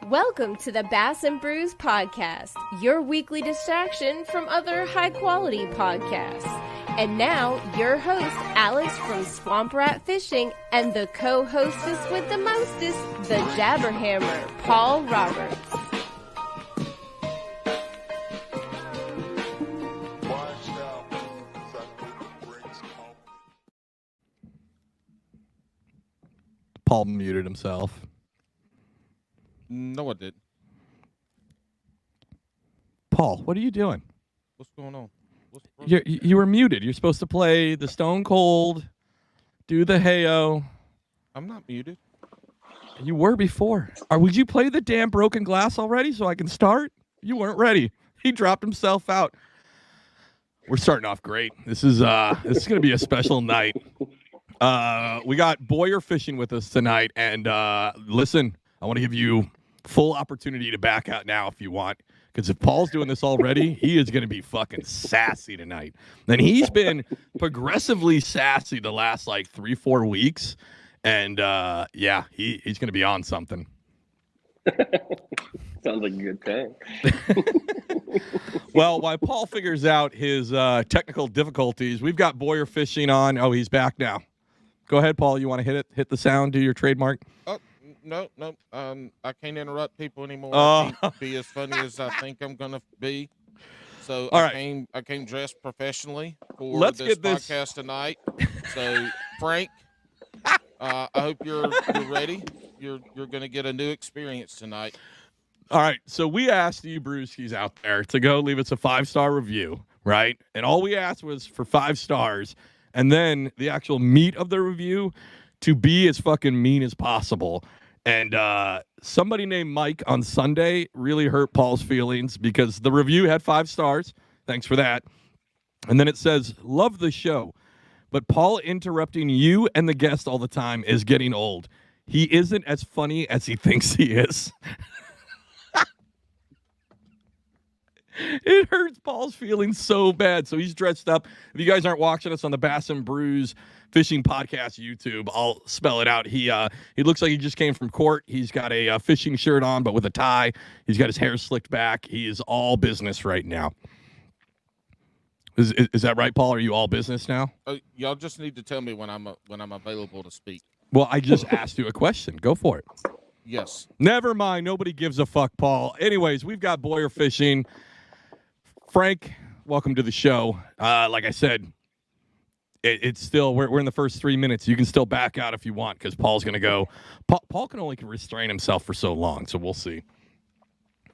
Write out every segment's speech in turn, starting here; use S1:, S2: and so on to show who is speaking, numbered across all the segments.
S1: Welcome to the Bass and Brews podcast, your weekly distraction from other high-quality podcasts. And now, your host, Alex from Swamp Rat Fishing, and the co-hostess with the mostest, the Jabberhammer, Paul Roberts.
S2: Paul muted himself.
S3: No, I didn't.
S2: Paul, what are you doing?
S3: What's going on?
S2: You were muted. You're supposed to play the Stone Cold, do the Heyo.
S3: I'm not muted.
S2: You were before. Would you play the damn Broken Glass already so I can start? You weren't ready. He dropped himself out. We're starting off great. This is going to be a special night. We got Boyer Fishing with us tonight, and listen, I want to give you full opportunity to back out now if you want, because if Paul's doing this already, he is going to be fucking sassy tonight. And he's been progressively sassy the last like 3-4 weeks, and yeah, he's going to be on something.
S4: Sounds like a good thing.
S2: Well, while Paul figures out his technical difficulties, we've got Boyer Fishing on. Oh, he's back now. Go ahead, Paul. You want to hit it? Hit the sound. Do your trademark.
S3: Oh, no. I can't interrupt people anymore.
S2: Oh.
S3: I can't be as funny as I think I'm gonna be. So
S2: All
S3: I
S2: right.
S3: came dressed professionally for
S2: Let's
S3: this
S2: get this
S3: podcast tonight. So Frank, I hope you're ready. You're gonna get a new experience tonight.
S2: All right, so we asked you Brewskis out there to go leave us a 5-star review, right? And all we asked was for 5 stars, and then the actual meat of the review to be as fucking mean as possible. And somebody named Mike on Sunday really hurt Paul's feelings because the review had 5 stars. Thanks for that. And then it says, love the show, but Paul interrupting you and the guest all the time is getting old. He isn't as funny as he thinks he is. It hurts Paul's feelings so bad. So he's dressed up. If you guys aren't watching us on the Bass and Brews Fishing Podcast YouTube, I'll spell it out. He looks like he just came from court. He's got a fishing shirt on, but with a tie. He's got his hair slicked back. He is all business right now. Is that right, Paul? Are you all business now?
S3: Y'all just need to tell me when I'm available to speak.
S2: Well, I just asked you a question. Go for it.
S3: Yes.
S2: Never mind. Nobody gives a fuck, Paul. Anyways, we've got Boyer Fishing. Frank, welcome to the show. Like I said, it's still we're in the first 3 minutes. You can still back out if you want because Paul's going to go. Paul can only restrain himself for so long, so we'll see.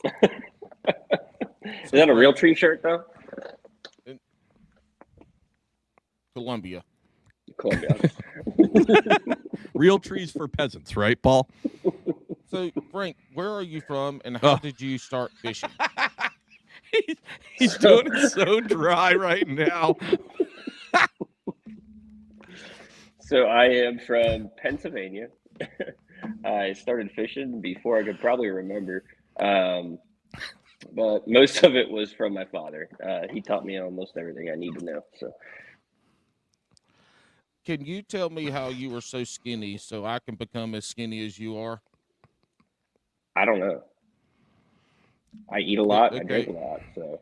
S4: Is that a real tree shirt, though?
S3: Columbia.
S2: Real trees for peasants, right, Paul?
S3: So, Frank, where are you from, and how did you start fishing?
S2: He's doing it so dry right now.
S4: So I am from Pennsylvania. I started fishing before I could probably remember. But most of it was from my father. He taught me almost everything I need to know. So,
S3: Can you tell me how you were so skinny so I can become as skinny as you are?
S4: I don't know. I eat a lot.
S3: Okay.
S4: I drink a lot. So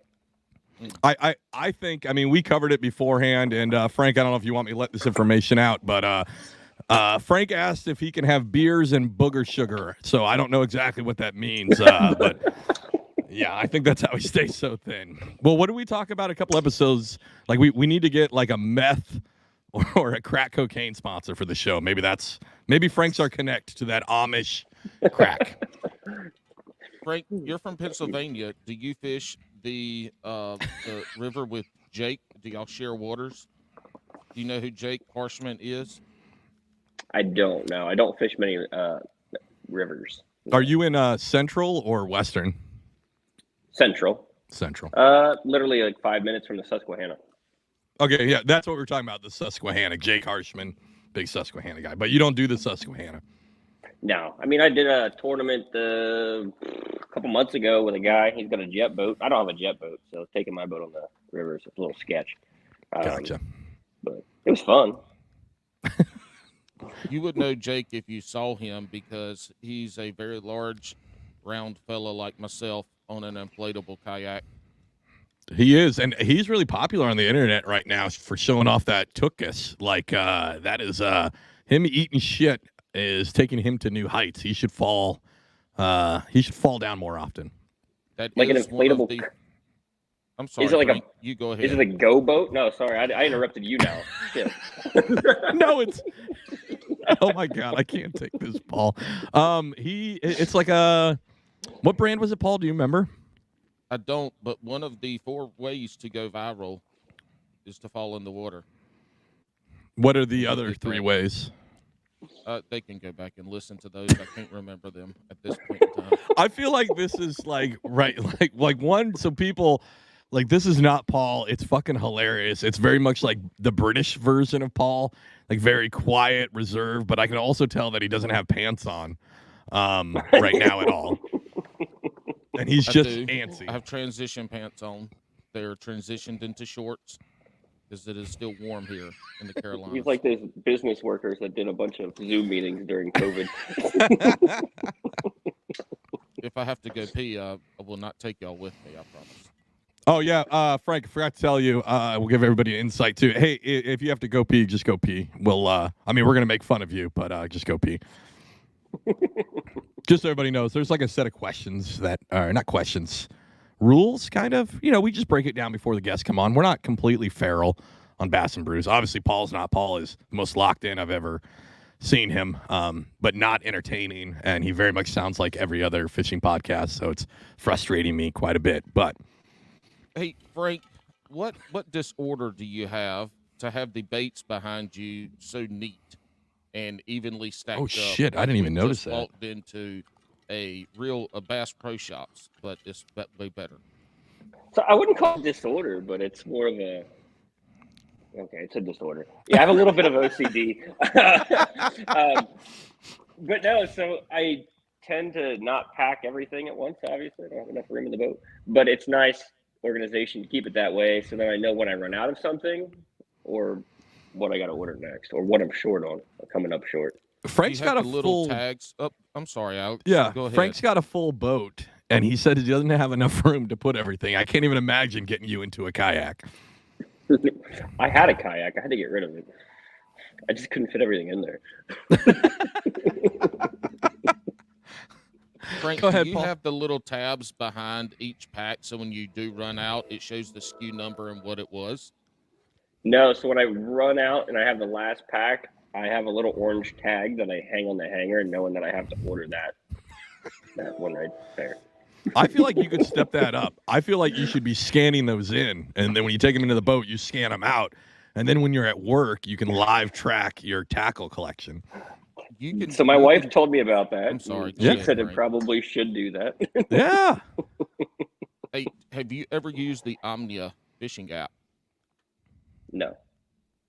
S2: I think, I mean, we covered it beforehand, and Frank, I don't know if you want me to let this information out, but Frank asked if he can have beers and booger sugar, so I don't know exactly what that means, but yeah, I think that's how he stays so thin. Well, what did we talk about a couple episodes? Like, we need to get, like, a meth or a crack cocaine sponsor for the show. Maybe Frank's our connect to that Amish crack.
S3: Frank, you're from Pennsylvania. Do you fish the river with Jake? Do y'all share waters? Do you know who Jake Harshman is?
S4: I don't know. I don't fish many rivers.
S2: Are you in Central or Western?
S4: Central. Literally like 5 minutes from the Susquehanna.
S2: Okay, yeah, that's what we're talking about, the Susquehanna. Jake Harshman, big Susquehanna guy. But you don't do the Susquehanna.
S4: No. I mean, I did a tournament a couple months ago with a guy. He's got a jet boat. I don't have a jet boat, so taking my boat on the river is a little sketch.
S2: Gotcha.
S4: But it was fun.
S3: You would know Jake if you saw him because he's a very large round fella like myself on an inflatable kayak.
S2: He is, and he's really popular on the internet right now for showing off that tuchus. Like that is him eating shit is taking him to new heights. He should fall down more often.
S3: That
S4: Like an
S3: is one of
S4: inflatable.
S3: the- I'm sorry.
S4: Is it like
S3: Frank, you go ahead.
S4: Is it a go boat? No, sorry, I interrupted you now. Shit.
S2: No, it's oh my god, I can't take this, Paul. It's like a what brand was it, Paul? Do you remember?
S3: I don't, but one of the 4 ways to go viral is to fall in the water.
S2: What are the other 3 ways?
S3: They can go back and listen to those. I can't remember them at this point in time.
S2: I feel like this is like right, like one. So people like this is not Paul. It's fucking hilarious. It's very much like the British version of Paul, like very quiet, reserved. But I can also tell that he doesn't have pants on right now at all, and he's just antsy.
S3: I have transition pants on. They're transitioned into shorts because it is still warm here in the Carolinas.
S4: He's like those business workers that did a bunch of Zoom meetings during COVID.
S3: If I have to go pee, I will not take y'all with me. I promise.
S2: Oh yeah, Frank, I forgot to tell you. We'll give everybody an insight too. Hey, if you have to go pee, just go pee. We'll. I mean, we're gonna make fun of you, but just go pee. Just so everybody knows, there's like a set of questions that are not questions, rules, kind of. You know, we just break it down before the guests come on. We're not completely feral on Bass and Brews. Obviously, Paul's not. Paul is the most locked in I've ever seen him, but not entertaining, and he very much sounds like every other fishing podcast. So it's frustrating me quite a bit, but.
S3: Hey, Frank, what disorder do you have to have the baits behind you so neat and evenly stacked up?
S2: Oh shit! I didn't even
S3: You
S2: notice
S3: just
S2: that.
S3: Walked into a Bass Pro Shops, but it's way better.
S4: So I wouldn't call it disorder, but it's more of a. Okay, it's a disorder. Yeah, I have a little bit of OCD. But no, so I tend to not pack everything at once. Obviously, I don't have enough room in the boat, but it's nice organization to keep it that way, so then I know when I run out of something or what I got to order next or what I'm short on or coming up short.
S2: Frank's got a
S3: little
S2: full
S3: tags. Oh, I'm sorry, Alex.
S2: Yeah,
S3: Go ahead.
S2: Frank's got a full boat, and he said he doesn't have enough room to put everything. I can't even imagine getting you into a kayak.
S4: I had a kayak. I had to get rid of it. I just couldn't fit everything in there.
S3: Frank,
S2: Go ahead,
S3: do you
S2: Paul.
S3: have the little tabs behind each pack so when you do run out, it shows the SKU number and what it was?
S4: No, so when I run out and I have the last pack, I have a little orange tag that I hang on the hanger, knowing that I have to order that one right there.
S2: I feel like you could step that up. I feel like you should be scanning those in, and then when you take them into the boat, you scan them out, and then when you're at work, you can live track your tackle collection.
S3: You can.
S4: So my
S3: you
S4: wife
S3: can-
S4: told me about that.
S3: I'm sorry.
S4: She
S3: Go ahead,
S4: said it
S3: Frank.
S4: probably should do that.
S2: Yeah.
S3: Hey, have you ever used the Omnia fishing app?
S4: No.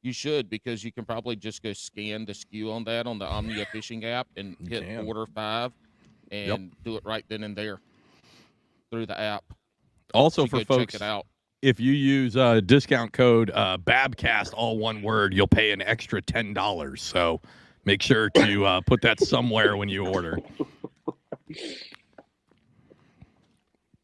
S3: You should, because you can probably just go scan the SKU on that on the Omnia fishing app and
S2: You
S3: hit
S2: can.
S3: order 5 and do it right then and there through the app.
S2: Also,
S3: You
S2: for
S3: go
S2: folks,
S3: check it out.
S2: if you use discount code Babcast, all one word, you'll pay an extra $10. So make sure to put that somewhere when you order.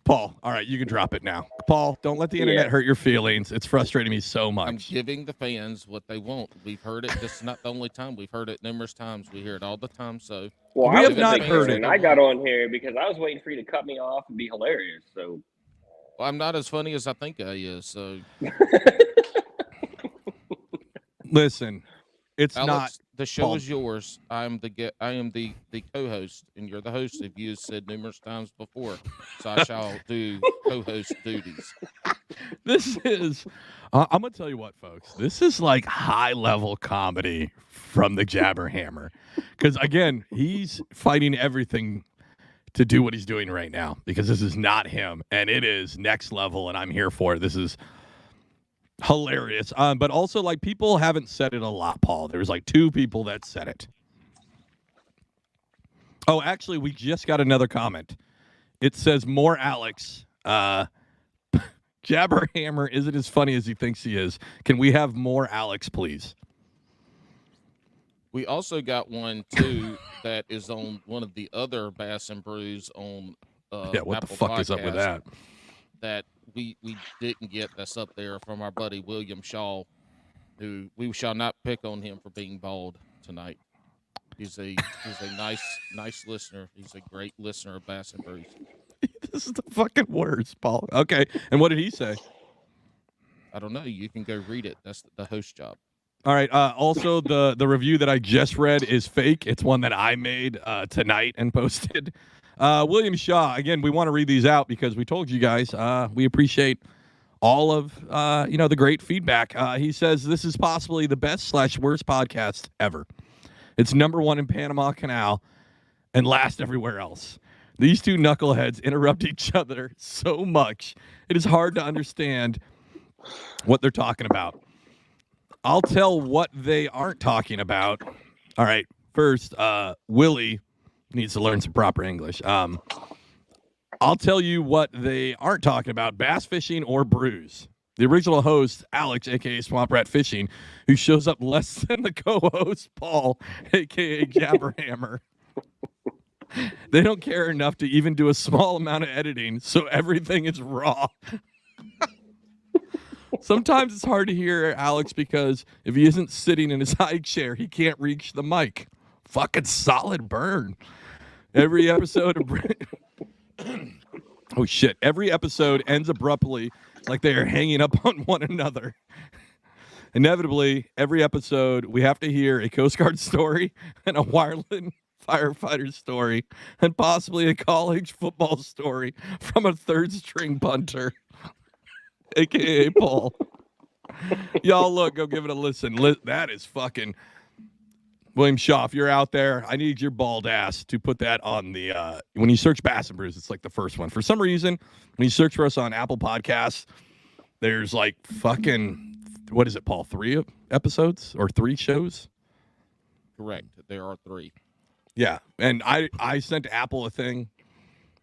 S2: Paul, all right, you can drop it now. Paul, don't let the internet
S4: Yeah.
S2: hurt your feelings. It's frustrating me so
S3: I'm
S2: much.
S3: giving the fans what they want. We've heard it. This is not the only time. We've heard it numerous times. We hear it all the time. So
S4: Well,
S2: We
S4: I
S2: have
S4: was a
S2: not
S4: big
S2: heard
S4: fan,
S2: it.
S4: and I got on here because I was waiting for you to cut me off and be hilarious. So
S3: I'm not as funny as I think I is. So
S2: Listen, it's
S3: Alex,
S2: not.
S3: the show
S2: Paul.
S3: is yours. I am the co-host, and you're the host. As you said numerous times before, so I shall do co-host duties.
S2: This is. I'm gonna tell you what, folks. This is like high level comedy from the Jabberhammer, because again, he's fighting everything to do what he's doing right now because this is not him, and it is next level, and I'm here for it. This is hilarious. But also, like, people haven't said it a lot, Paul. There was like 2 people that said it. Oh, actually, we just got another comment. It says more Alex. Jabberhammer isn't as funny as he thinks he is. Can we have more Alex, please?
S3: We also got one too that is on one of the other Bass and Brews on
S2: Yeah, what
S3: Apple
S2: the fuck is up with
S3: Podcasts
S2: that?
S3: that we didn't get. That's up there from our buddy William Shaw, who we shall not pick on him for being bald tonight. He's a nice listener. He's a great listener of Bass and Brews.
S2: This is the fucking worst, Paul. Okay, and what did he say?
S3: I don't know. You can go read it. That's the host job.
S2: All right. Also, the review that I just read is fake. It's one that I made tonight and posted. William Shaw. Again, we want to read these out because we told you guys we appreciate all of the great feedback. He says this is possibly the best/worst podcast ever. It's #1 in Panama Canal and last everywhere else. These two knuckleheads interrupt each other so much it is hard to understand what they're talking about. I'll tell what they aren't talking about. All right. First, Willie needs to learn some proper English. I'll tell you what they aren't talking about: bass fishing or brews. The original host, Alex, a.k.a. Swamp Rat Fishing, who shows up less than the co-host, Paul, a.k.a. Jabberhammer. They don't care enough to even do a small amount of editing, so everything is raw. Sometimes it's hard to hear Alex because if he isn't sitting in his high chair, he can't reach the mic. Fucking solid burn. Every episode of oh shit! Every episode ends abruptly, like they are hanging up on one another. Inevitably, every episode we have to hear a Coast Guard story and a Wireland firefighter story, and possibly a college football story from a third-string punter, a.k.a. Paul. Y'all, look, go give it a listen. That is fucking... William Shaw, if you're out there, I need your bald ass to put that on the... when you search Bass and Brews, it's like the first one. For some reason, when you search for us on Apple Podcasts, there's like fucking... What is it, Paul? 3 episodes? Or 3 shows?
S3: Correct. There are 3.
S2: Yeah, and I sent Apple a thing.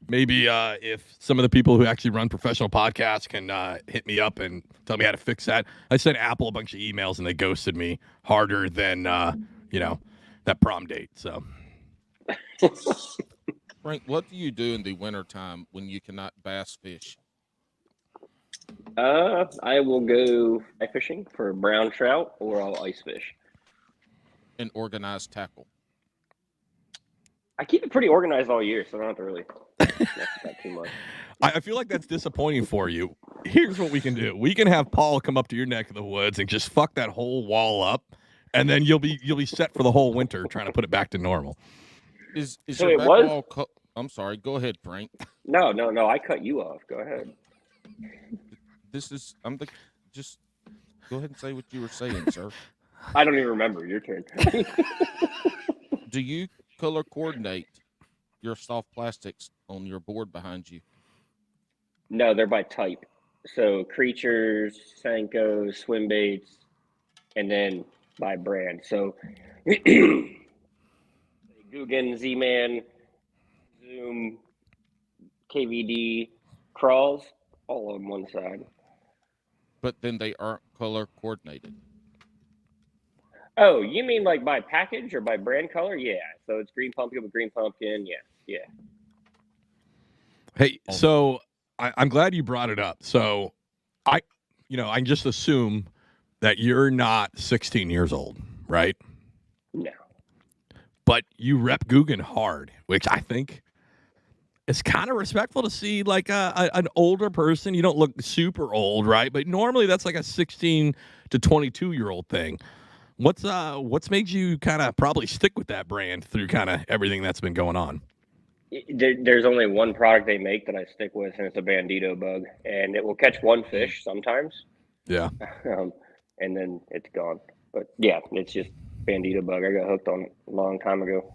S2: Maybe if some of the people who actually run professional podcasts can hit me up and tell me how to fix that. I sent Apple a bunch of emails, and they ghosted me harder than, that prom date. So,
S3: Frank, what do you do in the wintertime when you cannot bass fish?
S4: I will go fly fishing for brown trout, or I'll ice fish.
S3: And organize tackle.
S4: I keep it pretty organized all year, so I don't have to really mess with that too much.
S2: I feel like that's disappointing for you. Here's what we can do: we can have Paul come up to your neck of the woods and just fuck that whole wall up, and then you'll be set for the whole winter trying to put it back to normal.
S3: Is
S4: So
S3: your
S4: it
S3: back
S4: was-
S3: wall I'm sorry. Go ahead, Frank.
S4: No, I cut you off. Go ahead.
S3: Just go ahead and say what you were saying, sir.
S4: I don't even remember. Your turn.
S3: Do you color coordinate your soft plastics on your board behind you?
S4: No, they're by type. So creatures, Senkos, swim baits, and then by brand. So Guggen, Z-Man, Zoom, KVD, Crawls, all on one side.
S3: But then they aren't color coordinated.
S4: Oh, you mean like by package or by brand color? Yeah. So it's green pumpkin with green pumpkin. Yeah.
S2: Hey, so I'm glad you brought it up. So I can just assume that you're not 16 years old, right?
S4: No.
S2: But you rep Guggen hard, which I think is kind of respectful to see like an older person. You don't look super old, right? But normally that's like a 16 to 22-year-old thing. What's made you kind of probably stick with that brand through kind of everything that's been going on?
S4: There's only one product they make that I stick with, and it's a bandito bug, and it will catch one fish sometimes.
S2: Yeah.
S4: And then it's gone. But yeah, it's just bandito bug. I got hooked on it a long time ago.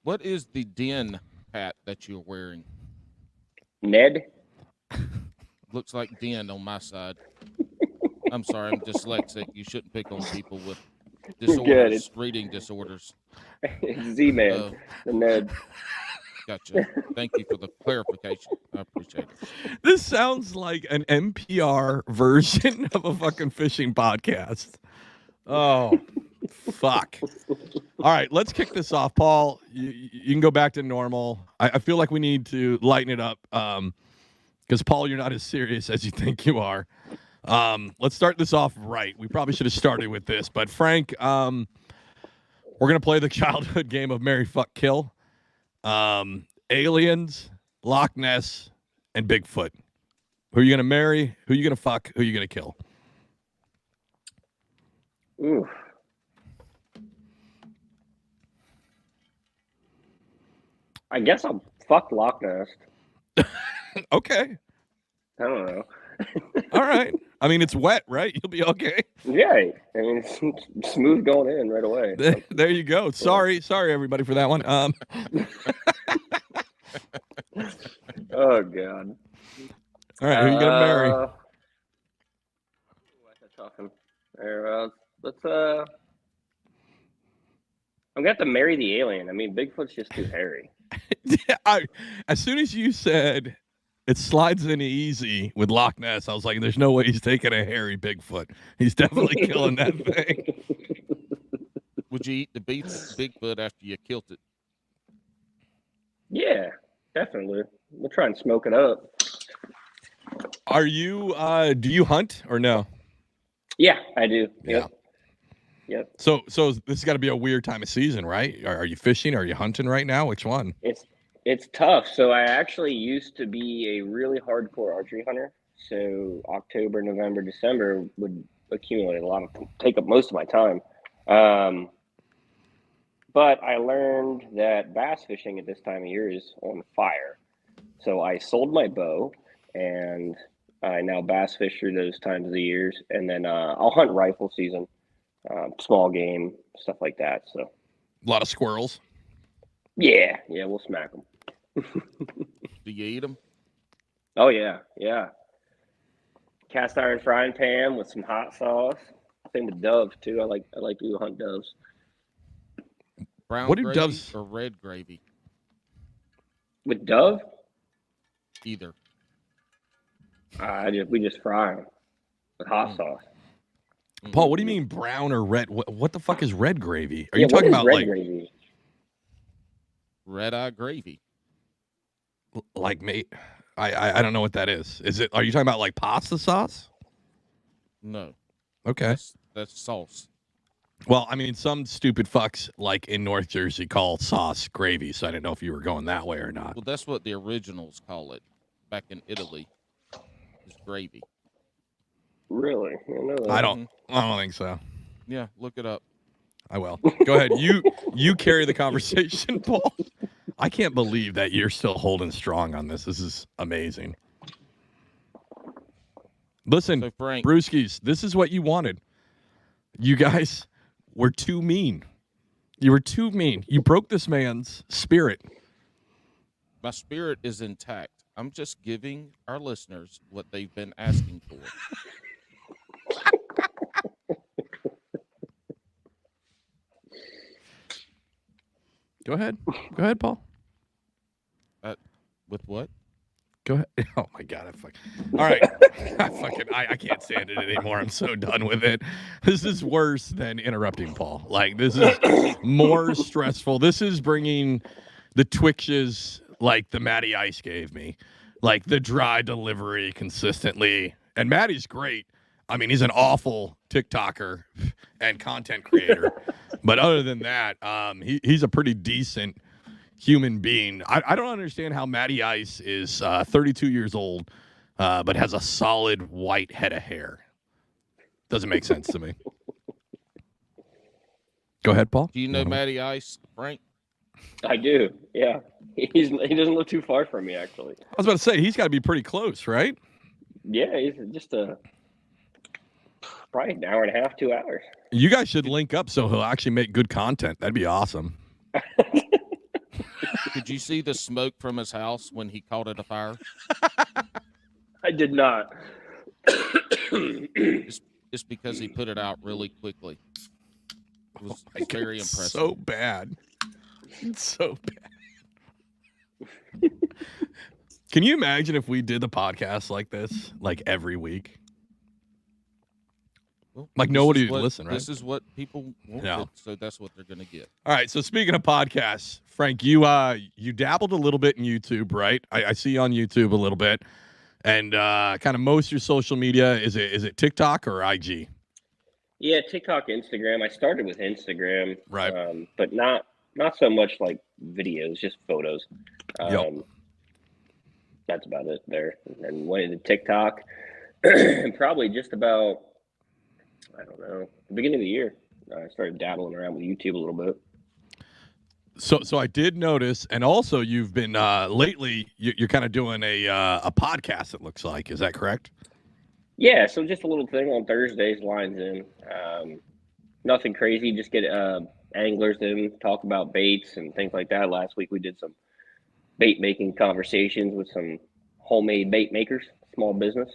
S3: What is the Den hat that you're wearing?
S4: Ned?
S3: Looks like Den on my side. I'm sorry, I'm dyslexic. You shouldn't pick on people with disorders, reading disorders.
S4: It's Z-Man, the Ned.
S3: Gotcha. Thank you for the clarification. I appreciate it.
S2: This sounds like an NPR version of a fucking fishing podcast. Oh, Fuck. All right, let's kick this off, Paul. You can go back to normal. I feel like we need to lighten it up because, Paul, you're not as serious as you think you are. Let's start this off right. We probably should have started with this, but Frank, we're gonna play the childhood game of Marry, Fuck, Kill. Aliens, Loch Ness, and Bigfoot. Who are you gonna marry? Who are you gonna fuck? Who are you gonna kill?
S4: Ooh. I guess I'll fuck Loch Ness.
S2: Okay.
S4: I don't know.
S2: All right. I mean, it's wet, right? You'll be okay.
S4: Yeah, I mean, it's smooth going in right away.
S2: There you go. Sorry, everybody, for that one.
S4: Oh God.
S2: All right, who are you gonna marry?
S4: That's a tough one. Let's I'm gonna have to marry the alien. I mean, Bigfoot's just too hairy.
S2: Yeah, as soon as you said it slides in easy with Loch Ness, I was like, "There's no way he's taking a hairy Bigfoot. He's definitely killing that thing."
S3: Would you eat the Bigfoot after you killed it?
S4: Yeah, definitely. We'll try and smoke it up.
S2: Are you? Do you hunt or no?
S4: Yeah, I do.
S2: Yeah.
S4: Yep.
S2: So this has got to be a weird time of season, right? Are you fishing? Are you hunting right now? Which one?
S4: It's tough. So I actually used to be a really hardcore archery hunter. So October, November, December would accumulate take up most of my time. But I learned that bass fishing at this time of year is on fire. So I sold my bow and I now bass fish through those times of the years. And then I'll hunt rifle season, small game, stuff like that. So
S2: A lot of squirrels.
S4: yeah, we'll smack them.
S3: Do you eat them?
S4: Oh yeah. Cast iron frying pan with some hot sauce. Same with doves too. I like to hunt doves.
S3: Brown
S2: What do
S3: gravy
S2: doves-
S3: or red gravy?
S4: With dove,
S3: Either.
S4: we just fry them with hot sauce.
S2: Paul, what do you mean brown or red? What the fuck is red gravy? Are
S4: Yeah,
S2: you talking
S4: what is
S2: about
S4: red
S2: like
S4: gravy?
S3: Red eye gravy.
S2: like mate? I don't know what that is. Are you talking about like pasta sauce?
S3: No,
S2: Okay.
S3: that's sauce.
S2: Well, I mean, some stupid fucks like in North Jersey call sauce gravy, so I didn't know if you were going that way or not.
S3: Well, that's what the originals call it back in Italy. It's gravy.
S4: Really? I didn't know that.
S2: I don't think so.
S3: Yeah, look it up.
S2: I will. Go ahead. You carry the conversation, Paul. I can't believe that you're still holding strong on this. This is amazing. Listen,
S3: So Frank,
S2: Brewskis, this is what you wanted. You guys were too mean. You were too mean. You broke this man's spirit.
S3: my spirit is intact. I'm just giving our listeners what they've been asking for.
S2: Go ahead. Go ahead, Paul.
S3: With what?
S2: Go ahead. Oh my God. All right. I can't stand it anymore. I'm so done with it. This is worse than interrupting Paul. Like, this is more stressful. This is bringing the twitches like the Matty Ice gave me, like the dry delivery consistently. And Matty's great. I mean, he's an awful TikToker and content creator. But other than that, he's a pretty decent human being. I don't understand how Matty Ice is 32 years old, but has a solid white head of hair. Doesn't make sense to me. Go ahead, Paul.
S3: Do you know Matty Ice, Frank?
S4: I do. Yeah, he doesn't live too far from me, actually.
S2: I was about to say, he's got to be pretty close, right?
S4: Yeah, he's just probably an hour and a half, 2 hours.
S2: You guys should link up so he'll actually make good content. That'd be awesome.
S3: Did you see the smoke from his house when he caught it afire?
S4: I did not.
S3: It's because he put it out really quickly. It was very impressive.
S2: So bad. It's so bad. Can you imagine if we did the podcast like this, like every week?
S3: Well,
S2: Like
S3: this
S2: nobody
S3: is
S2: would
S3: what-
S2: listen, right?
S3: This is what people want,
S2: Yeah.
S3: so that's what they're going to get.
S2: All right. So speaking of podcasts, Frank, you dabbled a little bit in YouTube, right? I see you on YouTube a little bit, and kind of most of your social media is it TikTok or IG?
S4: Yeah, TikTok, Instagram. I started with Instagram,
S2: Right.
S4: But not so much like videos, just photos.
S2: Yep.
S4: That's about it there. And went into TikTok, and probably just about, I don't know, the beginning of the year. I started dabbling around with YouTube a little bit.
S2: So I did notice, and also you've been lately. You're kind of doing a podcast. It looks like, is that correct?
S4: Yeah, so just a little thing on Thursdays, lines in. Nothing crazy, just get anglers in, talk about baits and things like that. Last week we did some bait making conversations with some homemade bait makers, small business.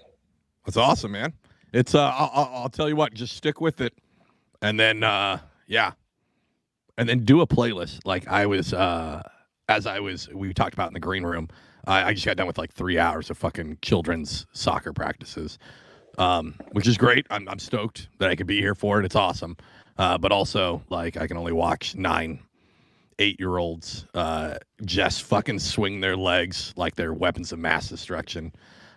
S2: That's awesome, man. It's I'll tell you what, just stick with it, and then and then do a playlist. Like I was, we talked about in the green room. I just got done with like 3 hours of fucking children's soccer practices, which is great. I'm stoked that I could be here for it. It's awesome, but also like I can only watch 9-8-year-olds just fucking swing their legs like they're weapons of mass destruction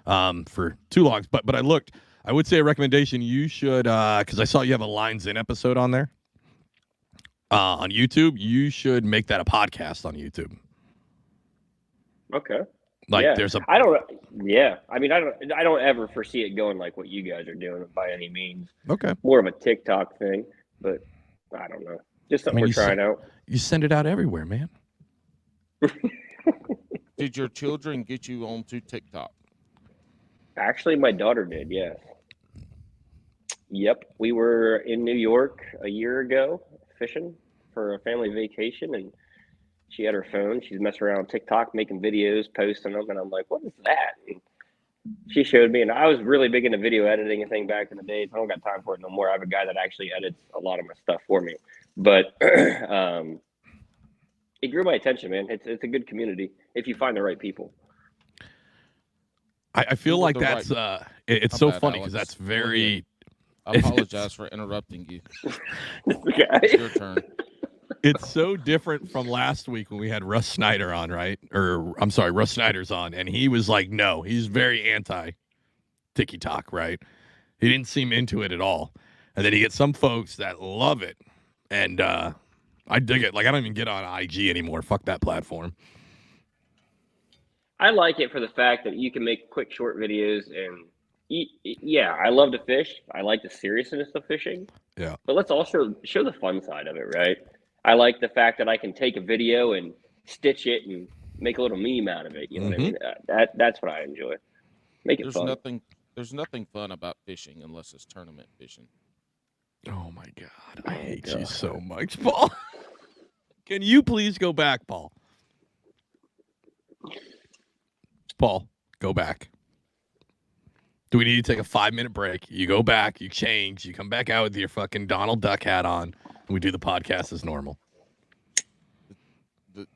S2: for too long. But I looked. I would say a recommendation. You should, because I saw you have a Lines In episode on there on YouTube. You should make that a podcast on YouTube.
S4: Okay.
S2: Like
S4: yeah.
S2: there's a.
S4: I don't. Yeah. I mean, I don't ever foresee it going like what you guys are doing by any means.
S2: Okay.
S4: More of a TikTok thing, but I don't know. Just something we're trying out.
S2: You send it out everywhere, man.
S3: Did your children get you onto TikTok?
S4: Actually, my daughter did. Yes. Yep. We were in New York a year ago fishing for a family vacation, and she had her phone. She's messing around on TikTok, making videos, posting them, and I'm like, "What is that?" And she showed me, and I was really big into video editing and thing back in the days. I don't got time for it no more. I have a guy that actually edits a lot of my stuff for me, but it grew my attention, man. It's a good community if you find the right people.
S2: I feel like that's it's so
S3: bad,
S2: funny
S3: Alex.
S2: because that's very.
S3: I apologize for interrupting you.
S4: Okay.
S3: It's your turn.
S2: It's so different from last week when we had Russ Snyder on, right? Or I'm sorry, Russ Snyder's on, and he was like, no, he's very anti TikTok, right? He didn't seem into it at all. And then you get some folks that love it, and I dig it. Like I don't even get on IG anymore. Fuck that platform.
S4: I like it for the fact that you can make quick, short videos, and yeah, I love to fish. I like the seriousness of fishing.
S2: Yeah.
S4: But let's also show the fun side of it, right? I like the fact that I can take a video and stitch it and make a little meme out of it. You know what I mean? That's what I enjoy. Make it fun.
S3: There's nothing fun about fishing unless it's tournament fishing.
S2: Oh my God, I hate you so much, Paul. Can you please go back, Paul? Paul, go back. Do we need to take a 5-minute break? You go back, you change, you come back out with your fucking Donald Duck hat on, and we do the podcast as normal.
S3: The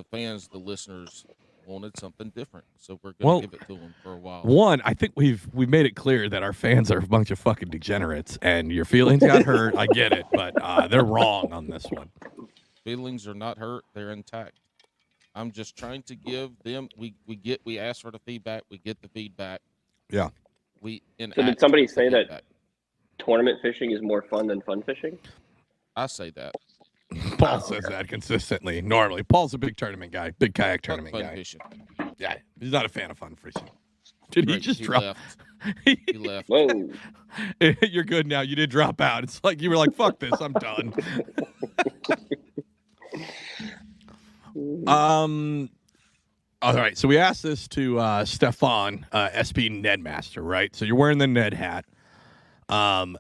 S3: fans, the listeners wanted something different, so we're gonna give it to them for a while.
S2: One, I think we've made it clear that our fans are a bunch of fucking degenerates, and your feelings got hurt. I get it, but they're wrong on this one.
S3: Feelings are not hurt; they're intact. I'm just trying to give them. We ask for the feedback. We get the feedback.
S2: Yeah.
S4: So did somebody say that tournament fishing is more fun than fun fishing?
S3: I say that.
S2: Paul says that consistently. Normally, Paul's a big tournament guy, big kayak tournament
S3: Fun
S2: guy.
S3: fishing.
S2: Yeah, he's not a fan of fun fishing. Did he just drop?
S3: Left. He left.
S4: Whoa.
S2: You're good now. You did drop out. It's like you were like, "Fuck this, I'm done." All right. So we asked this to Stefan, SB Nedmaster, right? So you're wearing the Ned hat. And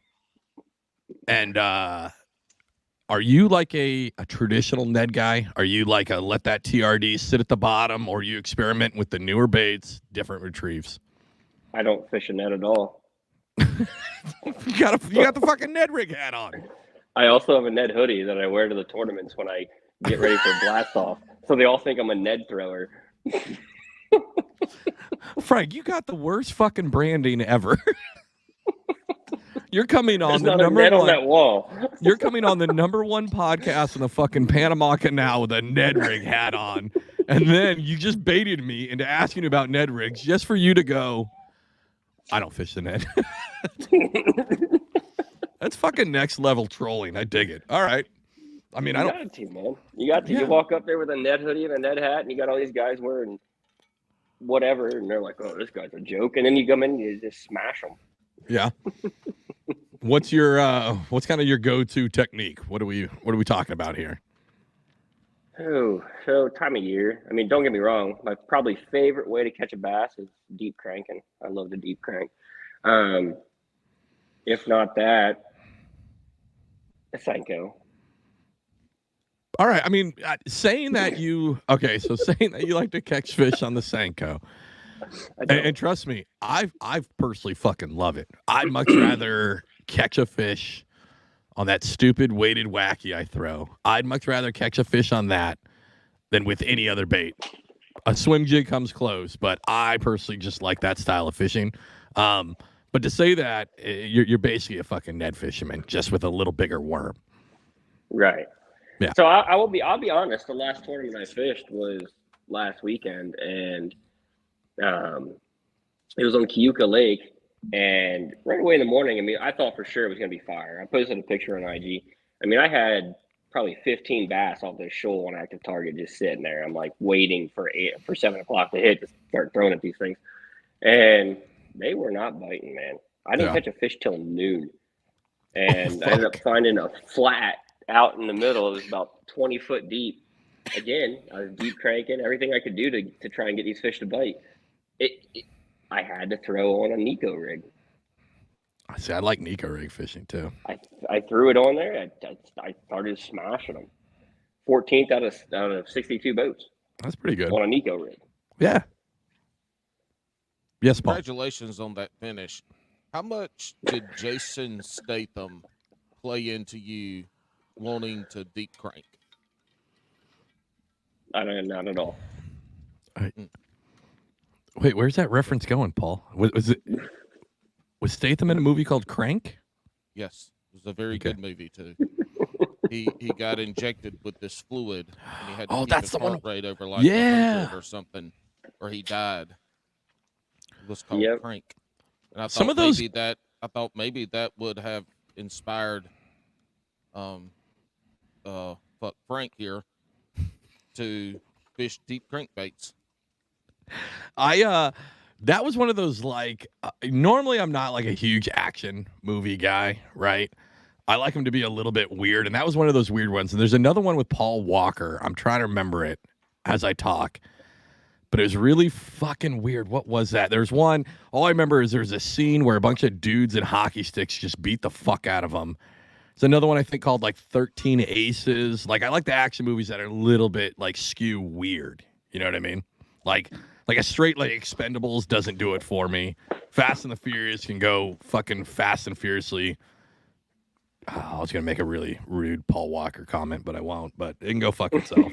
S2: are you like a traditional Ned guy? Are you like a let that TRD sit at the bottom, or you experiment with the newer baits, different retrieves?
S4: I don't fish a net at all.
S2: You got the fucking Ned rig hat on.
S4: I also have a Ned hoodie that I wear to the tournaments when I get ready for blast off. So they all think I'm a Ned thrower.
S2: Frank, you got the worst fucking branding ever. You're coming on
S4: There's
S2: the
S4: not a
S2: number
S4: net on
S2: one.
S4: that wall.
S2: You're coming on the number one podcast in the fucking Panama Canal with a Ned rig hat on, and then you just baited me into asking about Ned rigs just for you to go. I don't fish the Ned. That's fucking next level trolling. I dig it. All right. I mean, I
S4: You
S2: don't.
S4: got to, man. You got to.
S2: Yeah.
S4: You walk up there with a Ned hoodie and a Ned hat, and you got all these guys wearing whatever, and they're like, "Oh, this guy's a joke." And then you come in and you just smash them.
S2: Yeah. What's kind of your go-to technique? What are we talking about here?
S4: Oh, so time of year. I mean, don't get me wrong. My probably favorite way to catch a bass is deep cranking. I love the deep crank. If not that, a Senko.
S2: All right. I mean, saying that you like to catch fish on the Senko, and trust me, I personally fucking love it. I'd much rather catch a fish on that stupid weighted wacky I throw. I'd much rather catch a fish on that than with any other bait. A swim jig comes close, but I personally just like that style of fishing. But to say that, you're basically a fucking Ned fisherman, just with a little bigger worm.
S4: Right.
S2: Yeah.
S4: So I'll be honest. The last tournament I fished was last weekend, and it was on Keuka Lake. And right away in the morning, I mean, I thought for sure it was going to be fire. I posted a picture on IG. I mean, I had probably 15 bass off this shoal on active target just sitting there. I'm like waiting for 7 o'clock to hit to start throwing at these things, and they were not biting, man. I didn't catch a fish till noon, and I ended up finding a flat out in the middle. It was about 20 foot deep. Again, I was deep cranking everything I could do to try and get these fish to bite. I had to throw on a Nico rig.
S2: I see. I like Nico rig fishing too.
S4: I threw it on there. I started smashing them. 14th out of 62 boats.
S2: That's pretty good.
S4: On a Nico rig.
S2: Yeah. Yes, Paul.
S3: Congratulations on that finish. How much did Jason Statham play into you wanting to deep crank?
S4: Not at all.
S2: Wait, where's that reference going, Paul? Was Statham in a movie called Crank?
S3: Yes, it was a very good movie too. He got injected with this fluid, and he had to keep his heart rate over like 100 or something, or he died. It was called Crank. And I thought maybe that would have inspired Frank here to fish deep crankbaits.
S2: That was one of those, like, normally I'm not like a huge action movie guy, right? I like him to be a little bit weird, and that was one of those weird ones. And there's another one with Paul Walker. I'm trying to remember it as I talk, but it was really fucking weird. What was that? There's one, all I remember is there's a scene where a bunch of dudes in hockey sticks just beat the fuck out of them. There's another one I think called like 13 Aces. Like, I like the action movies that are a little bit like skew weird. You know what I mean? Like a straight like Expendables doesn't do it for me. Fast and the Furious can go fucking fast and furiously. Oh, I was gonna make a really rude Paul Walker comment, but I won't. But it can go fuck itself.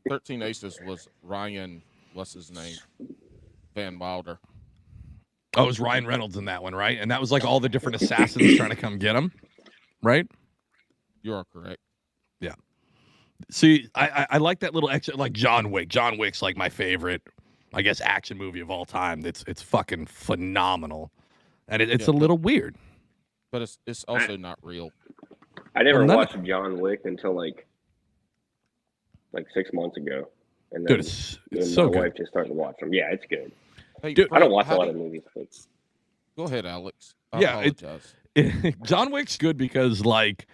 S3: 13 Aces was Ryan, what's his name? Van Wilder.
S2: Oh, it was Ryan Reynolds in that one, right? And that was like all the different assassins trying to come get him, right?
S3: You are correct.
S2: Yeah. See, I like that little extra, like John Wick. John Wick's like my favorite, I guess, action movie of all time. It's fucking phenomenal, and it's a little weird.
S3: But it's also not real.
S4: I never watched John Wick until like 6 months ago, and then
S2: dude, it's so
S4: my
S2: good.
S4: wife just started to watch them. Yeah, it's good.
S3: Hey,
S2: dude,
S4: I don't watch a lot of movies. But...
S3: Go ahead, Alex. I apologize.
S2: John Wick's good because like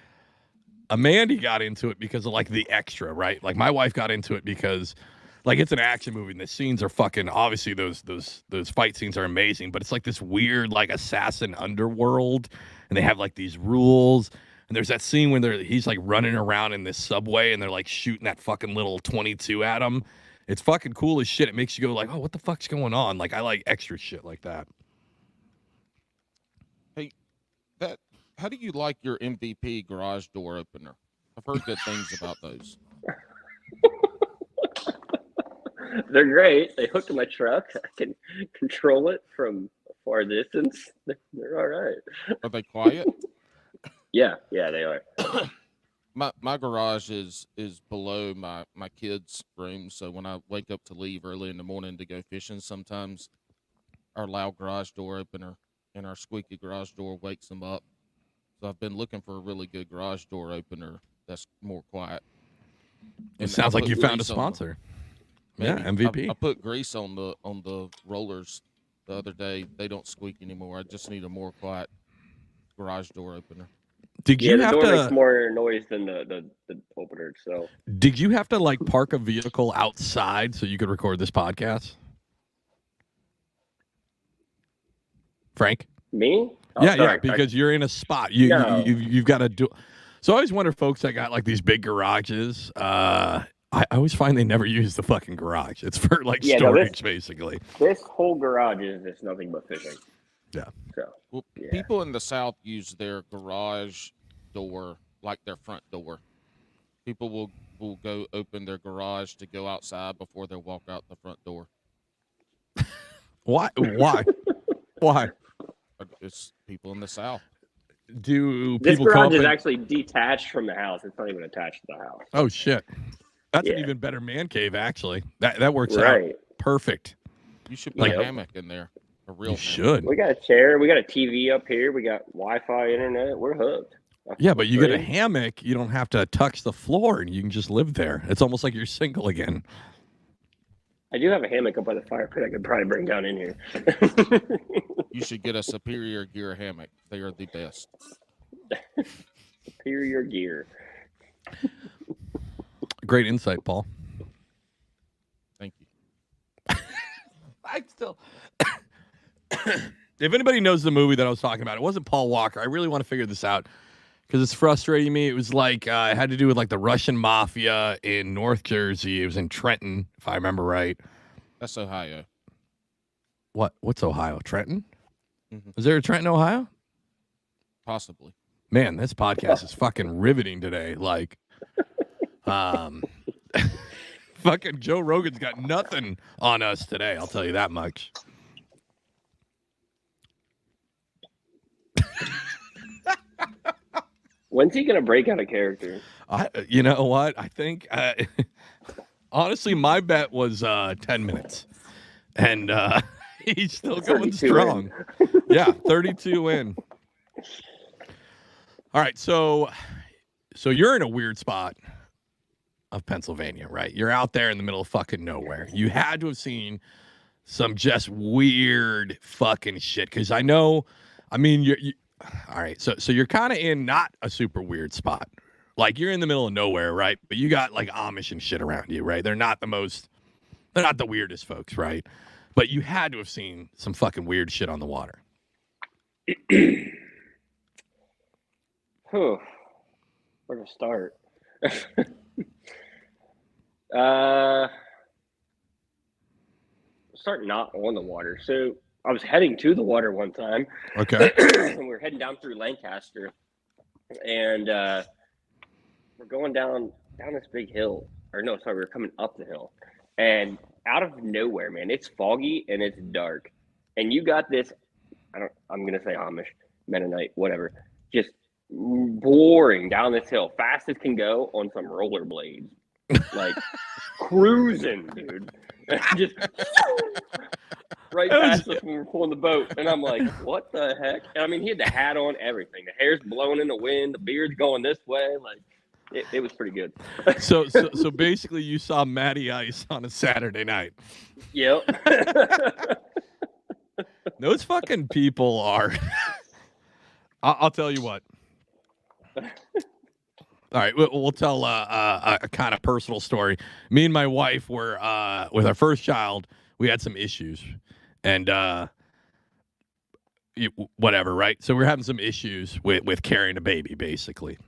S2: Amanda got into it because of like the extra, right? Like my wife got into it because like it's an action movie and the scenes are fucking obviously those fight scenes are amazing, but it's like this weird like assassin underworld and they have like these rules. And there's that scene when he's like running around in this subway and they're like shooting that fucking little 22 at him. It's fucking cool as shit. It makes you go like, oh, what the fuck's going on? Like I like extra shit like that.
S3: Hey, how do you like your MVP garage door opener? I've heard good things about those.
S4: They're great. They hook to my truck. I can control it from far distance, they're all right.
S3: Are they quiet?
S4: Yeah, they are.
S3: My garage is below my kids' room, so when I wake up to leave early in the morning to go fishing, sometimes our loud garage door opener and our squeaky garage door wakes them up. So I've been looking for a really good garage door opener that's more quiet.
S2: It sounds
S3: I
S2: like
S3: put
S2: you found a
S3: grease on
S2: sponsor.
S3: Maybe.
S2: Yeah, MVP.
S3: I put grease on the rollers the other day. They don't squeak anymore. I just need a more quiet garage door opener.
S2: Did
S4: Yeah,
S2: you
S4: the
S2: have
S4: door
S2: to?
S4: makes more noise than the opener itself.
S2: Did you have to like park a vehicle outside so you could record this podcast, Frank?
S4: Me? Oh,
S2: Yeah,
S4: sorry.
S2: because you're in a spot.
S4: No.
S2: You've got to do. So I always wonder, folks that got like these big garages. I always find they never use the fucking garage. It's for like storage, basically.
S4: This whole garage is just nothing but fishing.
S2: Yeah.
S4: So
S3: Well,
S4: yeah.
S3: people in the South use their garage door like their front door. People will go open their garage to go outside before they walk out the front door.
S2: Why? Why?
S3: It's people in the South.
S2: Do
S4: This
S2: people come
S4: garage
S2: up
S4: is
S2: and-
S4: actually detached from the house. It's not even attached to the house.
S2: Oh shit! That's an
S4: Yeah.
S2: even better man cave, actually. That works out
S4: Right.
S2: perfect.
S3: You should put
S4: Yep.
S3: a hammock in there. A real
S2: You
S3: hammock.
S2: should.
S4: We got a chair. We got a TV up here. We got Wi-Fi, internet. We're hooked.
S2: Yeah, but you get a
S4: Great.
S2: hammock, you don't have to touch the floor, and you can just live there. It's almost like you're single again.
S4: I do have a hammock up by the fire pit. I could probably bring down in here.
S3: You should get a Superior Gear hammock. They are the best.
S4: Superior gear.
S2: Great insight, Paul.
S3: Thank you.
S2: I still. If anybody knows the movie that I was talking about, it wasn't Paul Walker. I really want to figure this out because it's frustrating me. It was like it had to do with like the Russian mafia in North Jersey. It was in Trenton, if I remember right.
S3: That's Ohio.
S2: What's Ohio? Trenton?
S3: Mhm.
S2: Is there a Trenton, Ohio?
S3: Possibly.
S2: Man, this podcast is fucking riveting today. Like, fucking Joe Rogan's got nothing on us today. I'll tell you that much.
S4: When's he gonna break out of character?
S2: You know what? I think, honestly, my bet was 10 minutes. And he's still going
S4: 32
S2: strong. Yeah, 32 in. All right, so you're in a weird spot of Pennsylvania, right? You're out there in the middle of fucking nowhere. You had to have seen some just weird fucking shit. Because I know, I mean, you all right, so you're kind of in not a super weird spot. Like, you're in the middle of nowhere, right? But you got, like, Amish and shit around you, right? They're not the weirdest folks, right? But you had to have seen some fucking weird shit on the water.
S4: Whew. Where to start? Start not on the water. So I was heading to the water one time.
S2: Okay.
S4: And we were heading down through Lancaster, and we're going down this big hill. Or no, sorry, we were coming up the hill, and out of nowhere, man, it's foggy and it's dark, and you got this. I'm gonna say Amish, Mennonite, whatever, just boring down this hill, fast as can go on some rollerblades, like cruising, dude. Just right past us when we were pulling the boat, and I'm like, what the heck? And I mean, he had the hat on, everything. The hair's blowing in the wind, the beard's going this way, like it was pretty good.
S2: So basically, you saw Matty Ice on a Saturday night.
S4: Yep.
S2: Those fucking people are. I'll tell you what. All right, we'll tell a kind of personal story. Me and my wife were with our first child. We had some issues, and whatever, right? So we're having some issues with carrying a baby, basically.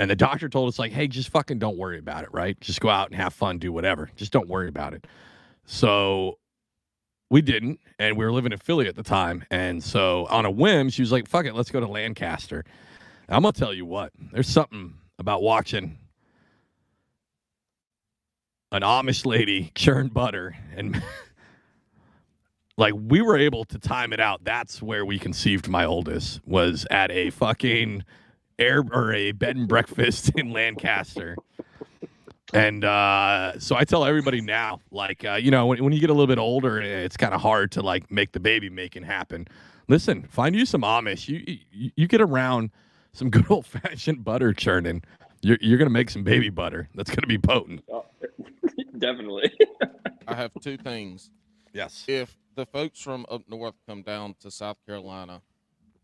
S2: And the doctor told us, like, hey, just fucking don't worry about it, right? Just go out and have fun, do whatever. Just don't worry about it. So we didn't, and we were living in Philly at the time. And so on a whim, she was like, fuck it, let's go to Lancaster. And I'm going to tell you what, there's something about watching an Amish lady churn butter and Like, we were able to time it out. That's where we conceived my oldest, was at a fucking a bed and breakfast in Lancaster. And so I tell everybody now, like, when you get a little bit older, it's kind of hard to like make the baby making happen. Listen, find you some Amish. You get around some good old fashioned butter churning. You're gonna make some baby butter. That's gonna be potent.
S4: Oh, definitely.
S3: I have two things.
S2: Yes.
S3: If the folks from up north come down to South Carolina,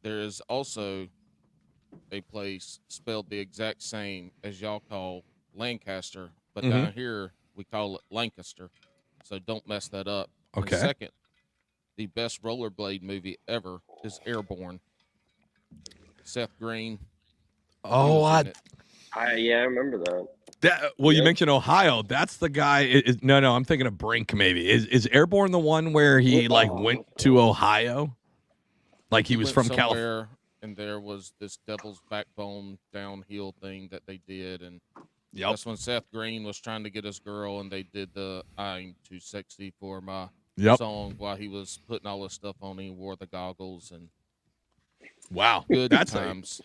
S3: there is also a place spelled the exact same as y'all call Lancaster, but down here we call it Lancaster. So don't mess that up.
S2: Okay.
S3: And second, the best rollerblade movie ever is Airborne. Seth Green.
S2: Oh, what?
S4: I remember that.
S2: You
S4: Yeah.
S2: mentioned Ohio. That's the guy. No, I'm thinking of Brink. Maybe is Airborne the one where he like went to Ohio? Like he was
S3: went
S2: from California.
S3: somewhere, and there was this Devil's Backbone downhill thing that they did, and
S2: Yep.
S3: that's when Seth Green was trying to get his girl, and they did the "I'm Too Sexy for My"
S2: Yep.
S3: song while he was putting all this stuff on. He wore the goggles and
S2: Wow.
S3: good
S2: That's
S3: times.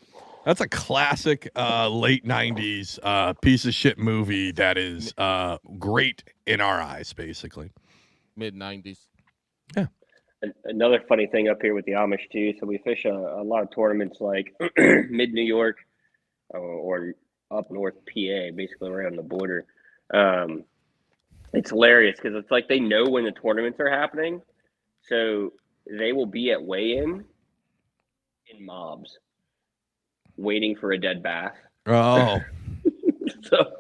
S2: a classic late '90s piece of shit movie that is great in our eyes, basically.
S3: Mid '90s.
S4: Another funny thing up here with the Amish too. So we fish a lot of tournaments like mid New York or up north PA, basically around the border. It's hilarious because it's like they know when the tournaments are happening, so they will be at weigh-in in mobs, waiting for a dead bass.
S2: Oh,
S4: So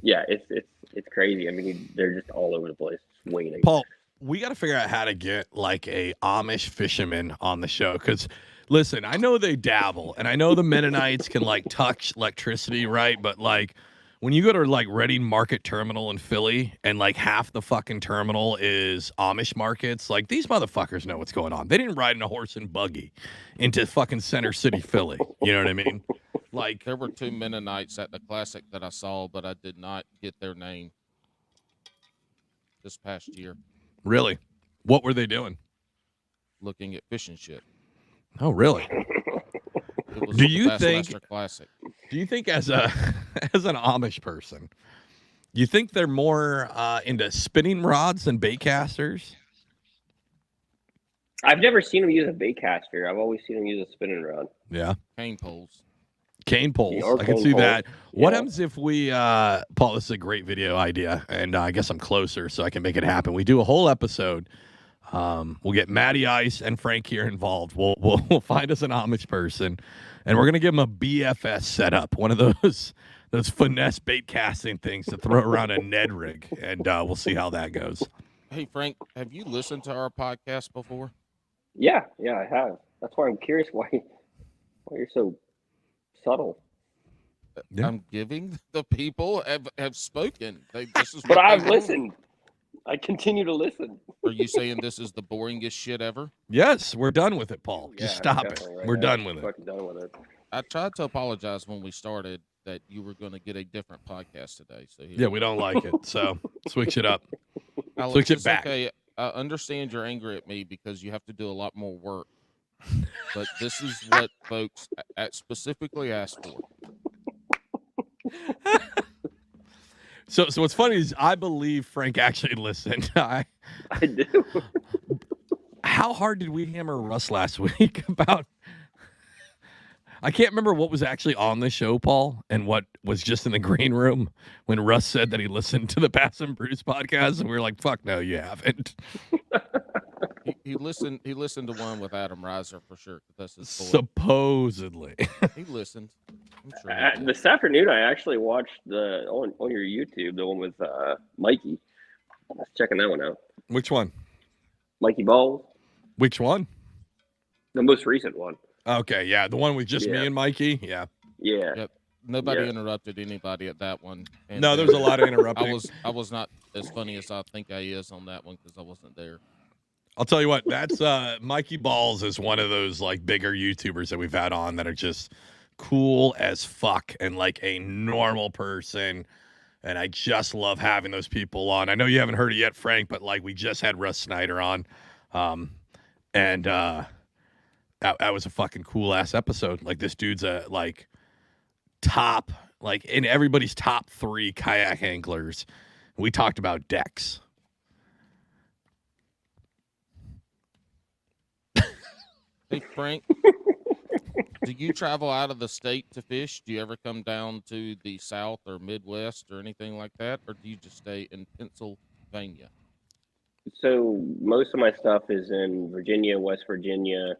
S4: yeah, it's crazy. I mean, they're just all over the place, just waiting.
S2: Paul, we got to figure out how to get like a Amish fisherman on the show because, listen, I know they dabble, and I know the Mennonites can like touch electricity, right? But like when you go to like Reading Market Terminal in Philly, and like half the fucking terminal is Amish markets, like these motherfuckers know what's going on. They didn't ride in a horse and buggy into fucking Center City, Philly. You know what I mean? Like
S3: There were two Mennonites at the Classic that I saw, but I did not get their name this past year.
S2: really, what were they doing?
S3: Looking at fishing shit.
S2: Oh, really?
S3: It was
S2: Do
S3: the
S2: you
S3: Bassmaster
S2: think-
S3: Classic?
S2: Do you think as an Amish person, you think they're more into spinning rods than bait casters?
S4: I've never seen them use a bait caster. I've always seen them use a spinning rod.
S2: Yeah.
S3: Cane poles.
S2: Cane poles.
S4: Yeah, or
S2: I can
S4: cane
S2: see
S4: poles.
S2: that. What
S4: Yeah.
S2: happens if we, Paul, this is a great video idea, and I guess I'm closer so I can make it happen. We do a whole episode. We'll get Matty Ice and Frank here involved. We'll find us an Amish person, and we're going to give him a BFS setup, one of those finesse bait casting things to throw around a Ned rig, and we'll see how that goes.
S3: Hey, Frank, have you listened to our podcast before?
S4: Yeah, I have. That's why I'm curious why you're so subtle.
S2: Yeah.
S3: I'm giving the people have spoken. This is
S4: But
S3: what they
S4: I've
S3: want.
S4: listened. I continue to listen.
S3: Are you saying this is the boringest shit ever?
S2: Yes, we're done with it, Paul. Just
S4: Yeah,
S2: stop it.
S4: definitely right
S2: We're
S4: now.
S2: done with it.
S4: Fucking done with it.
S3: I tried to apologize when we started that you were going to get a different podcast today. So here.
S2: Yeah, we don't like it, so switch it up.
S3: Alex,
S2: switch it
S3: it's
S2: back.
S3: Okay. I understand you're angry at me because you have to do a lot more work. But this is what folks specifically asked for.
S2: So what's funny is I believe Frank actually listened.
S4: I do.
S2: How hard did we hammer Russ last week about? I can't remember what was actually on the show, Paul, and what was just in the green room when Russ said that he listened to the Bass and Bruce podcast, and we were like, "Fuck no, you haven't."
S3: He listened. He listened to one with Adam Reiser for sure. 'Cause that's his boy.
S2: Supposedly.
S3: He listened. I'm sure he did.
S4: This afternoon, I actually watched on your YouTube the one with Mikey. I was checking that one out.
S2: Which one?
S4: Mikey Balls,
S2: Which one?
S4: the most recent one.
S2: Okay, yeah, the one with just me
S4: Yeah.
S2: and Mikey. Yeah.
S4: Yeah.
S3: Yep. Nobody
S4: Yeah.
S3: interrupted anybody at that one. And
S2: No, there was a lot of interrupting.
S3: I was not as funny as I think I is on that one because I wasn't there.
S2: I'll tell you what, that's Mikey Balls is one of those like bigger YouTubers that we've had on that are just cool as fuck and like a normal person. And I just love having those people on. I know you haven't heard it yet, Frank, but like we just had Russ Snyder on. And that was a fucking cool ass episode. Like, this dude's a like top, like in everybody's top 3 kayak anglers. We talked about decks.
S3: Hey, Frank, do you travel out of the state to fish? Do you ever come down to the South or Midwest or anything like that? Or do you just stay in Pennsylvania?
S4: So most of my stuff is in Virginia, West Virginia,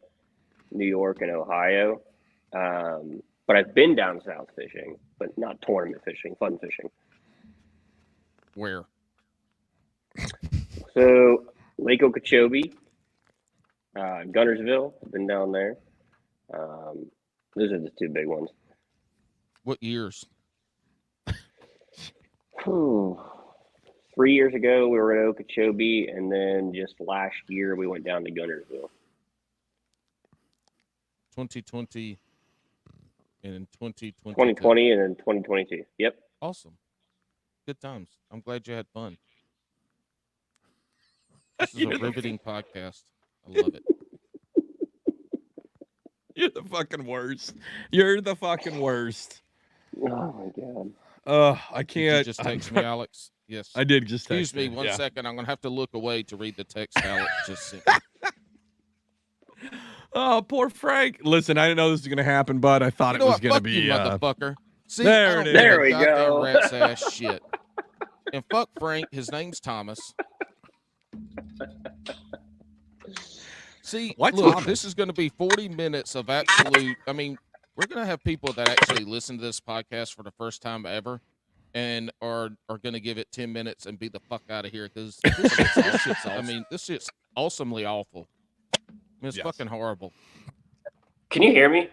S4: New York, and Ohio. But I've been down south fishing, but not tournament fishing, fun fishing.
S3: Where?
S4: So Lake Okeechobee, Gunnersville, I've been down there. Those are the 2 big ones.
S3: What years?
S4: 3 years ago, we were at Okeechobee, and then just last year, we went down to Gunnersville.
S3: 2020 and 2022.
S4: 2020 and then 2022. Yep.
S3: Awesome. Good times. I'm glad you had fun. This is a riveting podcast. I love it.
S2: You're the fucking worst. You're the fucking worst.
S4: Oh my god.
S2: I
S3: Did
S2: can't.
S3: you just text me, Alex? Yes.
S2: I did just text
S3: Excuse me
S2: you.
S3: one
S2: Yeah.
S3: second. I'm going to have to look away to read the text Alex just sent.
S2: Oh, poor Frank. Listen, I didn't know this was going to happen, but I thought
S3: You
S2: it
S3: know
S2: was
S3: what?
S2: going to
S3: Fuck
S2: be.
S3: you, motherfucker. See,
S2: there
S3: I don't
S2: it
S3: give
S2: is.
S3: a
S4: There we
S3: goddamn
S4: go.
S3: rat's ass shit. And fuck Frank. His name's Thomas. See,
S2: What's
S3: look,
S2: Thomas?
S3: this is going to be 40 minutes of absolute. I mean, we're going to have people that actually listen to this podcast for the first time ever, and are going to give it 10 minutes and be the fuck out of here because this shit's I mean, this shit's awesomely awful. I mean, it's
S2: Yes.
S3: fucking horrible.
S4: Can you hear me?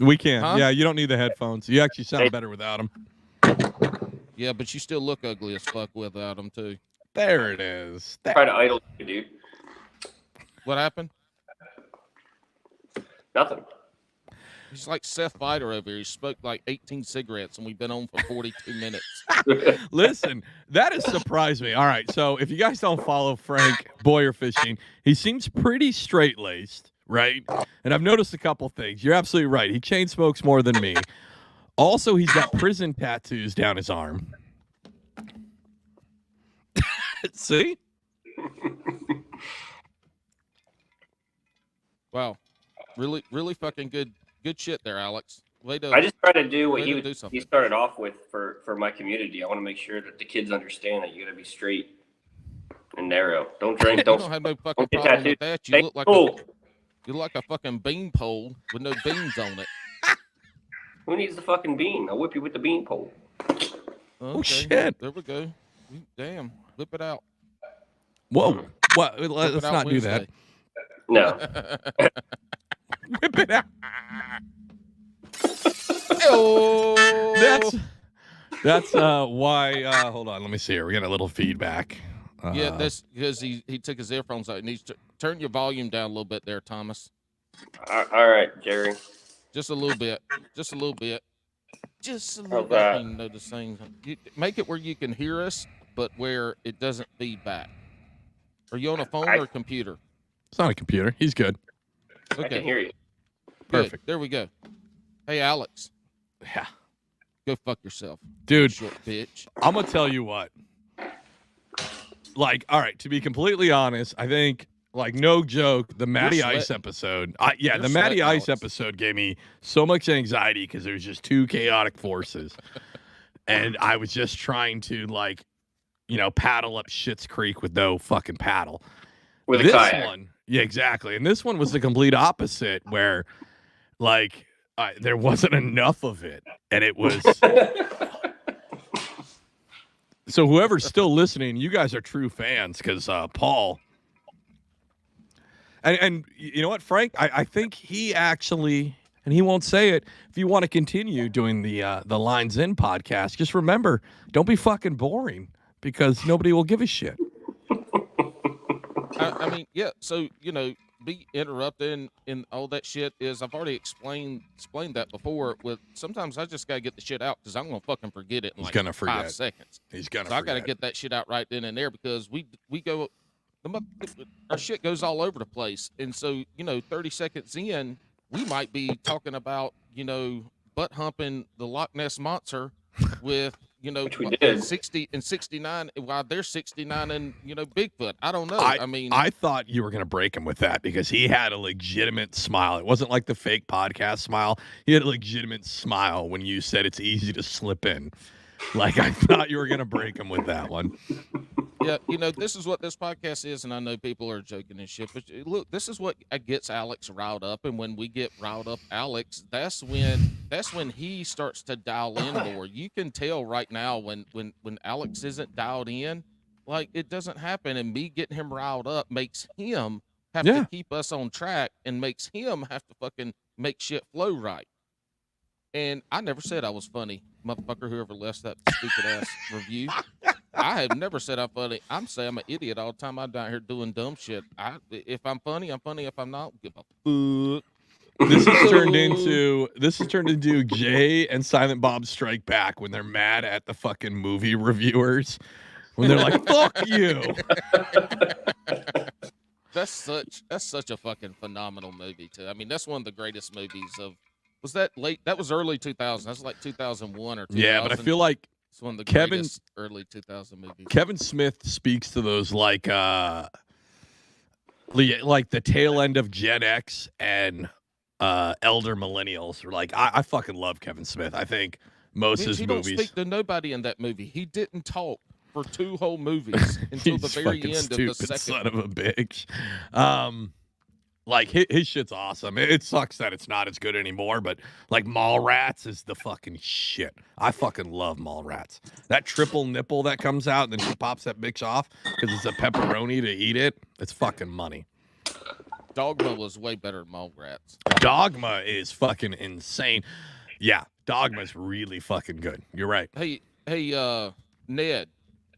S2: We can.
S3: Huh?
S2: Yeah, you don't need the headphones. You actually sound better without them.
S3: Yeah, but you still look ugly as fuck without them too.
S2: There it is.
S4: Try to idle you, dude.
S3: What happened?
S4: Nothing.
S3: He's like Seth Fighter over here. He smoked like 18 cigarettes, and we've been on for 42 minutes.
S2: Listen, that has surprised me. All right, so if you guys don't follow Frank Boyer Fishing, he seems pretty straight-laced, right? And I've noticed a couple things. You're absolutely right. He chain smokes more than me. Also, he's got prison tattoos down his arm. See?
S3: Wow, really fucking good shit there, Alex. Way to
S4: I just try to do what
S3: way to do
S4: he
S3: something.
S4: started off with for my community. I want to make sure that the kids understand that you got to be straight and narrow. Don't drink.
S3: You
S4: Don't.
S3: don't have no fucking
S4: get
S3: problem with
S4: tattooed.
S3: that. You
S4: Stay
S3: look like
S4: cool.
S3: you look like a fucking bean pole with no beans on it.
S4: Who needs the fucking bean? I'll whip you with the bean pole.
S3: Okay,
S2: shit.
S3: There we go. Damn, whip it out.
S2: Whoa. What?
S3: Whip
S2: Let's
S3: it out
S2: not do that.
S3: Wednesday.
S4: No.
S2: Whip it out.
S3: Oh,
S2: That's why. Hold on. Let me see here. We got a little feedback.
S3: yeah, that's because he took his earphones out. He needs to turn your volume down a little bit there, Thomas.
S4: All right, Jerry.
S3: Just a little bit. Just a little bit. Just a little
S4: How's
S3: bit.
S4: that?
S3: I mean, no, the same. Make it where you can hear us, but where it doesn't feed back. Are you on a phone or a computer?
S2: It's not a computer. He's good.
S4: I can hear you.
S3: Good.
S2: Perfect.
S3: There we go. Hey, Alex,
S2: Yeah.
S3: go fuck yourself,
S2: Dude,
S3: short bitch.
S2: I'm going to tell you what. Like, all right, to be completely honest, I think, like, no joke, the Matty Ice
S3: sweating.
S2: episode.
S3: You're
S2: The Matty
S3: sweating,
S2: Ice
S3: Alex.
S2: episode gave me so much anxiety because there was just 2 chaotic forces. And I was just trying to, like, paddle up Schitt's Creek with no fucking paddle.
S4: With a
S2: This
S4: kayak.
S2: one, yeah, exactly. And this one was the complete opposite, where, like, there wasn't enough of it, and it was. So whoever's still listening, you guys are true fans, because Paul. And you know what, Frank? I think he actually, and he won't say it. If you want to continue doing the Lines In podcast, just remember, don't be fucking boring, because nobody will give a shit.
S3: I mean, yeah. So be interrupting and all that shit is. I've already explained that before. With sometimes I just gotta get the shit out because I'm gonna fucking forget it in
S2: He's
S3: like
S2: gonna
S3: 5
S2: forget.
S3: seconds.
S2: He's gonna.
S3: So I gotta get that shit out right then and there because we go our shit goes all over the place. And so, 30 seconds in, we might be talking about, butt humping the Loch Ness monster with,
S4: Which we did.
S3: 60 and 69 while they're 69 and, Bigfoot. I don't know.
S2: I thought you were going to break him with that because he had a legitimate smile. It wasn't like the fake podcast smile. He had a legitimate smile when you said it's easy to slip in. Like, I thought you were going to break him with that one.
S3: Yeah, this is what this podcast is, and I know people are joking and shit, but look, this is what gets Alex riled up, and when we get riled up Alex, that's when he starts to dial in more. You can tell right now when Alex isn't dialed in, like, it doesn't happen, and me getting him riled up makes him have to keep us on track and makes him have to fucking make shit flow right. And I never said I was funny, motherfucker, whoever left that stupid ass review. I have never said I'm funny. I'm saying I'm an idiot all the time. I'm down here doing dumb shit. If I'm funny, I'm funny. If I'm not, give a fuck.
S2: This has turned into Jay and Silent Bob Strike Back when they're mad at the fucking movie reviewers. When they're like, fuck you.
S3: That's such a fucking phenomenal movie too. I mean, that's one of the greatest movies of. Was that late? That was early 2000. That's like 2001 or 2000.
S2: Yeah, but I feel like
S3: it's one of the greatest early 2000 movies.
S2: Kevin Smith speaks to those like the tail end of Gen X and elder millennials. Like I fucking love Kevin Smith. I think most of his movies.
S3: He don't speak to nobody in that movie. He didn't talk for 2 whole movies until the very end of the second.
S2: Son of a bitch. Like, his shit's awesome. It sucks that it's not as good anymore, but, like, Mallrats is the fucking shit. I fucking love Mallrats. That triple nipple that comes out and then she pops that bitch off because it's a pepperoni to eat it, it's fucking money.
S3: Dogma was way better than Mallrats.
S2: Dogma is fucking insane. Yeah, Dogma's really fucking good. You're right.
S3: Hey, Ned,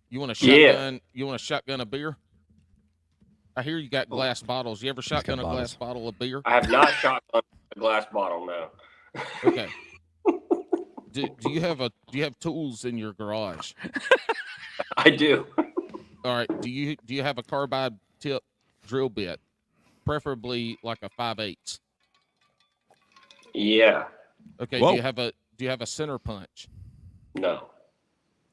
S3: you want a shotgun? Yeah. You want a shotgun of beer? I hear you got glass bottles. You ever shotgun a glass bottle of beer?
S4: I have not shotgun a glass bottle, no.
S3: Okay. Do you have tools in your garage?
S4: I do.
S3: All right. Do you have a carbide tip drill bit, preferably like a 5/8?
S4: Yeah.
S3: Okay. Whoa. Do you have a center punch?
S4: No.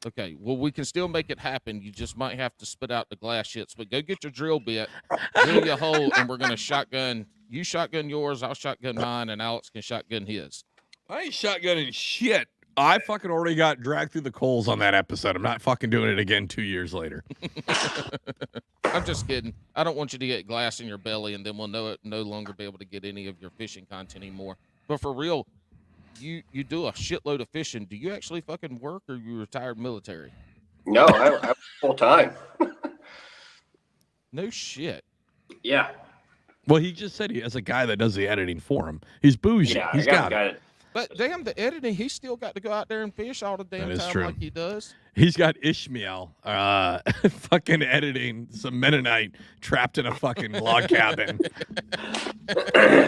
S3: Okay, well, we can still make it happen. You just might have to spit out the glass shits. But go get your drill bit, drill your hole, and we're going to shotgun. You shotgun yours, I'll shotgun mine, and Alex can shotgun his.
S2: I ain't shotgunning shit. I fucking already got dragged through the coals on that episode. I'm not fucking doing it again 2 years later.
S3: I'm just kidding. I don't want you to get glass in your belly, and then we'll no longer be able to get any of your fishing content anymore. But for real, you do a shitload of fishing. Do you actually fucking work, or you retired military?
S4: No, I full time.
S3: No shit.
S4: Yeah.
S2: Well, he just said he has a guy that does the editing for him. He's bougie.
S4: Yeah,
S2: He's got it.
S3: But damn, the editing, he's still got to go out there and fish all the damn time
S2: true.
S3: like he does.
S2: He's got Ishmael fucking editing some Mennonite trapped in a fucking log cabin.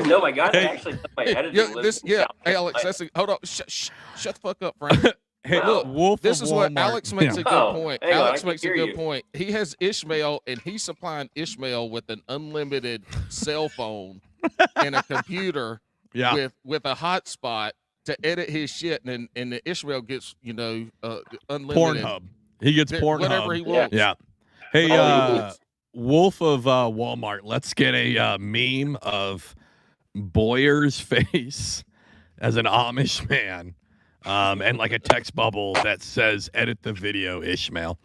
S4: No, my guy actually does my editing.
S3: Hey, Alex, hold on. Shut the fuck up, Frank.
S2: Hey, look, Wolf
S3: this is
S2: Walmart.
S3: what Alex makes a good point. Alex makes a good
S4: you.
S3: point. He has Ishmael, and he's supplying Ishmael with an unlimited cell phone and a computer with a hotspot to edit his shit, and the Ishmael gets unlimited
S2: Pornhub. He gets Pornhub,
S3: whatever he wants.
S2: Yeah. Hey, Wolf of Walmart. Let's get a meme of Boyer's face as an Amish man, and like a text bubble that says "Edit the video, Ishmael."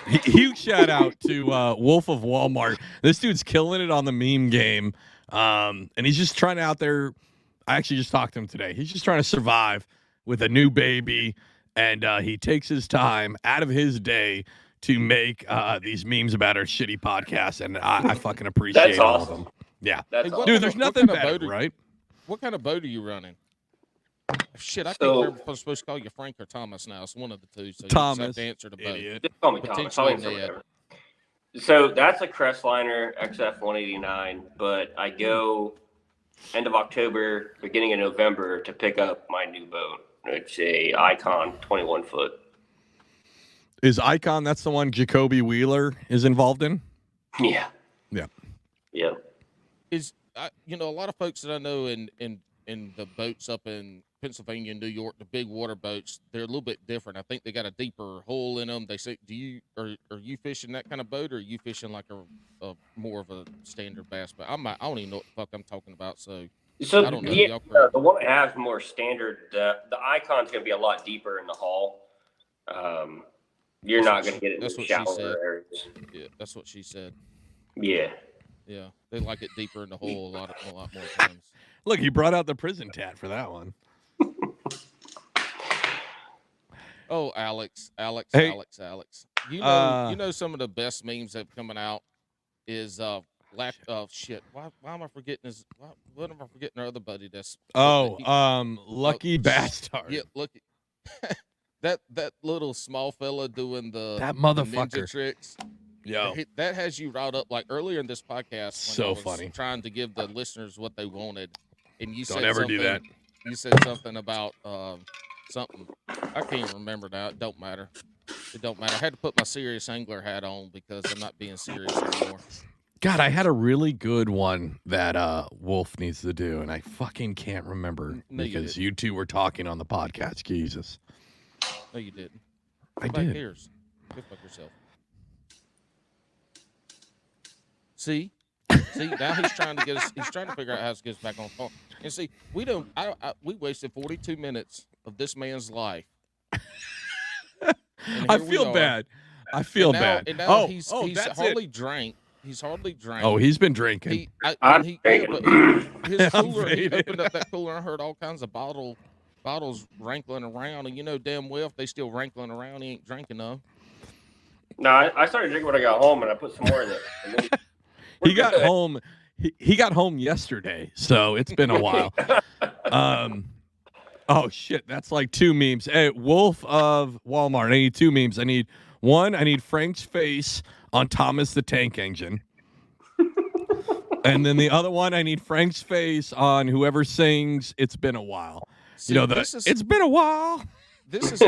S2: Huge shout out to Wolf of Walmart. This dude's killing it on the meme game, and he's just trying out there. I actually just talked to him today. He's just trying to survive with a new baby, and he takes his time out of his day to make these memes about our shitty podcast, and I fucking appreciate all of them. Yeah. Dude, there's nothing better, right?
S3: What kind of boat are you running? Shit, I think they're supposed to call you Frank or Thomas now. It's one of the two, so
S2: Thomas,
S3: you just have to answer the boat.
S4: Just call me Thomas. So that's a Crestliner XF 189, but I go end of October, beginning of November to pick up my new boat. It's a Icon 21 foot.
S2: Is Icon? That's the one Jacoby Wheeler is involved in.
S4: Yeah.
S2: Yeah.
S4: Yeah.
S3: A lot of folks that I know in the boats up in Pennsylvania and New York, the big water boats, they're a little bit different. I think they got a deeper hole in them. They say, are you fishing that kind of boat, or are you fishing like a more of a standard bass boat? I don't even know what the fuck I'm talking about. So I don't know.
S4: Yeah, the one I have is more standard. The Icon's going to be a lot deeper in the hull. You're not going to get it in the shallower areas.
S3: Yeah, that's what she said.
S4: Yeah.
S3: Yeah, they like it deeper in the hole a lot more times.
S2: Look, he brought out the prison tat for that one.
S3: Oh, Alex.
S2: Hey,
S3: You know some of the best memes that have coming out is shit. Why am I forgetting his? What am I forgetting? Our other buddy that's
S2: Lucky Bastard.
S3: Yeah, Lucky. that little small fella doing
S2: that
S3: the
S2: motherfucker
S3: ninja tricks.
S2: Yo,
S3: that has you riled up. Like earlier in this podcast,
S2: so
S3: I was
S2: funny.
S3: Trying to give the listeners what they wanted, and you
S2: don't
S3: said
S2: ever
S3: something,
S2: do that.
S3: You said something about something. I can't remember now. It don't matter. It don't matter. I had to put my serious angler hat on because I'm not being serious anymore.
S2: God, I had a really good one that Wolf needs to do, and I fucking can't remember because you two were talking on the podcast. Jesus.
S3: No, you didn't.
S2: I did.
S3: Ears. Go fuck yourself. See, now he's trying to get us. He's trying to figure out how to get us back on phone. And see, we don't. We wasted 42 minutes of this man's life.
S2: I feel bad. I feel bad.
S3: And now he's hardly drank. He's hardly drank.
S2: Oh, he's been drinking.
S3: His cooler. He opened up that cooler and I heard all kinds of bottles rankling around, and you know damn well if they still rankling around, he ain't drinking them.
S4: No, I started drinking when I got home, and I put some more in it.
S2: He got home. He got home yesterday, so it's been a while. Oh shit, that's like two memes. Hey, Wolf of Walmart. I need two memes. I need one. I need Frank's face on Thomas the Tank Engine, and then the other one. I need Frank's face on whoever sings "It's Been a While."
S3: See,
S2: it's been a while.
S3: This is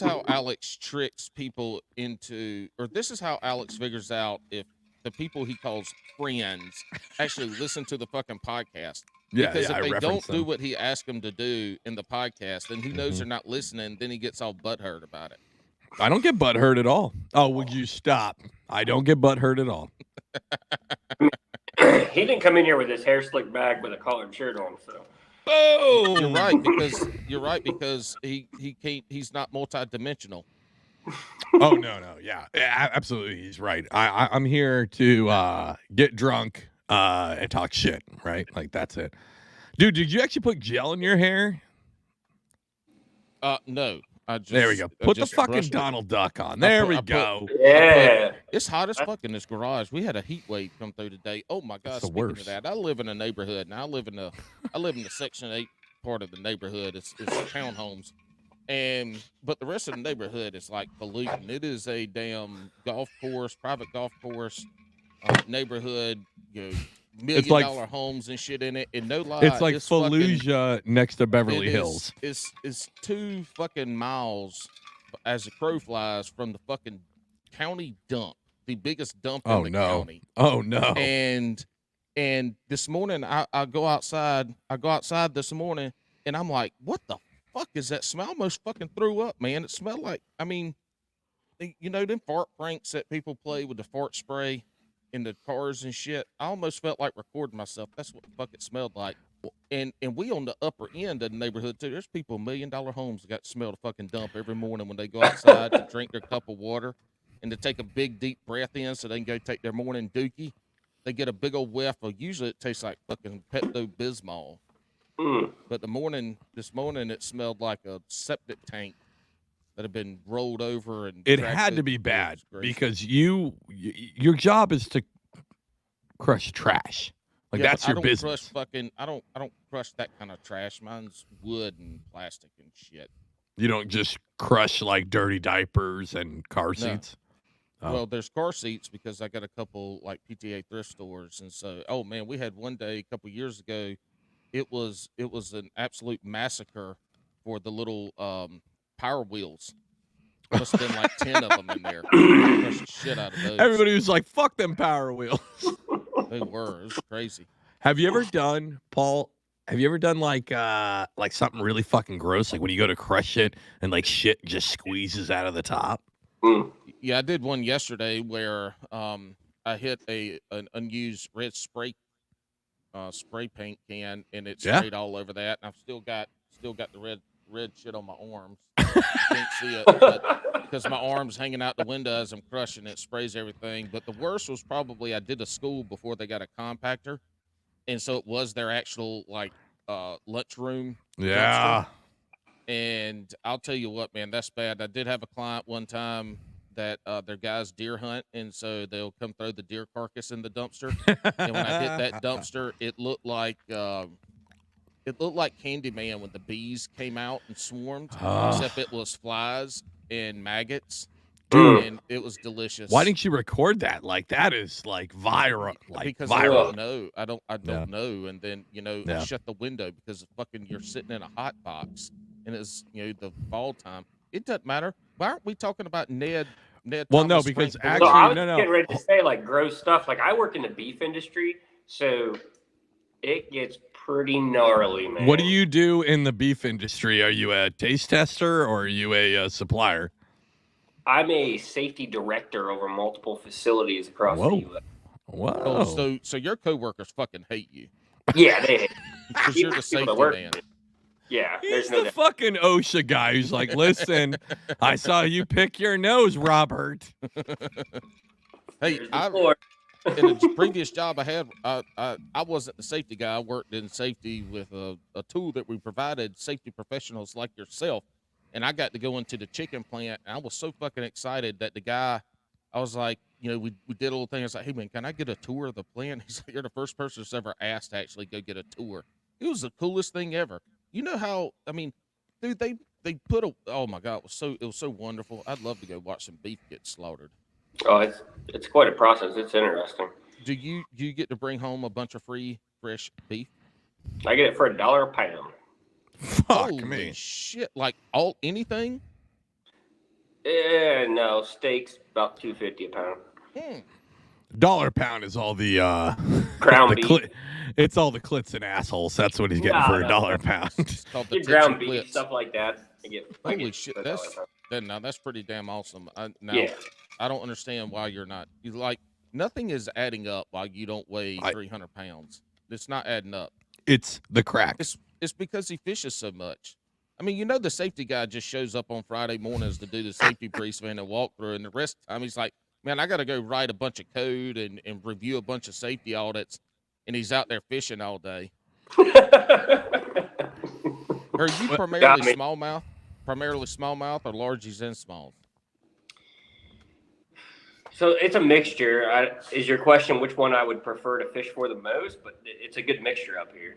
S3: how Alex tricks people into, or this is how Alex figures out if the people he calls friends actually listen to the fucking podcast.
S2: Yeah,
S3: because if they don't
S2: them.
S3: do what he asked them to do in the podcast, then he knows they're not listening. Then he gets all butthurt about it.
S2: I don't get butthurt at all. Oh, would you stop? I don't get butthurt at all.
S4: He didn't come in here with his hair slicked back with a collared shirt on, so.
S2: Oh,
S3: you're right because he can't. He's not multidimensional.
S2: Oh no, yeah, absolutely, he's right. I'm here to get drunk and talk shit, right? Like that's it, dude. Did you actually put gel in your hair?
S3: No.
S2: There we go. Put the fucking Donald Duck on. There we go.
S4: Yeah.
S3: It's hot as fuck in this garage. We had a heat wave come through today. Oh my God! Speaking of that, I live in a neighborhood now. I live in the Section 8 part of the neighborhood. It's townhomes, but the rest of the neighborhood is like polluting. It is a damn golf course, private golf course, neighborhood. $1 million homes and shit in it, and no lie,
S2: it's like Fallujah next to Beverly Hills.
S3: It's 2 fucking miles as the crow flies from the fucking county dump, the biggest dump in the county.
S2: Oh no!
S3: And this morning I go outside. I go outside this morning, and I'm like, what the fuck is that smell? I almost fucking threw up, man. It smelled like, I mean, them fart pranks that people play with the fart spray in the cars and shit. I almost felt like recording myself. That's what the fuck it smelled like. And we on the upper end of the neighborhood too. There's people $1 million homes that got to smell the fucking dump every morning when they go outside to drink their cup of water and to take a big deep breath in so they can go take their morning dookie. They get a big old whiff of, usually it tastes like fucking Pepto-Bismol. But this morning it smelled like a septic tank that had been rolled over, and
S2: it had to be bad because your job is to crush trash. Like that's your business.
S3: I don't crush that kind of trash. Mine's wood and plastic and shit.
S2: You don't just crush like dirty diapers and car seats.
S3: No. Well, there's car seats because I got a couple like PTA thrift stores, and so man, we had one day a couple years ago. It was an absolute massacre for the little Power Wheels. Must have been like 10 of them in there. Crushed the shit out of those.
S2: Everybody was like, "Fuck them Power Wheels."
S3: They were. It was crazy.
S2: Have you ever done, Paul? Have you ever done like something really fucking gross, like when you go to crush it and like shit just squeezes out of the top?
S3: Yeah, I did one yesterday where I hit an unused red spray paint can, and it sprayed all over that. And I've still got the red shit on my arms. You can't see it, but because my arm's hanging out the window as I'm crushing it, sprays everything. But the worst was probably I did a school before they got a compactor, and so it was their actual like lunchroom.
S2: Yeah.
S3: dumpster. And I'll tell you what, man, that's bad. I did have a client one time that their guys deer hunt, and so they'll come throw the deer carcass in the dumpster. And when I hit that dumpster, it looked like Candyman when the bees came out and swarmed, except it was flies and maggots, and it was delicious.
S2: Why didn't you record that? Like that is like viral, like
S3: because
S2: viral.
S3: I don't know. I don't
S2: Yeah.
S3: know. And then
S2: Yeah.
S3: shut the window because fucking you're sitting in a hot box, and it's the fall time. It doesn't matter. Why aren't we talking about Ned?
S2: Well, no,
S3: Thomas
S2: because
S3: Frank
S2: actually-
S4: So I was
S2: no.
S4: getting ready to say like gross stuff. Like I work in the beef industry, so it gets pretty gnarly, man.
S2: What do you do in the beef industry? Are you a taste tester or are you a supplier?
S4: I'm a safety director over multiple facilities across
S2: Whoa.
S4: the U.S.
S2: Whoa.
S3: Oh, so your coworkers fucking hate you
S4: Yeah, they.
S3: because you're
S4: Even
S3: the
S4: people
S3: safety
S4: that work-
S3: man.
S4: Yeah,
S2: He's
S4: there's no
S2: the
S4: doubt.
S2: fucking OSHA guy who's like, listen, I saw you pick your nose, Robert.
S3: Hey,
S4: There's the floor.
S3: in a previous job I had, I wasn't the safety guy. I worked in safety with a tool that we provided safety professionals like yourself. And I got to go into the chicken plant, and I was so fucking excited that the guy, I was like, we did a little thing. I was like, hey, man, can I get a tour of the plant? He's like, you're the first person that's ever asked to actually go get a tour. It was the coolest thing ever. You know how, I mean, dude, they put oh my God, it was so wonderful. I'd love to go watch some beef get slaughtered.
S4: Oh, it's quite a process. It's interesting.
S3: Do you get to bring home a bunch of free fresh beef?
S4: I get it for $1 a pound.
S2: Fuck
S3: Holy
S2: me.
S3: shit! Like anything?
S4: No, steaks about $2.50 a pound.
S2: Dollar pound is all the
S4: Ground
S2: the
S4: beef.
S2: it's all the clits and assholes. That's what he's getting
S4: No,
S2: for
S4: no.
S2: $1 a pound.
S3: It's called the
S4: Get ground
S3: Texan
S4: beef,
S3: Blitz.
S4: stuff like that. I
S3: Holy
S4: get
S3: shit!
S4: $1 a pound.
S3: That's pretty damn awesome. Now,
S4: Yeah.
S3: I don't understand why you're not. You like nothing is adding up while you don't weigh
S2: I-
S3: 300 pounds. It's not adding up.
S2: It's the crack.
S3: It's because he fishes so much. I mean, the safety guy just shows up on Friday mornings to do the safety briefing and walk through, and the rest of the time he's like, man, I got to go write a bunch of code and review a bunch of safety audits, and he's out there fishing all day. Are you primarily
S4: me.
S3: smallmouth? Primarily smallmouth or largies and smalls?
S4: So it's a mixture. Is your question which one I would prefer to fish for the most? But it's a good mixture up here.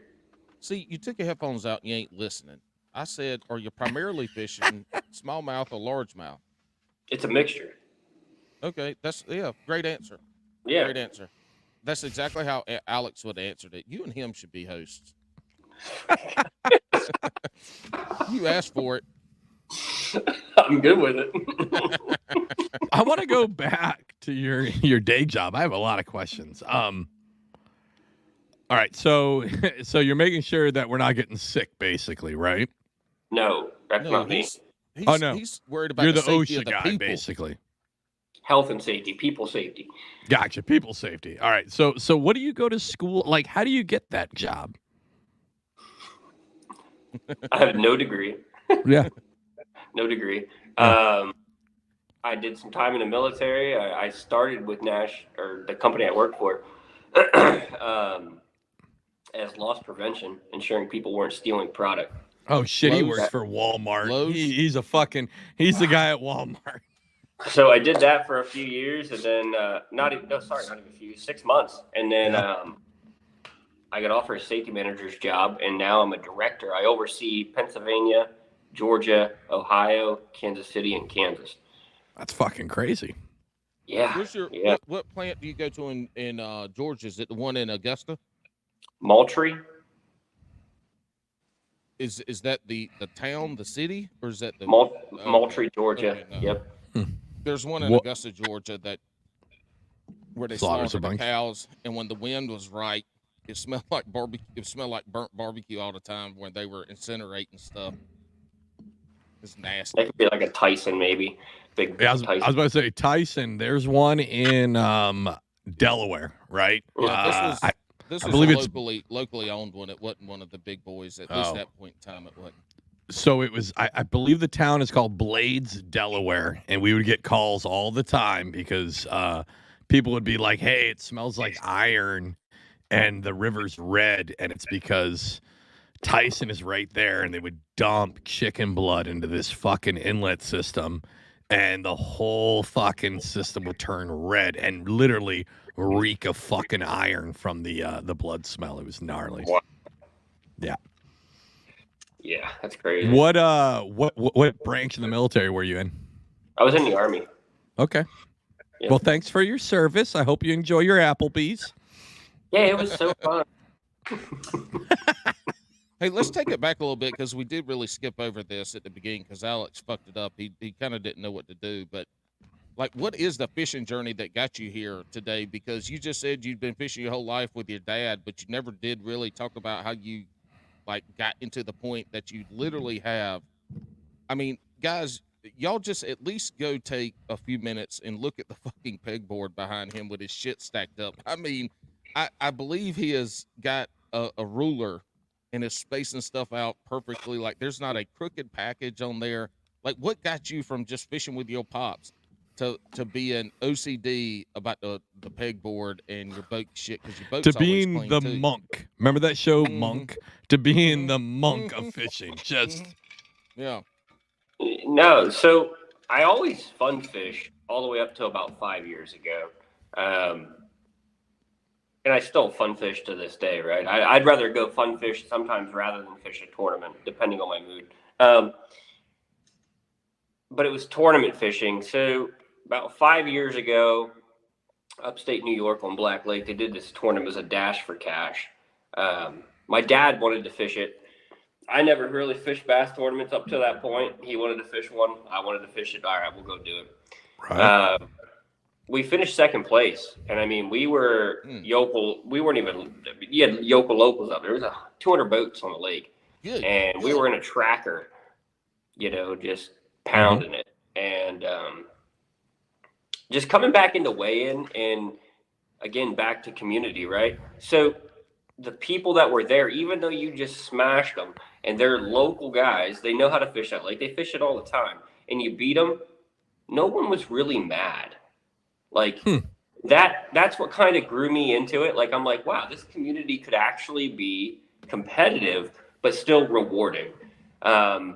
S3: See, you took your headphones out and you ain't listening. I said, are you primarily fishing smallmouth or largemouth?
S4: It's a mixture.
S3: Okay, great answer.
S4: Yeah.
S3: Great answer. That's exactly how Alex would have answered it. You and him should be hosts. You asked for it.
S4: I'm good with it.
S2: I want to go back to your day job. I have a lot of questions. All right, so you're making sure that we're not getting sick, basically, right?
S4: No, that's
S3: No,
S4: not me.
S3: he's worried about
S2: You're
S3: the
S2: the
S3: safety
S2: OSHA
S3: of the
S2: guy,
S3: people.
S2: basically.
S4: Health and safety, people safety.
S2: Gotcha. People safety. All right. So what do you go to school? Like, how do you get that job?
S4: I have no degree.
S2: Yeah.
S4: No degree.
S2: Yeah.
S4: I did some time in the military. I started with the company I worked for, as loss prevention, ensuring people weren't stealing product.
S2: Oh shit, he
S3: Lowe's.
S2: works for Walmart.
S3: Lowe's?
S2: He's the guy at Walmart.
S4: So I did that for a few years, and then not even a few, 6 months, and then I got offered a safety manager's job, and now I'm a director. I oversee Pennsylvania, Georgia, Ohio, Kansas City, and Kansas.
S2: That's fucking crazy.
S4: Yeah,
S3: Where's your
S4: yeah.
S3: what plant do you go to in Georgia? Is it the one in Augusta?
S4: Moultrie.
S3: Is that the town, the city, or is that the
S4: Moultrie, Georgia.
S3: Okay, no.
S4: Yep.
S3: There's one in
S2: What-
S3: Augusta, Georgia, that where they
S2: Slaughters a
S3: slaughtered the
S2: bunch.
S3: cows, and when the wind was right, it smelled like barbecue. It smelled like burnt barbecue all the time when they were incinerating stuff. It's nasty.
S4: That could be like a Tyson, maybe. Big
S2: Yeah, I was
S4: Tyson.
S2: about to say Tyson. There's one in Delaware, right?
S3: Yeah,
S2: I
S3: this
S2: I
S3: was
S2: believe
S3: a
S2: it's-
S3: locally owned one. It wasn't one of the big boys. At least
S2: Oh.
S3: at that point in time, it wasn't.
S2: So it was. I believe the town is called Blades, Delaware, and we would get calls all the time because people would be like, "Hey, it smells like iron, and the river's red, and it's because Tyson is right there." And they would dump chicken blood into this fucking inlet system, and the whole fucking system would turn red and literally reek of fucking iron from the blood smell. It was gnarly.
S4: Wow.
S2: Yeah.
S4: Yeah, that's crazy.
S2: What branch in the military were you in?
S4: I was in the Army.
S2: Okay.
S4: Yeah.
S2: Well, thanks for your service. I hope you enjoy your Applebee's.
S4: Yeah, it was so fun.
S3: Hey, let's take it back a little bit because we did really skip over this at the beginning because Alex fucked it up. He kind of didn't know what to do. But, like, what is the fishing journey that got you here today? Because you just said you'd been fishing your whole life with your dad, but you never did really talk about how you, like, got into the point that you literally have. I mean, guys, y'all just at least go take a few minutes and look at the fucking pegboard behind him with his shit stacked up. I mean, I believe he has got a ruler and is spacing stuff out perfectly. Like, there's not a crooked package on there. Like, what got you from just fishing with your pops to being OCD about the pegboard and your boat shit? Because your boat's
S2: To
S3: always
S2: being
S3: clean,
S2: the
S3: too.
S2: monk. Remember that show,
S3: Mhm.
S2: Monk? To being the monk
S3: Mhm.
S2: of fishing. Just
S3: Yeah.
S4: No, so I always fun fish all the way up to about 5 years ago. And I still fun fish to this day, right? I'd rather go fun fish sometimes rather than fish a tournament, depending on my mood. But it was tournament fishing. So about 5 years ago, upstate New York on Black Lake, they did this tournament. It was a dash for cash. My dad wanted to fish it. I never really fished bass tournaments up to that point. He wanted to fish one. I wanted to fish it. All right, we'll go do it.
S2: right.
S4: We finished second place, and I mean, we were yokel. We weren't even. You had yokel locals up there. There was 200 boats on the lake,
S3: Good.
S4: and we were in a tracker, just pounding it, and just coming back into weigh-in, and again back to community, right? So the people that were there, even though you just smashed them, and they're local guys, they know how to fish that lake. They fish it all the time, and you beat them. No one was really mad. Like that's what kind of grew me into it. Like, I'm like, wow, this community could actually be competitive, but still rewarding. That's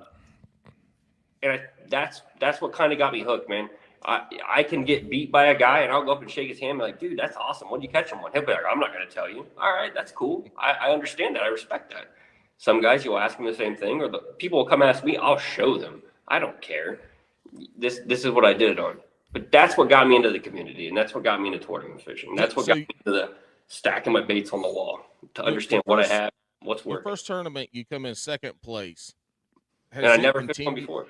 S4: what kind of got me hooked, man. I can get beat by a guy and I'll go up and shake his hand and be like, dude, that's awesome. What'd you catch him on? He'll be like, I'm not going to tell you. All right, that's cool. I understand that. I respect that. Some guys, you'll ask them the same thing, or the people will come ask me, I'll show them. I don't care. This is what I did it on. But that's what got me into the community, and that's what got me into tournament fishing. That's what got me into the stacking my baits on the wall to understand what I have, what's
S3: Your
S4: working.
S3: first tournament, you come in second place.
S4: And I never fished one before.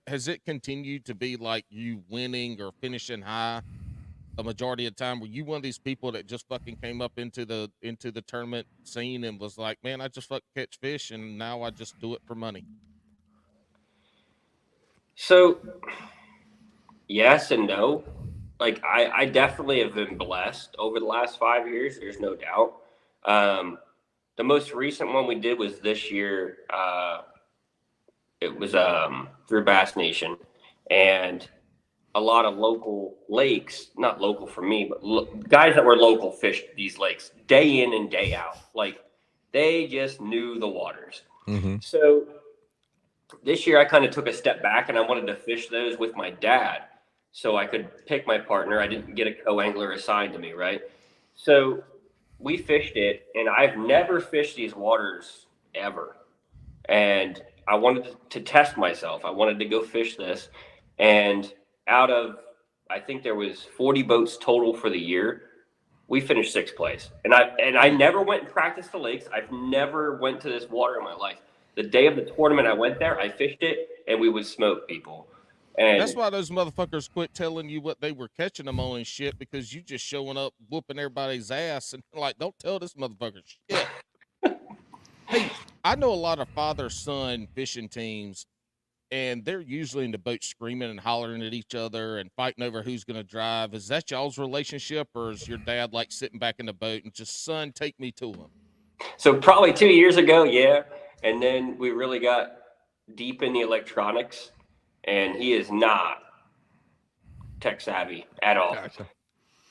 S3: Has it continued to be like you winning or finishing high a majority of the time? Were you one of these people that just fucking came up into the tournament scene and was like, man, I just fucking catch fish and now I just do it for money?
S4: So, yes and no. Like, I definitely have been blessed over the last 5 years. There's no doubt. The most recent one we did was this year. It was through Bass Nation, and a lot of local lakes, not local for me, but guys that were local fished these lakes day in and day out. Like, they just knew the waters.
S2: Mm-hmm.
S4: So this year I kind of took a step back and I wanted to fish those with my dad so I could pick my partner. I didn't get a co-angler assigned to me, right? So we fished it, and I've never fished these waters ever. And I wanted to test myself. I wanted to go fish this. And out of, I think there was 40 boats total for the year, we finished 6th place. And I never went and practiced the lakes. I've never went to this water in my life. The day of the tournament I went there, I fished it, and we would smoke people. And
S3: That's why those motherfuckers quit telling you what they were catching them on and shit, because you just showing up whooping everybody's ass and like, don't tell this motherfucker shit. Hey, I know a lot of father-son fishing teams, and they're usually in the boat screaming and hollering at each other and fighting over who's going to drive. Is that y'all's relationship, or is your dad like sitting back in the boat and just, son, take me to him?
S4: so probably 2 years ago, yeah. And then we really got deep in the electronics, and he is not tech savvy at all.
S2: Gotcha.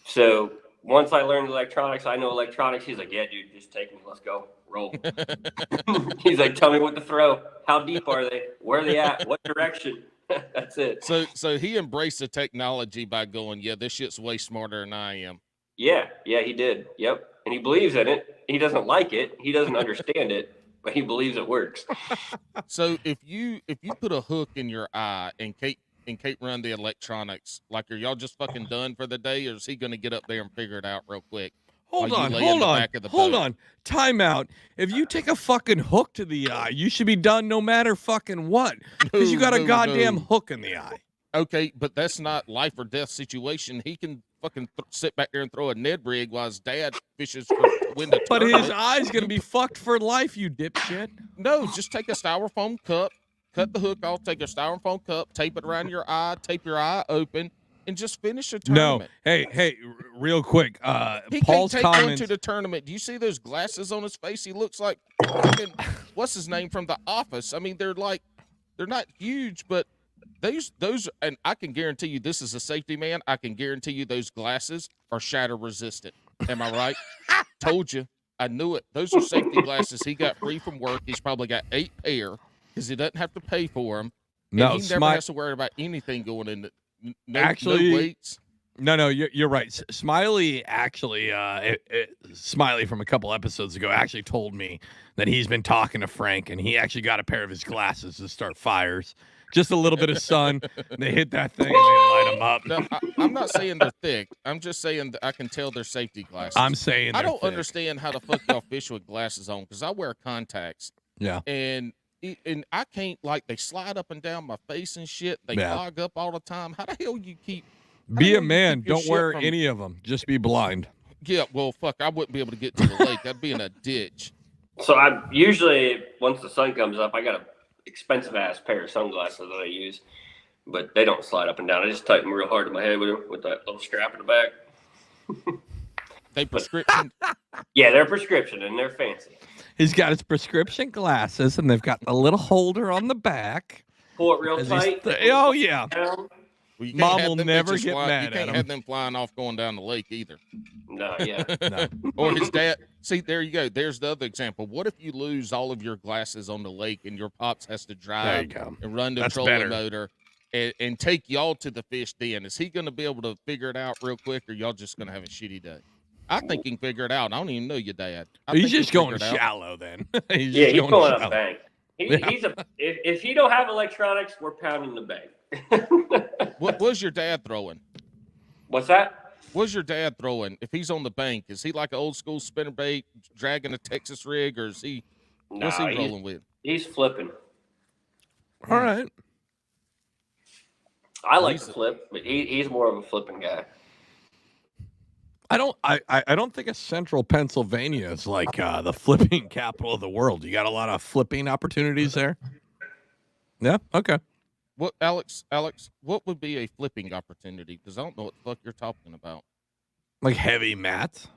S4: So once I learned electronics, I know electronics. He's like, yeah, dude, just take me. Let's go. Roll. He's like, tell me what to throw. How deep are they? Where are they at? What direction? That's it.
S3: So he embraced the technology by going, yeah, this shit's way smarter than I am.
S4: Yeah, he did. Yep. And he believes in it. He doesn't like it. He doesn't understand it, but he believes it works.
S3: So if you put a hook in your eye and Kate run the electronics, like, are y'all just fucking done for the day, or is he going to get up there and figure it out real quick?
S2: Hold on. Time out. If you take a fucking hook to the eye, you should be done no matter fucking what. Because you got a goddamn hook in the eye.
S3: Okay, but that's not life or death situation. He can fucking sit back there and throw a Ned rig while his dad fishes for win the
S2: But
S3: tournament.
S2: his eye's going to be fucked for life, you dipshit.
S3: No, just take a styrofoam cup, cut the hook off, take a styrofoam cup, tape it around your eye, tape your eye open, and just finish the tournament.
S2: No. Hey, real quick.
S3: He
S2: Paul's
S3: can't take one
S2: comments.
S3: to the tournament. Do you see those glasses on his face? He looks like fucking, what's his name from The Office? I mean, they're not huge, but those, and I can guarantee you, this is a safety man. I can guarantee you those glasses are shatter resistant. Am I right? Told you. I knew it. Those are safety glasses he got free from work. He's probably got 8 pair because he doesn't have to pay for them.
S2: No,
S3: he never has to worry about anything going in. No weights.
S2: No, you're right. Smiley actually, Smiley from a couple episodes ago actually told me that he's been talking to Frank, and he actually got a pair of his glasses to start fires. Just a little bit of sun, they hit that thing and they light them up.
S3: No, I'm not saying they're thick. I'm just saying that I can tell they're safety glasses.
S2: I'm saying
S3: I don't
S2: thick.
S3: understand how the fuck y'all fish with glasses on, because I wear contacts.
S2: Yeah.
S3: And I can't, like, they slide up and down my face and shit. They clog up all the time. How the hell you keep?
S2: Be a man. Don't wear any of them. Just be blind.
S3: Yeah, well, fuck, I wouldn't be able to get to the lake. I'd be in a ditch.
S4: So I usually, once the sun comes up, I got a expensive ass pair of sunglasses that I use, but they don't slide up and down. I just tighten them real hard to my head with that little strap in the back.
S3: They prescription.
S4: Yeah, they're prescription and they're fancy.
S2: He's got his prescription glasses, and they've got the little holder on the back.
S4: Pull it real tight.
S2: Oh yeah.
S3: Well, you can't
S2: Mom
S3: have
S2: will
S3: them
S2: never
S3: bitches
S2: get
S3: fly-
S2: mad
S3: You
S2: at
S3: can't
S2: him.
S3: have them flying off going down the lake either.
S4: No, yeah.
S2: No.
S3: Or his dad. See, there you go. There's the other example. What if you lose all of your glasses on the lake and your pops has to
S2: There you
S3: drive
S2: go.
S3: and run the
S2: That's
S3: trolling
S2: better.
S3: motor and take y'all to the fish den? Is he going to be able to figure it out real quick, or y'all just going to have a shitty day? I think he can figure it out. I don't even know your dad.
S2: He's just going shallow then. He's
S4: Yeah,
S2: just
S4: he's
S2: going
S4: pulling up
S2: shallow.
S4: bank.
S2: Yeah.
S4: He's if he don't have electronics, we're pounding the bank.
S3: What was your dad throwing?
S4: What's that?
S3: What's your dad throwing? If he's on the bank, is he like an old school spinnerbait dragging a Texas rig, or is he? What's he rolling with?
S4: He's flipping.
S2: All right.
S4: I like to flip, but he's more of a flipping guy.
S2: I don't think a central Pennsylvania is like the flipping capital of the world. You got a lot of flipping opportunities there. Yeah. Okay.
S3: What, Alex, what would be a flipping opportunity? Because I don't know what the fuck you're talking about.
S2: Like heavy mats.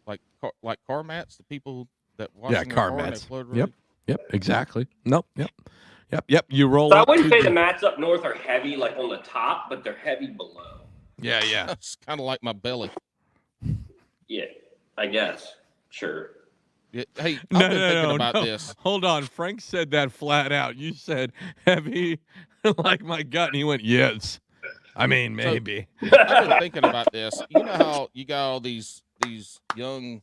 S3: Like car mats, the people that wash
S2: Yeah,
S3: their
S2: car
S3: and they
S2: mats.
S3: float
S2: Yep.
S3: around?
S2: Yep. Exactly. Nope. Yep. You roll.
S4: So I
S2: up
S4: wouldn't
S2: to
S4: say the mats up north are heavy, like on the top, but they're heavy below.
S2: Yeah.
S3: It's kind of like my belly.
S4: Yeah, I guess. Sure.
S3: Yeah, hey, I've been thinking about
S2: no.
S3: this.
S2: Hold on. Frank said that flat out. You said heavy like my gut, and he went, yes. I mean, maybe.
S3: I've been thinking about this. You know how you got all these young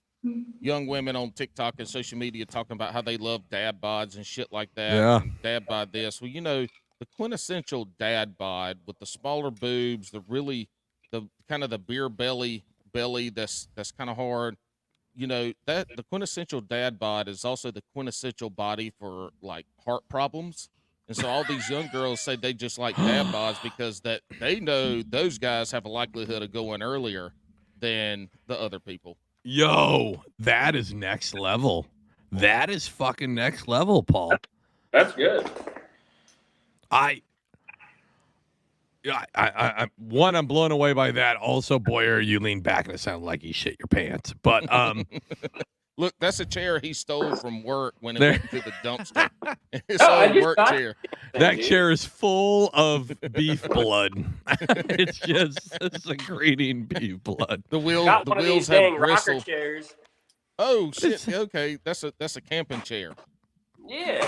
S3: women on TikTok and social media talking about how they love dad bods and shit like that.
S2: Yeah.
S3: And dad bod this. Well, you know, the quintessential dad bod with the smaller boobs, the kind of the beer belly that's kind of hard. you know, that the quintessential dad bod is also the quintessential body for like heart problems. And so all these young girls say they just like dad bods because that they know those guys have a likelihood of going earlier than the other people.
S2: Yo, that is next level. That is fucking next level, Paul.
S4: That's good.
S2: I'm blown away by that. Also, Boyer, you lean back and it sounded like you shit your pants. But
S3: Look, that's a chair he stole from work when it
S2: There-
S3: went to the dumpster. His
S4: I
S3: old
S4: just
S3: work
S4: thought-
S3: chair.
S2: that chair is full of beef blood. It's secreting beef blood.
S3: The
S4: Got one of
S3: wheels
S4: these
S3: have
S4: dang rocker
S3: bristle.
S4: chairs.
S3: Oh shit! Okay, that's a camping chair.
S4: Yeah.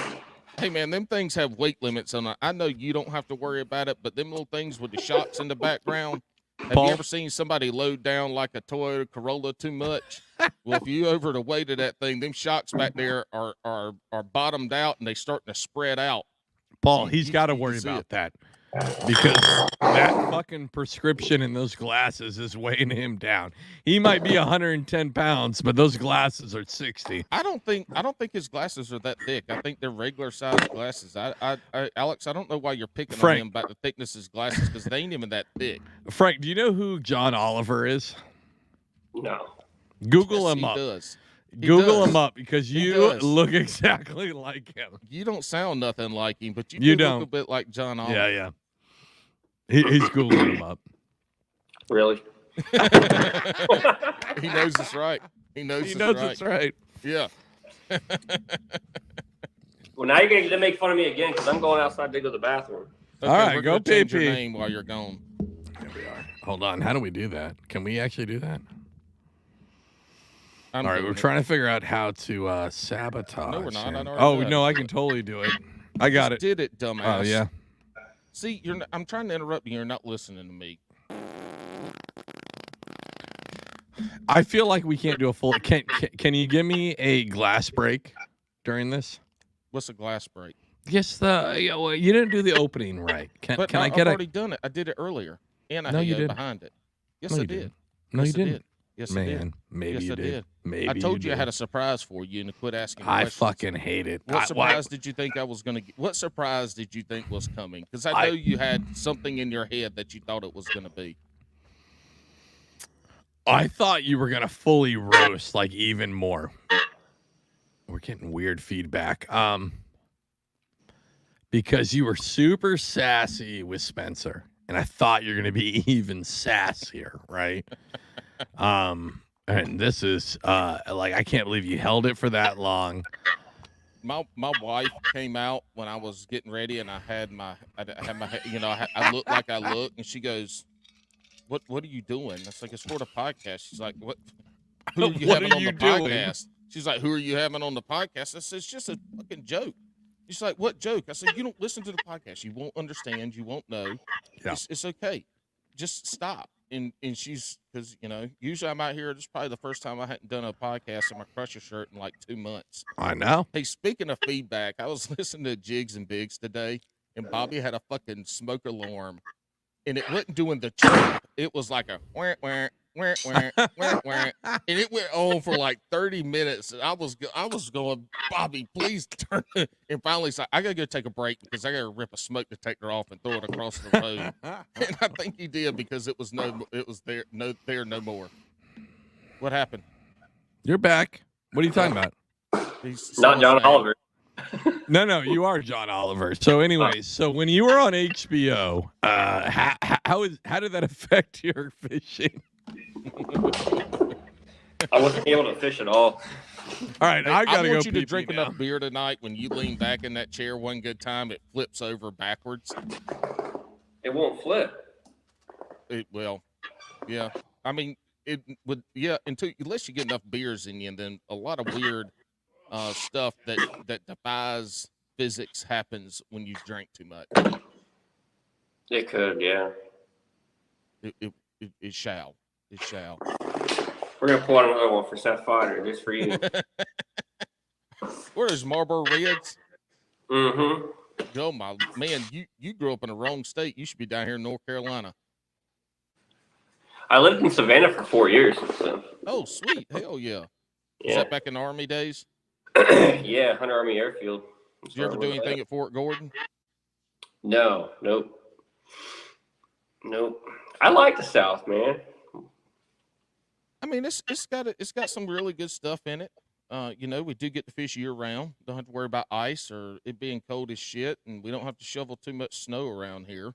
S3: Hey man, them things have weight limits on it. I know you don't have to worry about it, but them little things with the shocks in the background. Have
S2: Paul?
S3: you ever seen somebody load down like a Toyota Corolla too much? Well, if you over the weight of that thing, them shocks back there are bottomed out and they starting to spread out.
S2: Paul,
S3: You-
S2: he's
S3: you-
S2: got to
S3: you
S2: worry
S3: see
S2: about
S3: it.
S2: that because that fucking prescription in those glasses is weighing him down. He might be 110 pounds, but those glasses are 60.
S3: I don't think his glasses are that thick. I think they're regular sized glasses. Alex, I don't know why you're picking
S2: Frank.
S3: on him about the thickness of his glasses because they ain't even that thick.
S2: Frank, do you know who John Oliver is?
S4: No.
S2: Google
S3: Yes,
S2: him
S3: he
S2: up.
S3: does. He
S2: Google
S3: does.
S2: him up because
S3: He
S2: you
S3: does.
S2: look exactly like him.
S3: You don't sound nothing like him, but you
S2: You
S3: do
S2: don't.
S3: look a bit like John Oliver.
S2: Yeah. He's Googling him up.
S4: Really?
S3: He knows it's right. He knows,
S2: He knows
S3: right.
S2: it's right.
S3: Yeah.
S4: Well, now you're going to make fun of me again because I'm going outside to go to the bathroom.
S3: Okay,
S2: All right,
S3: we're
S2: go
S3: gonna change your
S2: pee-pee.
S3: name while you're gone.
S2: There we are. Hold on. How do we do that? Can we actually do that?
S3: I'm
S2: All right,
S3: doing
S2: we're
S3: it.
S2: trying to figure out how to sabotage.
S3: No, we're not.
S2: him.
S3: I already
S2: Oh
S3: did.
S2: no, I can totally do it. I got it.
S3: Did it, dumbass?
S2: Oh yeah.
S3: See, you're. Not, I'm trying to interrupt you. You're not listening to me.
S2: I feel like we can't do a full. Can you give me a glass break during this?
S3: What's a glass break?
S2: Yes, well, you didn't do the opening right. Can
S3: But
S2: I
S3: I've
S2: get a?
S3: already done it. I did it earlier, and I
S2: No,
S3: had
S2: you
S3: you
S2: didn't.
S3: behind it. Yes,
S2: No,
S3: I
S2: you
S3: did.
S2: didn't. No,
S3: Yes,
S2: you
S3: I
S2: didn't.
S3: did. Yes, I did.
S2: Man, maybe
S3: Yes,
S2: you
S3: I
S2: did.
S3: did.
S2: Maybe
S3: I told you I
S2: did.
S3: had a surprise for you, and to quit asking
S2: I
S3: questions.
S2: fucking hate it.
S3: What
S2: I-
S3: surprise did you think I was going to get? What surprise did you think was coming? Because I
S2: I-
S3: know you had something in your head that you thought it was going to be.
S2: I thought you were gonna fully roast like even more. We're getting weird feedback. Because you were super sassy with Spencer, and I thought you're gonna be even sassier, right? And this is like I can't believe you held it for that long.
S3: My wife came out when I was getting ready, and I had my I looked like I looked, and she goes, "What are you doing?" I was like, "It's for the podcast." She's like, "What? Who are you
S2: What
S3: having
S2: are
S3: on
S2: you
S3: the
S2: doing?
S3: podcast?" She's like, "Who are you having on the podcast?" I said, "It's just a fucking joke." She's like, "What joke?" I said, "You don't listen to the podcast. You won't understand. You won't know.
S2: Yeah.
S3: It's okay. Just stop." And she's because usually I'm out here. This is probably the first time I hadn't done a podcast in my Crusher shirt in like 2 months.
S2: I know.
S3: Hey, speaking of feedback, I was listening to Jigs and Bigs today, and Bobby had a fucking smoke alarm, and it wasn't doing the chirp. It was like a wah, wah, wah, wah, wah, wah, and it went on for like 30 minutes. And I was going, Bobby, please turn it. And finally, it's like, I gotta go take a break because I gotta rip a smoke detector off and throw it across the road. And I think he did because it was there no more. What happened?
S2: You're back. What are you talking about?
S3: He's
S4: Not John
S3: saying-
S4: Oliver.
S2: No, you are John Oliver. So, anyways, so when you were on HBO, how did that affect your fishing?
S4: I wasn't able to fish at all.
S2: All right,
S3: Hey,
S2: I gotta go
S3: want you to
S2: pee-pee
S3: drink
S2: now.
S3: enough beer tonight. When you lean back in that chair one good time, it flips over backwards.
S4: It won't flip.
S3: It will. Yeah. I mean, it would. Yeah. Unless you get enough beers in you, and then a lot of weird stuff that defies physics happens when you drink too much.
S4: It could, yeah.
S3: It shall. It shall.
S4: We're gonna pull out another one for Seth Fodder just for you.
S3: Where is Marlboro Reds?
S4: Mm-hmm.
S3: Oh my man, you grew up in the wrong state. You should be down here in North Carolina.
S4: I lived in Savannah for 4 years. So.
S3: Oh, sweet. Hell yeah. Is that back in the Army days?
S4: Yeah, Hunter Army Airfield.
S3: Did you ever do anything at Fort Gordon?
S4: No, nope. I like the South, man.
S3: I mean, it's got some really good stuff in it. We do get to fish year round. Don't have to worry about ice or it being cold as shit, and we don't have to shovel too much snow around here.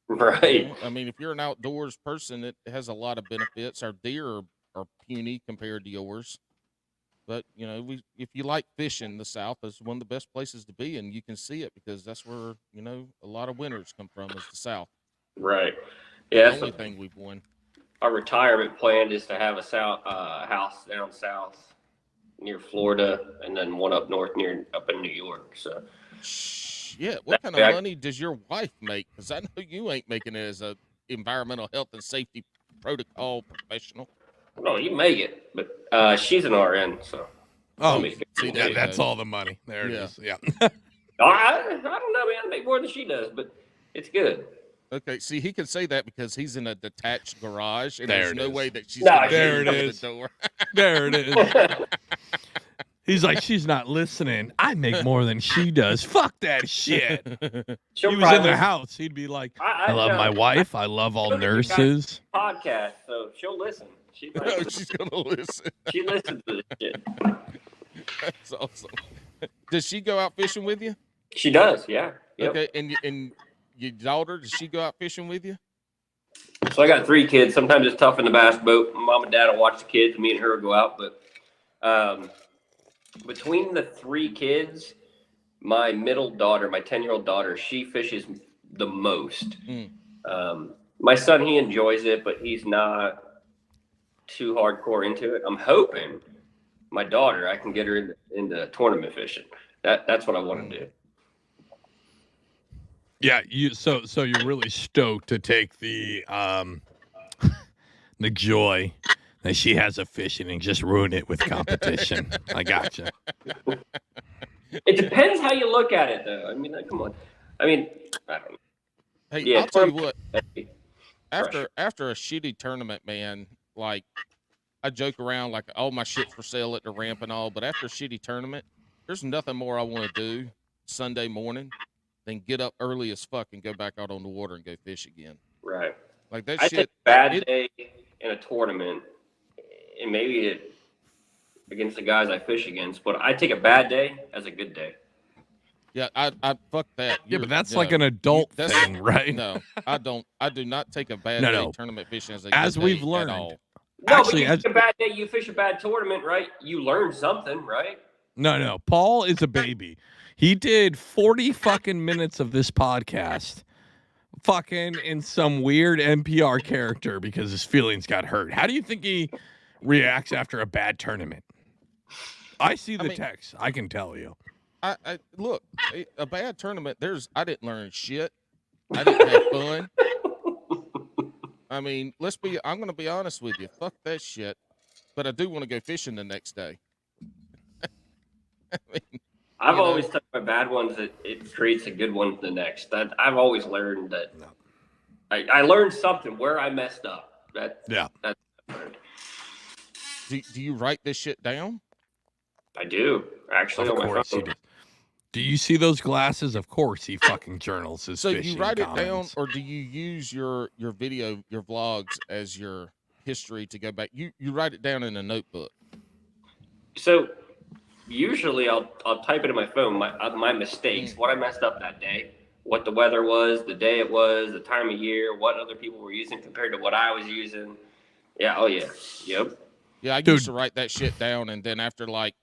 S4: Right.
S3: I mean, if you're an outdoors person, it has a lot of benefits. Our deer are puny compared to yours. But, if you like fishing, the South is one of the best places to be, and you can see it because that's where, a lot of winners come from is the South.
S4: Right. Yeah.
S3: The only thing we've won.
S4: Our retirement plan is to have a house down south near Florida and then one up north up in New York. So,
S3: yeah. What kind of money does your wife make? Because I know you ain't making it as a environmental health and safety protocol professional.
S4: No, you make it, but she's an RN, so.
S2: Oh, see, that's all the money. There it is. Yeah.
S4: I don't know, man. I make more than she does, but it's good.
S3: Okay, see, he can say that because he's in a detached garage, and there's no way that she's
S2: there it is.
S3: The door.
S2: There it is. He's like, she's not listening. I make more than she does. Fuck that shit. He was in the house. He'd be like, I love my wife. I love all nurses.
S4: Podcast, so she'll listen.
S3: She's gonna listen.
S4: She listens to this shit.
S3: That's awesome. Does she go out fishing with you?
S4: She does, yeah. Yep.
S3: Okay, and your daughter, does she go out fishing with you?
S4: So I got 3 kids. Sometimes it's tough in the bass boat. Mom and Dad will watch the kids. Me and her will go out. But between the 3 kids, my middle daughter, my 10-year-old daughter, she fishes the most. My son, he enjoys it, but he's not too hardcore into it. I'm hoping my daughter, I can get her into tournament fishing. That's what I want to do.
S2: Yeah, so you're really stoked to take the joy that she has of fishing and just ruin it with competition. I gotcha.
S4: It depends how you look at it, though. I mean, come on. I mean, I don't know.
S3: Hey, yeah, I'll tell you what. After a shitty tournament, man, like I joke around like all my shit's for sale at the ramp and all, but after a shitty tournament, there's nothing more I want to do Sunday morning than get up early as fuck and go back out on the water and go fish again.
S4: Right.
S3: Like that
S4: I
S3: shit.
S4: take a bad day in a tournament, and maybe against the guys I fish against, but I take a bad day as a good day.
S3: Yeah, I fuck that.
S2: Yeah, but that's like an adult thing, right?
S3: No, I don't. I do not take a bad day tournament fishing as a good day
S2: we've learned.
S3: At all.
S4: No, actually, but you take a bad day, you fish a bad tournament, right? You learn something, right?
S2: No. Paul is a baby. He did 40 fucking minutes of this podcast fucking in some weird NPR character because his feelings got hurt. How do you think he reacts after a bad tournament? I see the text. I can tell you.
S3: I look, a bad tournament, I didn't learn shit. I didn't have fun. I mean, I'm going to be honest with you. Fuck that shit. But I do want to go fishing the next day.
S4: I've always took my bad ones that it creates a good one the next. I've always learned that. I learned something where I messed up.
S3: Do you write this shit down?
S4: I do, actually.
S2: Of course he does. Do you see those glasses? Of course he fucking journals his fishing
S3: So you write
S2: comments.
S3: it down, or do you use your video, your vlogs as your history to go back? You write it down in a notebook.
S4: So usually I'll type it in my phone, my mistakes, what I messed up that day, what the weather was, the day it was, the time of year, what other people were using compared to what I was using. Yeah, oh yeah, yep.
S3: Yeah, I used to write that shit down, and then after like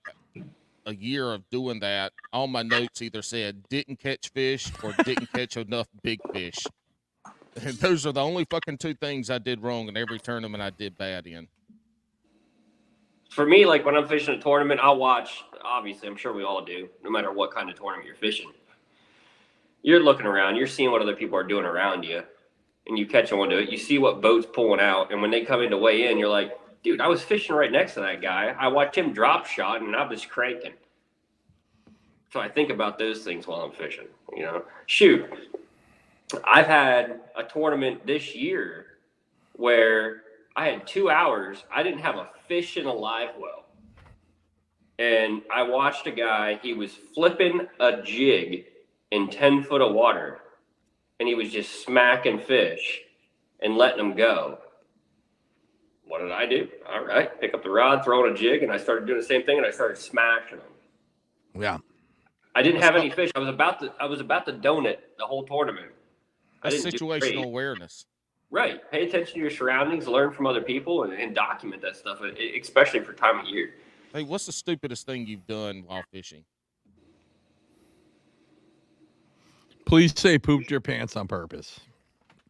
S3: a year of doing that, all my notes either said didn't catch fish or didn't catch enough big fish. And those are the only fucking 2 things I did wrong in every tournament I did bad in.
S4: For me, like when I'm fishing a tournament, I'll watch, obviously, I'm sure we all do, no matter what kind of tournament you're fishing. You're looking around, you're seeing what other people are doing around you, and you catch on to it. You see what boat's pulling out, and when they come in to weigh in, you're like, dude, I was fishing right next to that guy. I watched him drop shot, and I was cranking. So I think about those things while I'm fishing, Shoot, I've had a tournament this year where I had 2 hours. I didn't have a fish in a live well. and I watched a guy. He was flipping a jig in 10 foot of water, and he was just smacking fish and letting them go. What did I do? All right, pick up the rod, throw in a jig, and I started doing the same thing, and I started smashing them.
S2: Yeah.
S4: I didn't have any fish. I was about to donut the whole tournament.
S3: That's situational awareness.
S4: Right. Pay attention to your surroundings, learn from other people, and document that stuff, especially for time of year.
S3: Hey, what's the stupidest thing you've done while fishing?
S2: Please say pooped your pants on purpose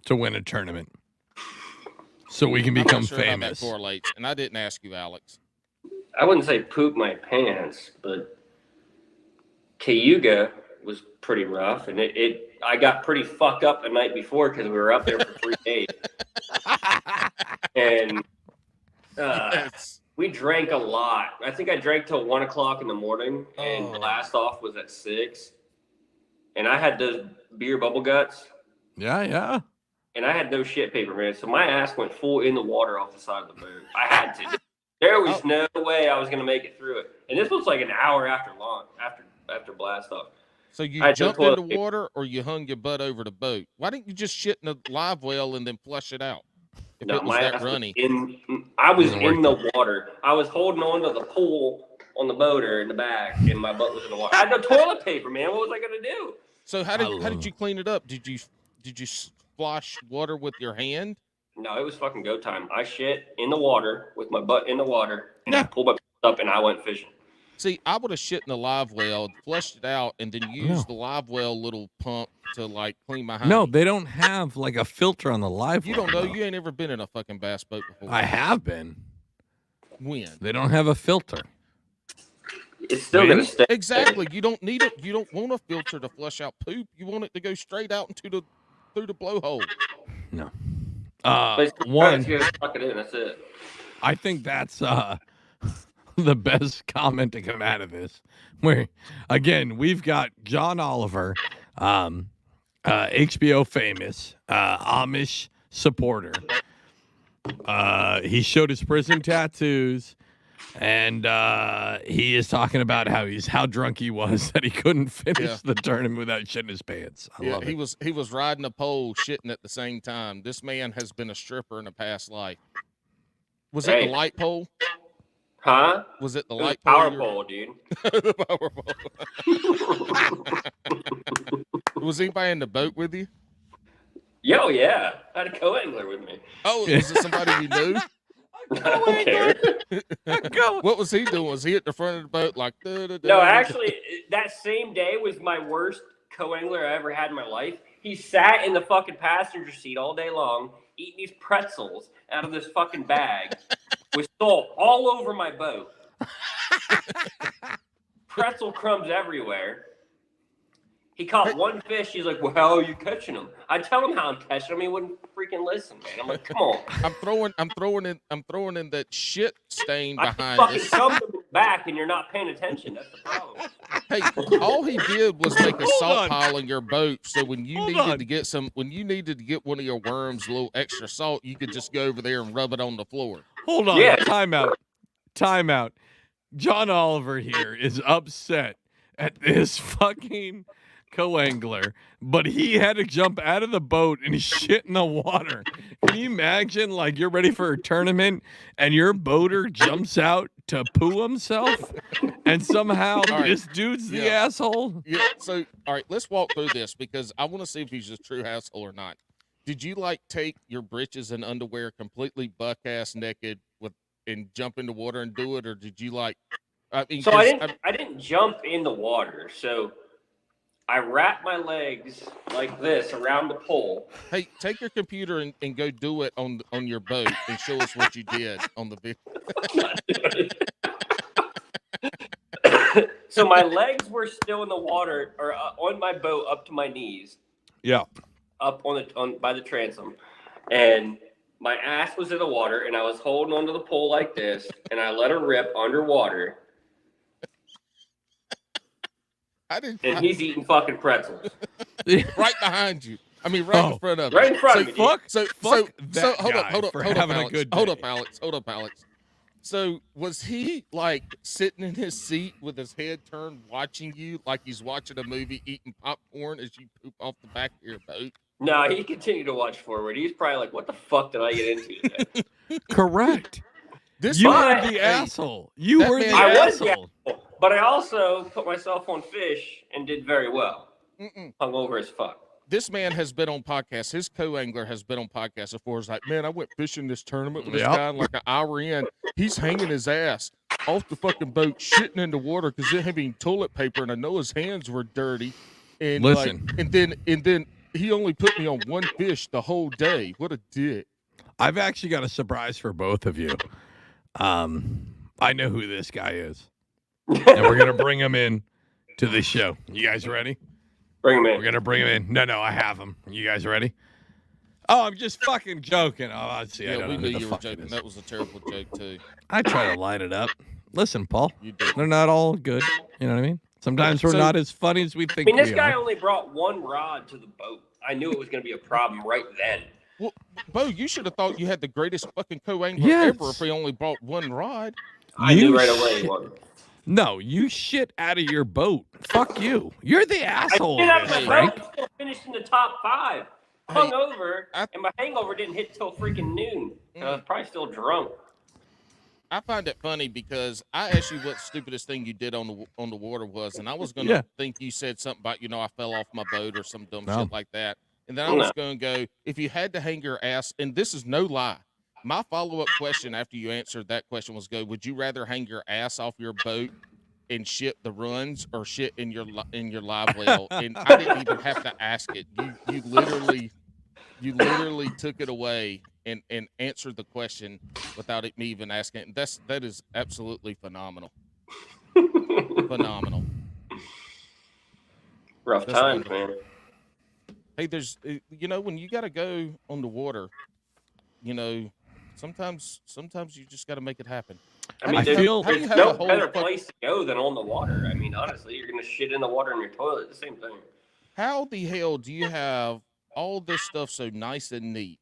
S2: to win a tournament so we can become
S3: I'm not sure
S2: famous.
S3: How that correlates, and I didn't ask you, Alex.
S4: I wouldn't say poop my pants, but Cayuga was pretty rough, and I got pretty fucked up the night before because we were up there for 3 days. And we drank a lot. I think I drank till 1 o'clock in the morning, and blast off was at 6. And I had those beer bubble guts.
S2: Yeah.
S4: And I had no shit paper, man. So my ass went full in the water off the side of the boat. I had to. There was no way I was going to make it through it. And this was like an hour after launch, after blast off.
S3: So you jumped into water or you hung your butt over the boat? Why didn't you just shit in a live well and then flush it out? If it was that runny.
S4: I was in the water. I was holding on to the pole on the boat or in the back, and my butt was in the water. I had no toilet paper, man. What was I going to do?
S3: So how did you clean it up? Did you splash water with your hand?
S4: No, it was fucking go time. I shit in the water with my butt in the water, and I pulled my butt up and I went fishing.
S3: See, I would have shit in the live well, flushed it out, and then used the live well little pump to like clean my hand.
S2: No, they don't have like a filter on the live.
S3: You don't know. You ain't ever been in a fucking bass boat before.
S2: I have been.
S3: When?
S2: They don't have a filter.
S4: It's still gonna stay.
S3: Exactly. You don't need it. You don't want a filter to flush out poop. You want it to go straight out through the blowhole.
S2: No.
S4: One. Suck it in. That's it.
S2: I think that's the best comment to come out of this. Where again, we've got John Oliver, HBO famous, Amish supporter. He showed his prison tattoos. And he is talking about how drunk he was that he couldn't finish the tournament without shitting his pants. I love it.
S3: He was riding a pole, shitting at the same time. This man has been a stripper in a past life. Was it the light pole?
S4: Huh?
S3: Was it the light
S4: power pole, dude?
S3: The power pole. Was anybody in the boat with you?
S4: Yo, yeah. I had a co-angler with me.
S3: Oh, was it somebody you knew?
S4: I don't care.
S3: What was he doing? Was he at the front of the boat like?
S4: No, actually, that same day was my worst co-angler I ever had in my life. He sat in the fucking passenger seat all day long, eating these pretzels out of this fucking bag with salt all over my boat. Pretzel crumbs everywhere. He caught one fish. He's like, well, how are you catching him? I tell him how I'm catching him. He wouldn't freaking listen, man. I'm like, come on.
S3: I'm throwing in that shit stain behind
S4: fucking
S3: us.
S4: come back and you're not paying attention. That's the problem.
S3: Hey, all he did was make a salt pile in your boat. So when you needed to get one of your worms a little extra salt, you could just go over there and rub it on the floor.
S2: Hold on. Yeah. Time out. John Oliver here is upset at this fucking co-angler, but he had to jump out of the boat and shit in the water. Can you imagine, like, you're ready for a tournament and your boater jumps out to poo himself and somehow this dude's the asshole?
S3: Yeah. So, all right, let's walk through this because I want to see if he's a true asshole or not. Did you like take your britches and underwear completely buck ass naked and jump in the water and do it, or did you like? I mean,
S4: so I didn't jump in the water. So I wrapped my legs like this around the pole.
S3: Hey, take your computer and go do it on your boat and show us what you did on the video.
S4: So my legs were still in the water, or on my boat up to my knees.
S2: Yeah.
S4: Up by the transom, and my ass was in the water, and I was holding onto the pole like this, and I let her rip underwater. He's eating fucking pretzels.
S3: Right behind you. I mean, right in front of you.
S4: Right in front of me.
S3: So hold up, Alex. Hold up, Alex. So was he like sitting in his seat with his head turned, watching you like he's watching a movie, eating popcorn as you poop off the back of your boat?
S4: No, he continued to watch forward. He's probably like, "What the fuck did I get into today?"
S2: Correct.
S3: This
S2: You
S3: man-
S2: were the
S3: hey,
S2: asshole. You
S3: that
S2: were the
S3: man-
S4: I was the
S2: asshole.
S4: asshole, but I also put myself on fish and did very well.
S3: Mm-mm.
S4: Hungover as fuck.
S3: This man has been on podcasts. His co-angler has been on podcasts before. He's like, man, I went fishing this tournament with this
S2: Yep.
S3: guy, and like an hour in, he's hanging his ass off the fucking boat, shitting in the water because they having toilet paper, and I know his hands were dirty. And
S2: Listen.
S3: and then he only put me on one fish the whole day. What a dick.
S2: I've actually got a surprise for both of you. I know who this guy is, and we're gonna bring him in to the show. You guys ready?
S4: Bring him
S2: We're
S4: in.
S2: gonna bring him in. No, I have him. You guys ready? Oh, I'm just fucking joking. Oh, I see. I
S3: Yeah,
S2: don't
S3: we
S2: know
S3: knew
S2: who the
S3: you were
S2: fuck it
S3: joking.
S2: is.
S3: That was a terrible joke too.
S2: I try to line it up. Listen, Paul,
S3: You did.
S2: they're not all good. You know what I mean? Sometimes we're
S3: So-
S2: not as funny as we
S4: I
S2: think
S4: mean, this
S2: we
S4: guy
S2: are.
S4: only brought one rod to the boat. I knew it was going to be a problem right then.
S3: Well, Bo, you should have thought you had the greatest fucking co-angler
S2: Yes.
S3: ever if he only bought one rod.
S4: I
S2: You
S4: knew right away. He wasn't.
S2: No, you shit out of your boat. Fuck you. You're the asshole.
S4: I did
S2: of
S4: have
S2: this,
S4: my
S2: Frank.
S4: boat still finished in the top 5.
S3: Hey,
S4: Hungover,
S3: I-
S4: and my hangover didn't hit till freaking noon. And I was probably still drunk.
S3: I find it funny because I asked you what the stupidest thing you did on the water was, and I was gonna
S2: Yeah.
S3: think you said something about I fell off my boat or some dumb
S2: No.
S3: shit like that, and then I was gonna go if you had to hang your ass, and this is no lie. My follow-up question after you answered that question was would you rather hang your ass off your boat and shit the runs or shit in your live well? And I didn't even have to ask it. You literally took it away and answered the question without me even asking it. That is absolutely phenomenal. Phenomenal.
S4: Rough
S3: That's
S4: times,
S3: wonderful.
S4: man.
S3: Hey, there's when you got to go on the water, sometimes you just got to make it happen.
S4: I mean,
S2: I
S4: there's,
S2: feel-
S4: there's
S3: How do you have
S4: no
S3: a whole
S4: better
S3: fuck-
S4: place to go than on the water. I mean, honestly, you're going to shit in the water in your toilet. The same thing.
S3: How the hell do you have all this stuff so nice and neat?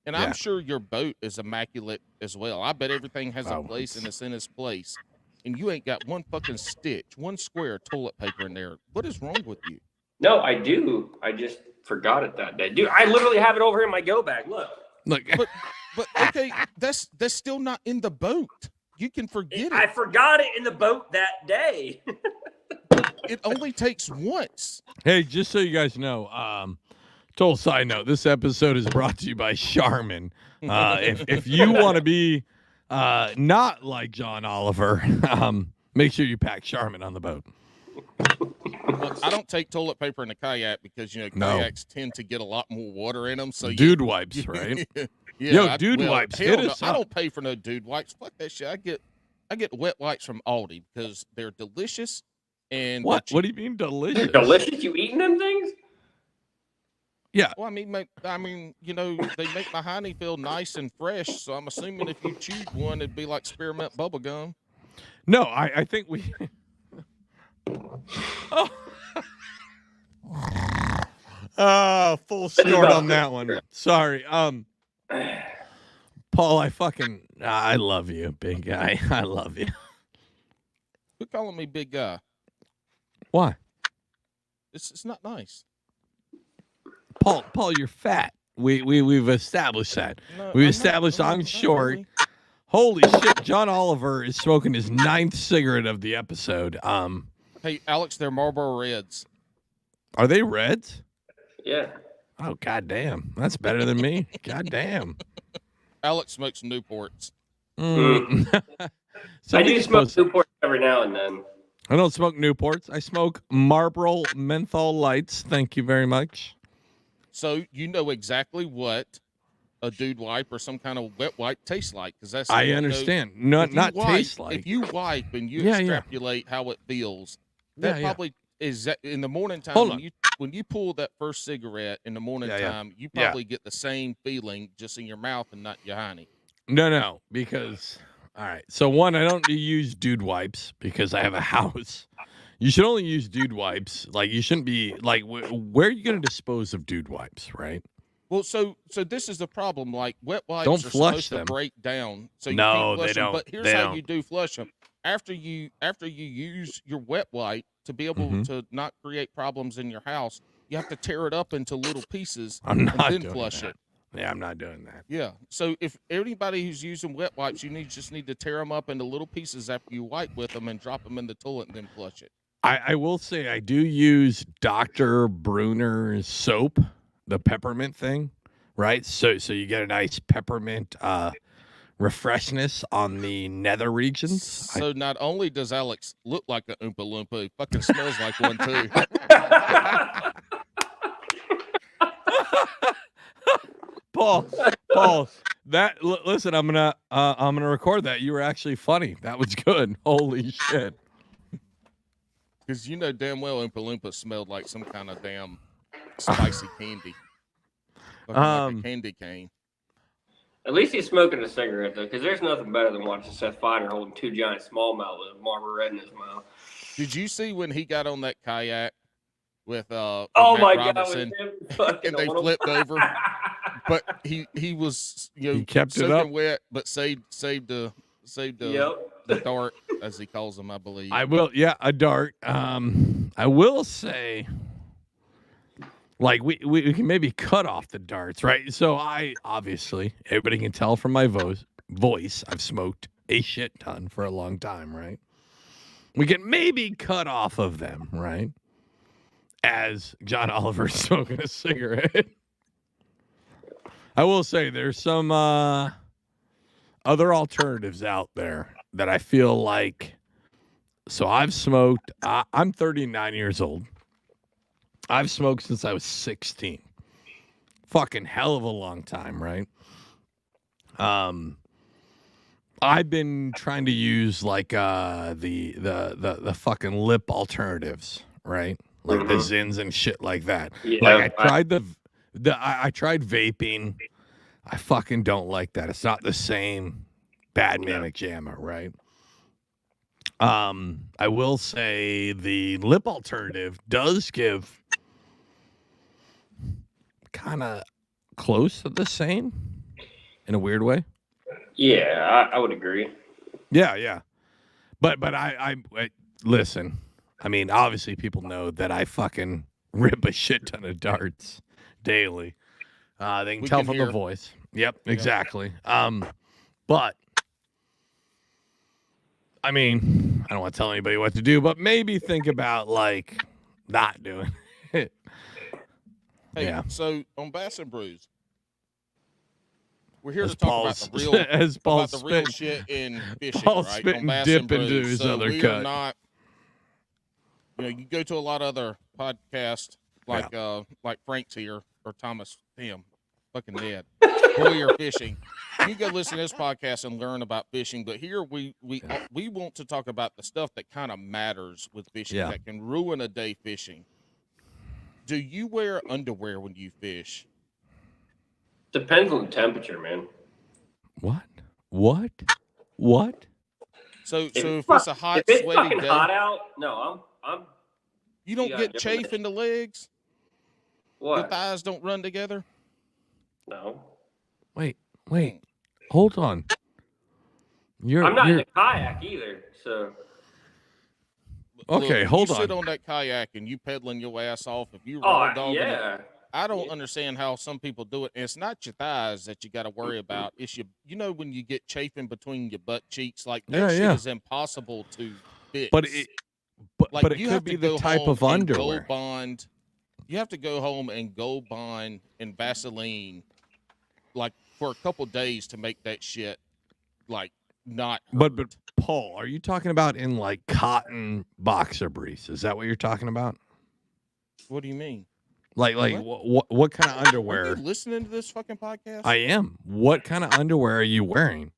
S3: And
S2: Yeah.
S3: I'm sure your boat is immaculate as well. I bet everything has a
S2: Oh,
S3: place and it's in its place. And you ain't got one fucking stitch, one square of toilet paper in there. What is wrong with you?
S4: No, I do. I just forgot it that day. Dude, I literally have it over in my go bag. Look.
S2: Look,
S3: But okay, that's still not in the boat. You can forget
S4: I
S3: it.
S4: forgot it in the boat that day.
S3: It only takes once.
S2: hey, just so you guys know, total side note, this episode is brought to you by Charmin. If you want to be not like John Oliver, make sure you pack Charmin on the boat.
S3: Look, I don't take toilet paper in the kayak because
S2: No.
S3: kayaks tend to get a lot more water in them. So
S2: Dude wipes, right?
S3: Yeah,
S2: Yo, dude wipes,
S3: hell
S2: hit
S3: no,
S2: us
S3: I
S2: up.
S3: don't pay for no dude wipes. Fuck that shit. I get wet wipes from Aldi because they're delicious and they're
S2: What?
S3: cheap.
S2: What do you mean delicious?
S4: Delicious. You eating them things?
S3: Well, they make my hiney feel nice and fresh. So I'm assuming if you chewed one, it'd be like spearmint bubble gum.
S2: No, I think we. Full snort on that one. Sorry. Paul, I love you, big guy. I love you.
S3: Quit calling me big guy.
S2: Why?
S3: It's not nice.
S2: Paul, you're fat. We've established that.
S3: No,
S2: We
S3: I'm not-
S2: established I'm
S3: not
S2: short.
S3: really.
S2: Holy shit, John Oliver is smoking his 9th cigarette of the episode.
S3: Hey, Alex, they're Marlboro Reds.
S2: Are they reds?
S4: Yeah.
S2: Oh, goddamn. That's better than me. Goddamn.
S3: Alex smokes Newports.
S2: Mm.
S4: I
S2: Somebody's
S4: do smoke
S2: supposed-
S4: Newport every now and then.
S2: I don't smoke Newports. I smoke Marlboro menthol lights. Thank you very much.
S3: So you know exactly what a dude wipe or some kind of wet wipe tastes like, because that's
S2: I
S3: you know,
S2: understand.
S3: if
S2: Not
S3: you
S2: not
S3: wipe-
S2: taste like.
S3: If you wipe and you
S2: Yeah, yeah.
S3: extrapolate how it feels, that
S2: Yeah, yeah.
S3: probably is that in the morning time
S2: Hold
S3: when
S2: on.
S3: you pull that first cigarette in the morning
S2: Yeah, yeah.
S3: time, you
S2: Yeah.
S3: probably get the same feeling just in your mouth and not your hiney.
S2: No, because all right. So one, I don't use dude wipes because I have a house. You should only use dude wipes. Like you shouldn't be like where are you going to dispose of dude wipes, right?
S3: Well, so this is the problem. Like wet wipes
S2: Don't
S3: are
S2: flush
S3: supposed
S2: them.
S3: to break down, so you
S2: No,
S3: can't flush
S2: they
S3: them.
S2: don't.
S3: But here's
S2: They
S3: how
S2: don't.
S3: you do flush them. After you use your wet wipe to be able
S2: Mhm.
S3: to not create problems in your house, you have to tear it up into little pieces
S2: I'm
S3: and
S2: not
S3: then
S2: doing
S3: flush
S2: that.
S3: it.
S2: Yeah, I'm not doing that.
S3: Yeah. So if anybody who's using wet wipes, just need to tear them up into little pieces after you wipe with them and drop them in the toilet and then flush it.
S2: I will say I do use Dr. Brunner's soap, the peppermint thing, right? So you get a nice peppermint refreshness on the nether regions.
S3: So not only does Alex look like an Oompa Loompa, he fucking smells like one too.
S2: Paul, listen, I'm gonna record that. You were actually funny. That was good. Holy shit.
S3: Because you know damn well Oompa Loompa smelled like some kind of damn spicy candy. Looking like a candy cane.
S4: At least he's smoking a cigarette, though, because there's nothing better than watching Seth Feiner holding 2 giant smallmouth with Marlboro Red in his mouth.
S3: Did you see when he got on that kayak with
S4: Oh
S3: Matt
S4: my
S3: Robertson,
S4: God!
S3: and they flipped over? But he was
S2: He kept it
S3: soaking
S2: up.
S3: wet, but saved the
S4: Yep.
S3: dart, as he calls them, I believe.
S2: I will, yeah, a dart. I will say, like we can maybe cut off the darts, right? So I obviously, everybody can tell from my voice, I've smoked a shit ton for a long time, right? We can maybe cut off of them, right? As John Oliver's smoking a cigarette. I will say there's some other alternatives out there that I feel like. So I've smoked. I'm 39 years old. I've smoked since I was 16. Fucking hell of a long time, right? I've been trying to use like the fucking lip alternatives, right? Like the Zins and shit like that.
S4: Yeah,
S2: Like I tried I tried vaping. I fucking don't like that. It's not the same Bad Manic Jammer, right? I will say the lip alternative does give kind of close to the same in a weird way.
S4: Yeah, I would agree.
S2: Yeah. But I listen. I mean, obviously people know that I fucking rip a shit ton of darts daily. They can tell from the voice. Yep, exactly. But I mean, I don't want to tell anybody what to do, but maybe think about like not doing it.
S3: Hey,
S2: Yeah.
S3: So on Bass and Brews, we're here
S2: As
S3: to talk
S2: Paul's-
S3: about the real,
S2: as Paul's
S3: about the real
S2: spitting-
S3: shit in fishing,
S2: Paul's
S3: right?
S2: spitting
S3: On Bass
S2: dip
S3: and Brews.
S2: into his
S3: So
S2: other
S3: we
S2: cut.
S3: are not, you go to a lot of other podcasts like Frank's here or Thomas. Damn, fucking dead. Boyer Fishing. You go listen to this podcast and learn about fishing, but here we want to talk about the stuff that kind of matters with fishing that can ruin a day fishing. Do you wear underwear when you fish?
S4: Depends on the temperature, man.
S2: What?
S3: So if it's a hot,
S4: if it's
S3: sweaty
S4: fucking
S3: day,
S4: hot out, no, I'm.
S3: you don't
S4: Yeah,
S3: get
S4: definitely.
S3: chafe in the legs. Your
S4: What?
S3: thighs don't run together.
S4: No,
S2: Wait. Hold on.
S4: I'm not in a kayak either. So
S2: Okay,
S3: Look,
S2: hold
S3: you
S2: on.
S3: sit on that kayak and you pedaling your ass off. If you
S4: oh
S3: raw dogging it,
S4: yeah,
S3: I don't understand how some people do it. And it's not your thighs that you got to worry about. It's your, when you get chafing between your butt cheeks, like that shit is impossible to fix.
S2: But
S3: Like,
S2: it
S3: you
S2: could
S3: have
S2: be
S3: to
S2: the
S3: go
S2: type
S3: home
S2: of
S3: and
S2: underwear.
S3: Gold Bond. You have to go home and Gold Bond and Vaseline, like for a couple days to make that shit like not.
S2: But
S3: hurt.
S2: Paul, are you talking about in like cotton boxer briefs? Is that what you're talking about?
S3: What do you mean?
S2: Like what kind of
S3: Are
S2: underwear?
S3: you listening to this fucking podcast?
S2: I am. What kind of underwear are you wearing?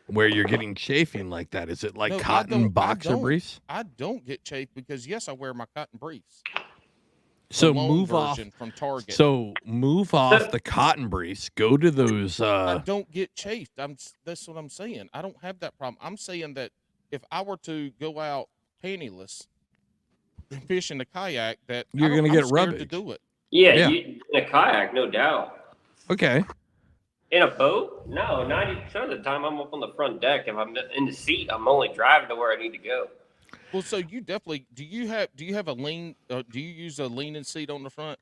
S2: Where you're getting chafing like that? Is it like
S3: No, I
S2: cotton
S3: don't-
S2: boxer briefs?
S3: I don't get chafed because yes, I wear my cotton briefs.
S2: So
S3: The long
S2: move off.
S3: version from Target.
S2: So move off the cotton briefs. Go to those.
S3: I don't get chafed. That's what I'm saying. I don't have that problem. I'm saying that if I were to go out pantyless and fish in a kayak, that
S2: You're
S3: I'm
S2: gonna get
S3: scared
S2: rubbage.
S3: to do it.
S4: yeah.
S2: Yeah.
S4: You, in a kayak, no doubt.
S2: Okay.
S4: In a boat? No, 90% of the time I'm up on the front deck. If I'm in the seat, I'm only driving to where I need to go.
S3: Well, so you definitely do you have a lean? Do you use a leaning seat on the front?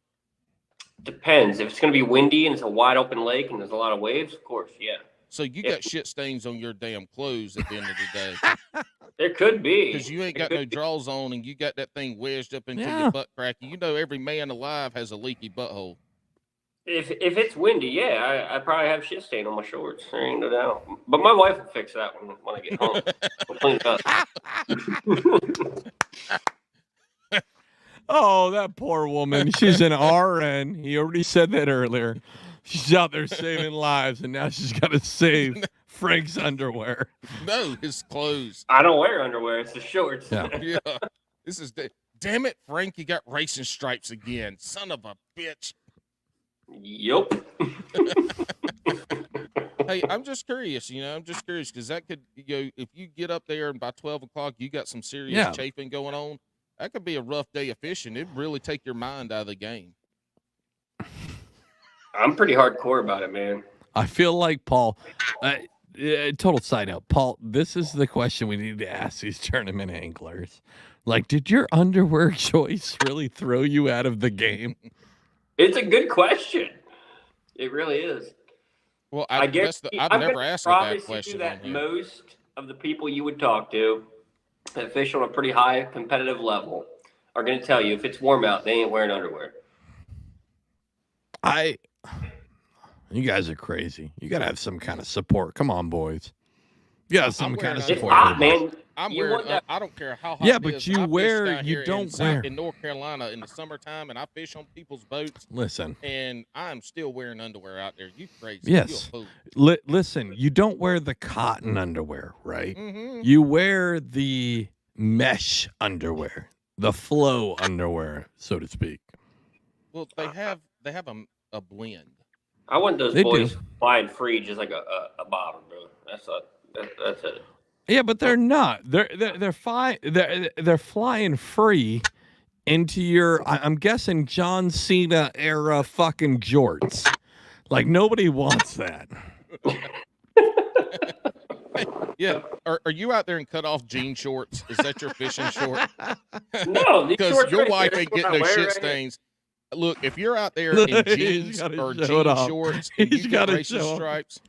S4: Depends. If it's going to be windy and it's a wide open lake and there's a lot of waves, of course, yeah.
S3: So you got shit stains on your damn clothes at the end of the day.
S4: There could be.
S3: Because you ain't got no drawers on and you got that thing wedged up into
S2: Yeah.
S3: your butt crack. You know every man alive has a leaky butthole.
S4: If it's windy, yeah, I probably have shit stain on my shorts. There ain't no doubt. But my wife will fix that when I get home. We'll clean it up.
S2: Oh, that poor woman. She's an RN. He already said that earlier. She's out there saving lives, and now she's got to save Frank's underwear.
S3: No, his clothes.
S4: I don't wear underwear. It's the shorts.
S2: Yeah.
S3: Yeah. This is damn it, Frank, you got racing stripes again. Son of a bitch.
S4: Yup.
S3: Hey, I'm just curious, because that could, if you get up there and by 12 o'clock you got some serious chafing going on, that could be a rough day of fishing. It'd really take your mind out of the game.
S4: I'm pretty hardcore about it, man.
S2: I feel like, Paul, total side note, Paul, this is the question we need to ask these tournament anglers. Like, did your underwear choice really throw you out of the game?
S4: It's a good question. It really is.
S3: Well, I've never asked that question.
S4: That most of the people you would talk to that fish on a pretty high competitive level are going to tell you if it's warm out, they ain't wearing underwear.
S2: You guys are crazy. You got to have some kind of support. Come on, boys. You got some kind of
S4: It's
S2: support.
S4: hot, man.
S3: I'm wearing. I don't care how hot.
S2: Yeah,
S3: it
S2: but
S3: is.
S2: you
S3: I
S2: wear.
S3: fish down
S2: You
S3: here
S2: don't
S3: in
S2: wear.
S3: in North Carolina in the summertime, and I fish on people's boats,
S2: Listen.
S3: and I'm still wearing underwear out there. You crazy?
S2: Yes.
S3: You a fool.
S2: Listen. You don't wear the cotton underwear, right?
S3: Mm-hmm.
S2: You wear the mesh underwear, the flow underwear, so to speak.
S3: Well, they have a blend.
S4: I want those
S2: They
S4: boys
S2: do.
S4: flying free just like a bottom, bro. That's it.
S2: Yeah, but they're not. They're fine. They're flying free into your. I'm guessing John Cena era fucking jorts. Like nobody wants that.
S3: Yeah. Are you out there in cut off jean shorts? Is that your fishing short?
S4: No, these
S3: Because
S4: shorts
S3: your
S4: right
S3: wife
S4: there,
S3: ain't
S4: that's
S3: getting
S4: what
S3: no
S4: I wear
S3: shit
S4: right here.
S3: stains. Look, if you're out there in
S2: He's
S3: jeans
S2: gotta
S3: or
S2: show
S3: jean
S2: it off.
S3: shorts and
S2: He's
S3: you get
S2: gotta
S3: racing
S2: show 'em.
S3: stripes,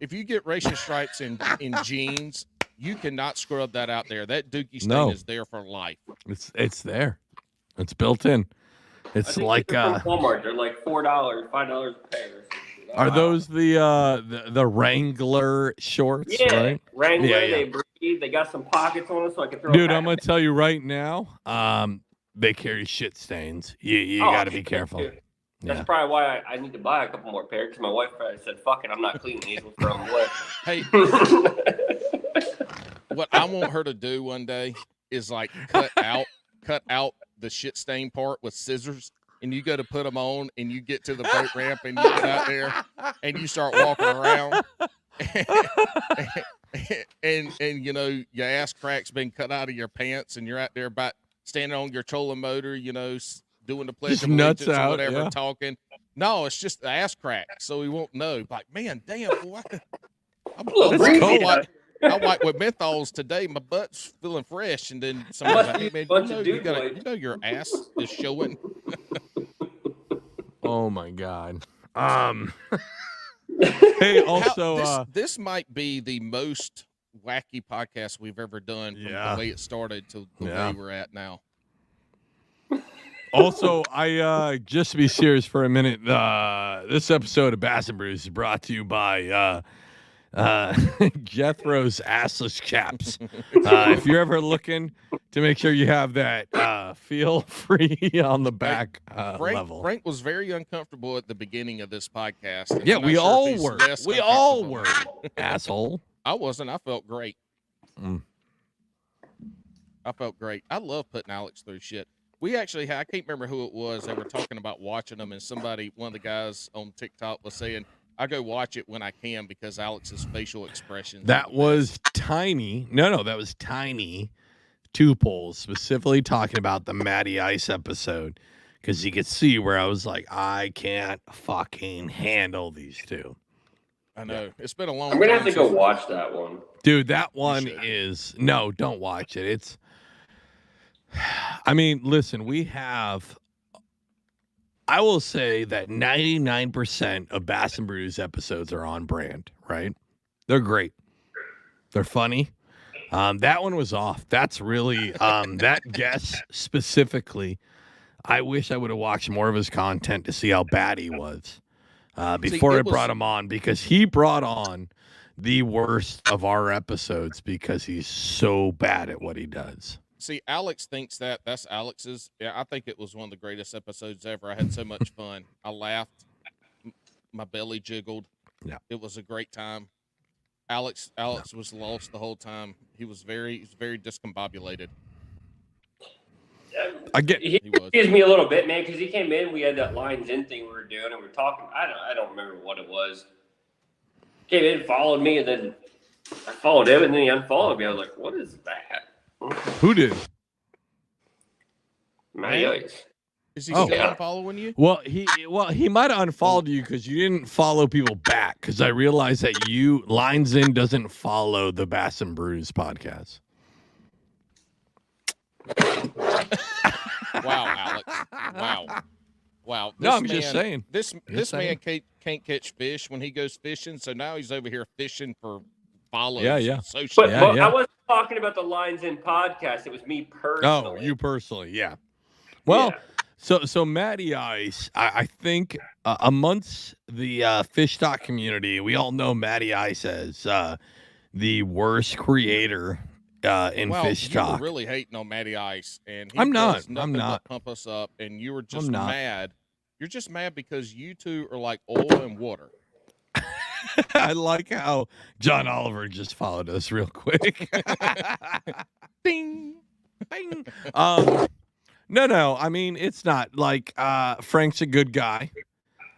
S3: if you get racing stripes in jeans, you cannot scrub that out there. That dookie stain
S2: No.
S3: is there for life.
S2: It's there. It's built in. It's
S4: I think
S2: like
S4: they're from Walmart. They're like $4, $5 a pair.
S2: are those the Wrangler shorts,
S4: Yeah,
S2: right?
S4: Wrangler.
S2: Yeah, yeah.
S4: They breathe. They got some pockets on them, so I can throw.
S2: Dude,
S4: a
S2: I'm gonna tell you right now. They carry shit stains. You got to be careful.
S4: Dude. That's
S2: Yeah.
S4: probably why I need to buy a couple more pairs. Because my wife probably said, "Fuck it, I'm not cleaning these. We'll throw them away."
S3: Hey, what I want her to do one day is like cut out the shit stain part with scissors, and you go to put them on, and you get to the boat ramp, and you get out there, and you start walking around, and your ass crack's been cut out of your pants, and you're out there about standing on your trolling motor, doing the pledge
S2: Just
S3: of
S2: nuts
S3: allegiance or
S2: out,
S3: whatever,
S2: yeah.
S3: talking. No, it's just the ass crack, so he won't know. Like, man, damn, boy.
S2: That's cold.
S3: I wiped with menthols today. My butt's feeling fresh, and then somebody's like, "Hey, man,
S4: Bunch of dude boys.
S3: your ass is showing."
S2: Oh my god. Hey, also,
S3: This might be the most wacky podcast we've ever done from
S2: Yeah.
S3: the way it started to the
S2: Yeah.
S3: way we're at now.
S2: also, I just to be serious for a minute. This episode of Bass and Brews is brought to you by Jethro's Assless Chaps. If you're ever looking to make sure you have that feel free on the back level.
S3: Frank was very uncomfortable at the beginning of this podcast. and
S2: Yeah,
S3: I'm not
S2: we
S3: sure if
S2: all
S3: he's
S2: were.
S3: less
S2: We all
S3: uncomfortable.
S2: were. Asshole.
S3: I wasn't. I felt great.
S2: Mm.
S3: I felt great. I love putting Alex through shit. We actually had, I can't remember who it was. They were talking about watching them, and one of the guys on TikTok was saying, I go watch it when I can because Alex's facial expressions.
S2: That was Tiny. No, that was Tiny. Two Poles specifically talking about the Matty Ice episode because you could see where I was like, I can't fucking handle these two.
S3: I know. It's been a long
S4: I'm
S3: time.
S4: gonna have to go
S3: since-
S4: watch that one.
S2: Dude, that one
S3: should.
S2: is no, don't watch it. It's I mean, listen, we have I will say that 99% of Bass and Brews episodes are on brand, right? They're great. They're funny. That one was off. That's really that guest specifically. I wish I would have watched more of his content to see how bad he was before I brought him on, because he brought on the worst of our episodes because he's so bad at what he does.
S3: See, Alex thinks that's Alex's. Yeah, I think it was one of the greatest episodes ever. I had so much fun. I laughed. My belly jiggled.
S2: Yeah.
S3: It was a great time. Alex was lost the whole time. He was very discombobulated.
S2: I get
S4: He confused me a little bit, man, because he came in. We had that lines in thing we were doing, and we were talking. I don't remember what it was. Came in, followed me, and then I followed him, and then he unfollowed me. I was like, "What is that?"
S2: who did.
S4: Matty Ice.
S3: Is he
S2: Oh.
S3: still
S4: Yeah.
S3: following you?
S2: Well, he might have unfollowed you because you didn't follow people back. Because I realized that you Lines In doesn't follow the Bass and Brews podcast.
S3: Wow, Alex. Wow.
S2: No, I'm just saying.
S3: This
S2: saying.
S3: man can't catch fish when he goes fishing, so now he's over here fishing for follows.
S2: Yeah.
S3: Social.
S4: But
S2: Yeah.
S4: I wasn't talking about the Lines In podcast. It was me personally.
S2: Oh, you personally, yeah. Well,
S4: Yeah.
S2: so Matty Ice, I think amongst the fish stock community, we all know Matty Ice as the worst creator in fish
S3: you were
S2: stock.
S3: really hating on Matty Ice, and he
S2: I'm not.
S3: does nothing
S2: I'm
S3: but
S2: not.
S3: pump us up, and you were just
S2: I'm not.
S3: mad. You're just mad because you two are like oil and water.
S2: I like how John Oliver just followed us real quick. Ding, bing. No. I mean, it's not like Frank's a good guy.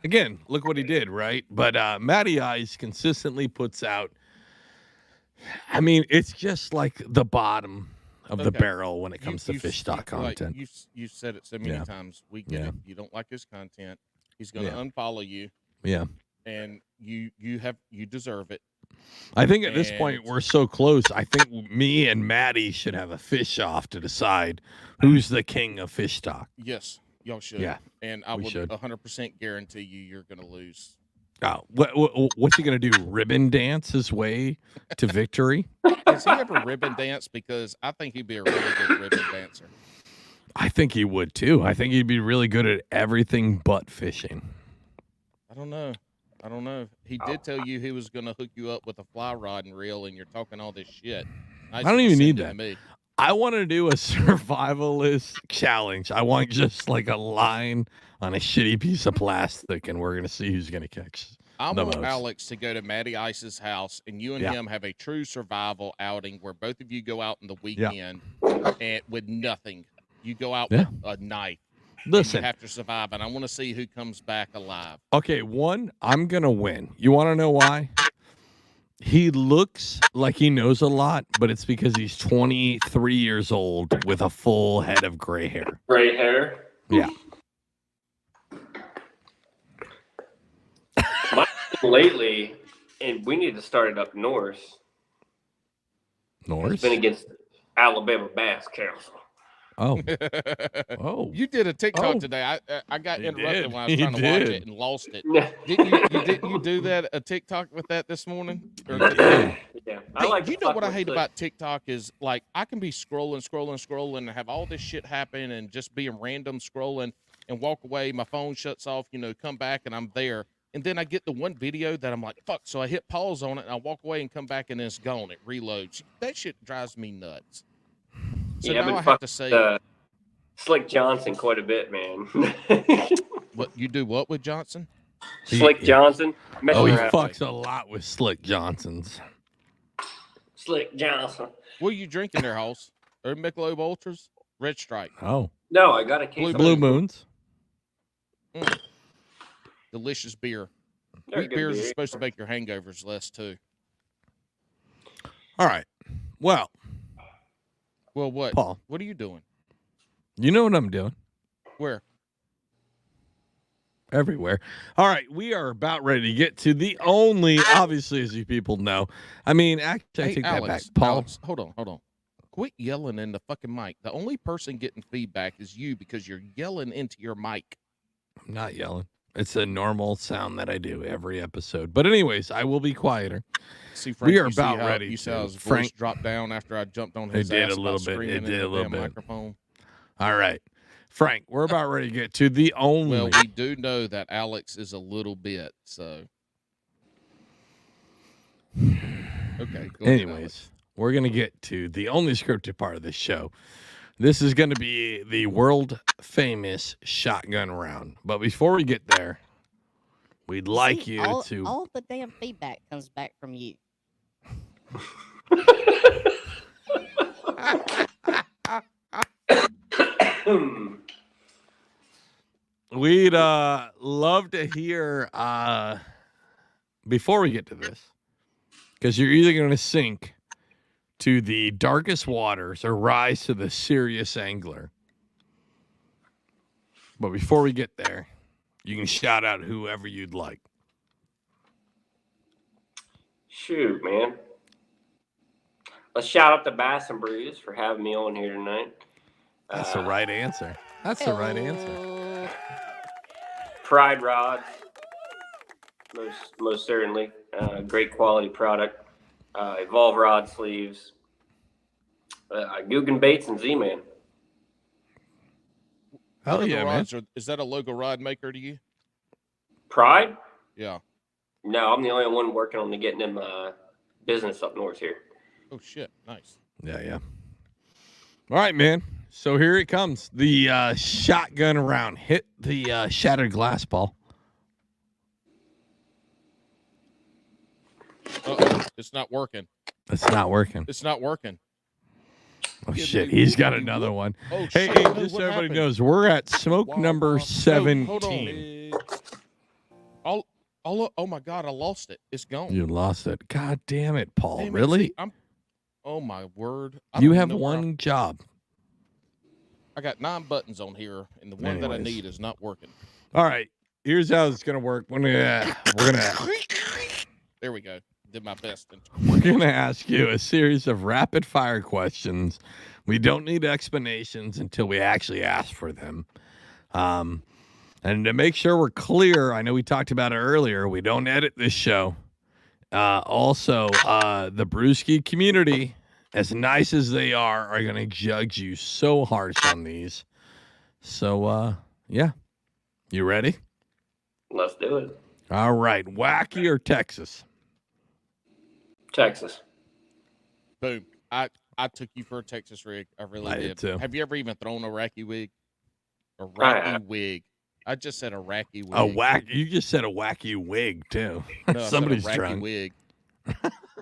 S2: Again, look what he did, right? But Matty Ice consistently puts out. I mean, it's just like the bottom of the
S3: Okay.
S2: barrel when it comes to
S3: You-
S2: fish stock
S3: like,
S2: content.
S3: you said it so many
S2: Yeah.
S3: times. We get
S2: Yeah.
S3: it. You don't like his content. He's going to
S2: Yeah.
S3: unfollow you,
S2: Yeah.
S3: and you deserve it.
S2: I think at this point
S3: And-
S2: we're so close. I think me and Maddie should have a fish off to decide who's the king of fish stock.
S3: Yes, y'all should.
S2: Yeah,
S3: and I
S2: we
S3: would
S2: should.
S3: 100% guarantee you're going to lose.
S2: Oh, what's he gonna do? Ribbon dance his way to victory?
S3: Has he ever ribbon danced? Because I think he'd be a really good ribbon dancer.
S2: I think he would too. I think he'd be really good at everything but fishing.
S3: I don't know. He did tell you he was going to hook you up with a fly rod and reel, and you're talking all this shit.
S2: I don't even need that.
S3: Me.
S2: I want to do a survivalist challenge. I want just like a line on a shitty piece of plastic, and we're gonna see who's gonna catch.
S3: I
S2: the
S3: want
S2: most.
S3: Alex to go to Matty Ice's house, and you and
S2: Yeah.
S3: him have a true survival outing where both of you go out in the
S2: Yeah.
S3: weekend and with nothing. You go out
S2: Yeah.
S3: with a knife. And
S2: Listen,
S3: you have to survive, and I want to see who comes back alive.
S2: okay, one, I'm gonna win. You want to know why? He looks like he knows a lot, but it's because he's 23 years old with a full head of gray hair.
S4: Gray hair.
S2: Yeah.
S4: Lately, and we need to start it up north.
S2: Norse?
S4: It's been against Alabama Bass Council.
S2: Oh. Oh.
S3: You did a TikTok
S2: Oh.
S3: today. I got
S2: He
S3: interrupted
S2: did.
S3: when I was
S2: He
S3: trying to watch
S2: did.
S3: it and lost it.
S4: Yeah,
S3: Didn't you do that a TikTok with that this morning? Or-
S2: Yeah.
S4: I like.
S3: you
S4: to
S3: know
S4: fuck
S3: what I
S4: with
S3: hate
S4: the-
S3: about TikTok is like I can be scrolling and have all this shit happen and just being random scrolling and walk away. My phone shuts off, come back and I'm there. And then I get the one video that I'm like, fuck. So I hit pause on it and I walk away and come back and it's gone. It reloads. That shit drives me nuts. So
S4: Yeah, I've
S3: now
S4: been
S3: I have
S4: fucking
S3: to say,
S4: with, Slick Johnson quite a bit, man.
S3: what you do what with Johnson?
S4: Slick Johnson. messing
S2: Oh, he
S4: around.
S2: fucks a lot with Slick Johnsons.
S4: Slick Johnson.
S3: What are you drinking there, Hoss? Or Michelob Ultras? Red Stripe.
S2: Oh.
S4: No, I got a case of
S2: Blue Moons.
S3: Delicious beer.
S4: They're
S3: Wheat
S4: good
S3: beers are
S4: beer.
S3: supposed to make your hangovers less too.
S2: All right. Well,
S3: Well, what?
S2: Paul,
S3: What are you doing?
S2: you know what I'm doing.
S3: Where?
S2: everywhere. All right, we are about ready to get to the only, obviously, as you people know. I mean, actually, I
S3: Hey,
S2: take
S3: Alex,
S2: that back. Paul,
S3: Alex, hold on. Quit yelling in the fucking mic. The only person getting feedback is you because you're yelling into your mic.
S2: I'm not yelling. It's a normal sound that I do every episode. But anyways, I will be quieter.
S3: See, Frank,
S2: We are
S3: you see
S2: about
S3: how,
S2: ready
S3: You see
S2: to.
S3: how his
S2: Frank,
S3: voice dropped down after I jumped on
S2: It
S3: his
S2: did
S3: ass
S2: a little
S3: about
S2: bit. It
S3: screaming
S2: did
S3: in
S2: a
S3: the
S2: little
S3: damn
S2: bit.
S3: microphone.
S2: all right. Frank, we're about ready to get to the only.
S3: Well, we do know that Alex is a little bit, so. Okay. Go ahead,
S2: Anyways, we're going to get to the only scripted part of this show. This is going to be the world famous shotgun round. But before we get there, we'd like
S5: See,
S2: you
S5: all,
S2: to.
S5: all the damn feedback comes back from you.
S2: We'd love to hear before we get to this, because you're either going to sink to the darkest waters or rise to the serious angler. But before we get there, you can shout out whoever you'd like.
S4: Shoot, man. Let's shout out to Bass and Brews for having me on here tonight.
S2: That's the right answer. That's the right answer.
S5: Oh,
S4: Pride rods, most certainly. Great quality product. Evolve rod sleeves. Guggen Baits and Z-Man.
S2: Hell
S3: Logo
S2: yeah, man.
S3: rods is that a logo rod maker to you?
S4: Pride?
S3: Yeah.
S4: No, I'm the only one working on getting them business up north here.
S3: Oh, shit. Nice.
S2: Yeah. All right, man. So here it comes. The shotgun round. Hit the shattered glass ball.
S3: Uh-oh. It's not working.
S2: It's not working.
S3: It's not working.
S2: Oh,
S3: Yeah,
S2: shit.
S3: dude,
S2: He's got
S3: dude,
S2: another one.
S3: Oh,
S2: Hey,
S3: shit. No,
S2: just so
S3: what
S2: everybody
S3: happened?
S2: knows, we're at smoke
S3: Wow,
S2: number
S3: wow.
S2: 17.
S3: No, hold on. Oh my God, I lost it. It's gone.
S2: You lost it. God damn it, Paul.
S3: Damn it,
S2: really?
S3: see, oh my word. I
S2: You
S3: don't
S2: have
S3: know where
S2: one job.
S3: I got 9 buttons on here, and the one that I
S2: Anyways.
S3: need is not working.
S2: All right. Here's how it's going to work. We're gonna
S3: There we go. Did my best.
S2: We're going to ask you a series of rapid fire questions. We don't need explanations until we actually ask for them. And to make sure we're clear, I know we talked about it earlier. We don't edit this show. Also, the Brewski community, as nice as they are going to judge you so harsh on these. So, yeah. You ready?
S4: Let's do it.
S2: All right. Wacky or Texas?
S4: Texas.
S3: Boom. I took you for a Texas rig. I really
S2: I did too.
S3: Have you ever even thrown a racky wig? A
S4: I
S3: racky
S4: have.
S3: wig. I just said a racky wig.
S2: A whack. You just said a wacky wig, too.
S3: No, I said
S2: Somebody's
S3: a racky
S2: drunk.
S3: wig.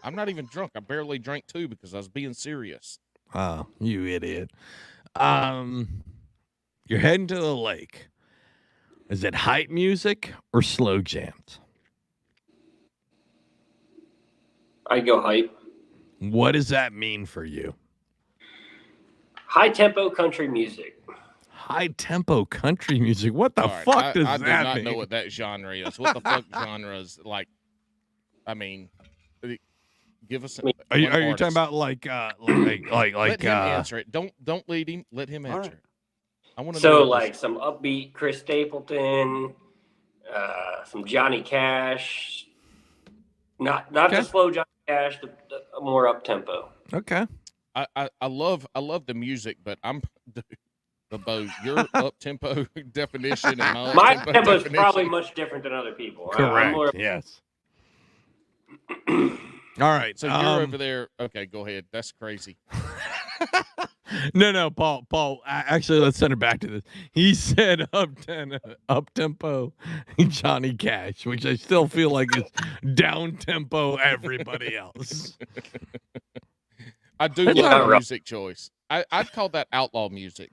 S3: I'm not even drunk. I barely drank 2 because I was being serious.
S2: Oh, you idiot. You're heading to the lake. Is it hype music or slow jams?
S4: I go hype.
S2: What does that mean for you?
S4: High tempo country music.
S2: High tempo country music. What the
S3: All right,
S2: fuck does
S3: I do
S2: that
S3: not
S2: mean?
S3: know what that genre is. What the fuck genre is like? I mean, give us.
S2: Are you
S3: one
S2: talking
S3: artist.
S2: about like
S3: Let him answer it. Don't lead him. Let him
S4: All
S3: answer
S4: right.
S3: it. I want to
S4: So
S3: know.
S4: like some upbeat Chris Stapleton, some Johnny Cash. Not
S2: Okay.
S4: the slow Johnny Cash, the more up tempo.
S2: Okay.
S3: I love the music, but I'm the bow. Your up tempo definition and my
S4: My
S3: up-tempo
S4: tempo is
S3: definition.
S4: probably much different than other people. I'm
S2: Correct.
S4: more-
S2: Yes. All right.
S3: So you're over there. Okay, go ahead. That's crazy.
S2: No, Paul. Actually, let's send it back to this. He said up tempo, Johnny Cash, which I still feel like is down tempo. Everybody else.
S3: I do
S2: That's
S3: love
S2: not
S3: the
S4: right.
S3: music choice. I'd call that outlaw music.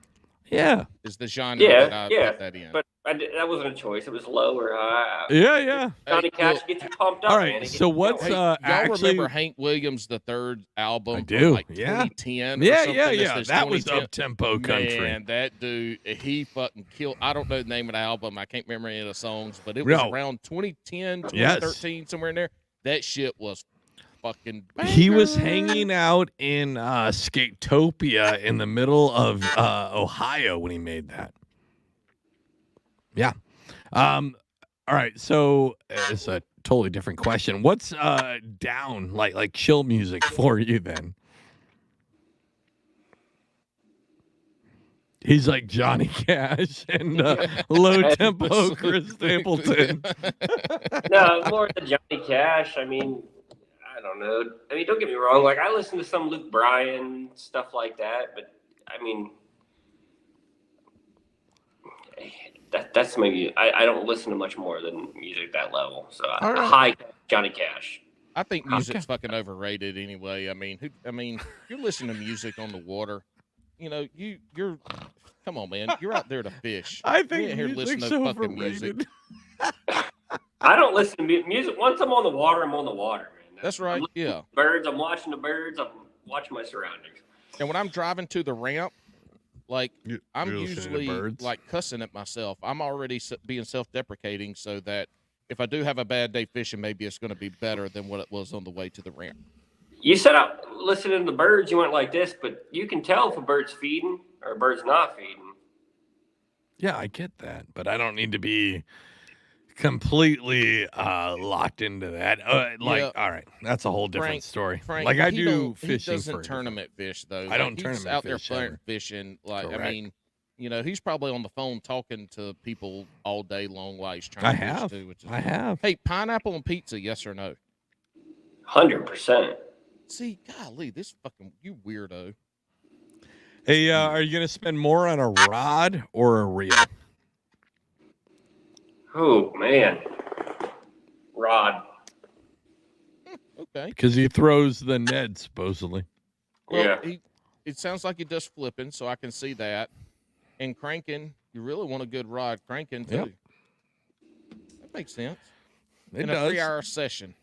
S2: Yeah.
S3: Is the genre
S4: Yeah,
S3: that I
S4: yeah.
S3: put that in.
S4: But that wasn't a choice. It was low or high.
S2: Yeah.
S4: Johnny
S3: Hey,
S4: Cash
S3: look,
S4: gets you pumped up,
S2: All
S4: man.
S2: right.
S4: It gets
S2: So
S4: you
S2: what's
S4: going.
S3: Hey, y'all
S2: actually?
S3: remember Hank Williams, the third album
S2: I
S3: from
S2: do,
S3: like
S2: yeah.
S3: 2010 or
S2: Yeah,
S3: something? That's
S2: yeah.
S3: his
S2: That was
S3: 2010.
S2: up tempo country.
S3: Man, that dude, he fucking killed. I don't know the name of the album. I can't remember any of the songs, but it was
S2: No.
S3: around 2010,
S2: Yes.
S3: 2013, somewhere in there. That shit was fucking
S2: He was
S3: banger.
S2: hanging out in Skatopia in the middle of Ohio when he made that. Yeah. All right. So it's a totally different question. What's down like chill music for you then? He's like Johnny Cash and low tempo Chris Stapleton.
S4: No, more than Johnny Cash. I mean, I don't know. I mean, don't get me wrong. Like, I listen to some Luke Bryan, stuff like that. But, I mean, that's maybe, I don't listen to much more than music at that level. So,
S2: All right.
S4: high Johnny Cash.
S3: I think music's fucking overrated anyway. I mean, you're listening to music on the water. You know, you're. Come on, man. You're out there to fish.
S2: I
S3: You
S2: think
S3: ain't here listening
S2: music's
S3: to fucking music.
S2: overrated.
S4: I don't listen to music. Once I'm on the water, I'm on the water, man.
S3: That's right.
S4: I'm listening
S3: Yeah.
S4: to birds. I'm watching the birds. I'm watching my surroundings.
S3: And when I'm driving to the ramp, like I'm
S2: You're listening to
S3: usually
S2: birds?
S3: like cussing at myself. I'm already being self-deprecating so that if I do have a bad day fishing, maybe it's going to be better than what it was on the way to the ramp.
S4: You said listening to the birds, you went like this, but you can tell if a bird's feeding or a bird's not feeding.
S2: Yeah, I get that, but I don't need to be completely locked into that.
S3: Yeah.
S2: All right, that's a whole different
S3: Frank-
S2: story.
S3: Frank,
S2: like I
S3: he
S2: do
S3: don't-
S2: fishing
S3: He doesn't
S2: for
S3: tournament fish though.
S2: I don't
S3: He's
S2: tournament
S3: out there
S2: fish ever.
S3: fishing. Like
S2: Correct.
S3: I mean, you know, he's probably on the phone talking to people all day long while he's trying
S2: I
S3: to fish
S2: have.
S3: too. Which is
S2: I have.
S3: Hey, pineapple on pizza? Yes or no?
S4: 100%.
S3: See, golly, this fucking you weirdo.
S2: Hey, are you gonna spend more on a rod or a reel?
S4: Oh man, Rod.
S3: Okay.
S2: Because he throws the Ned supposedly.
S3: Well,
S4: Yeah.
S3: it sounds like he does flipping, so I can see that. And cranking, you really want a good rod cranking too.
S2: Yep.
S3: That makes sense.
S2: It
S3: In a
S2: does.
S3: 3-hour session,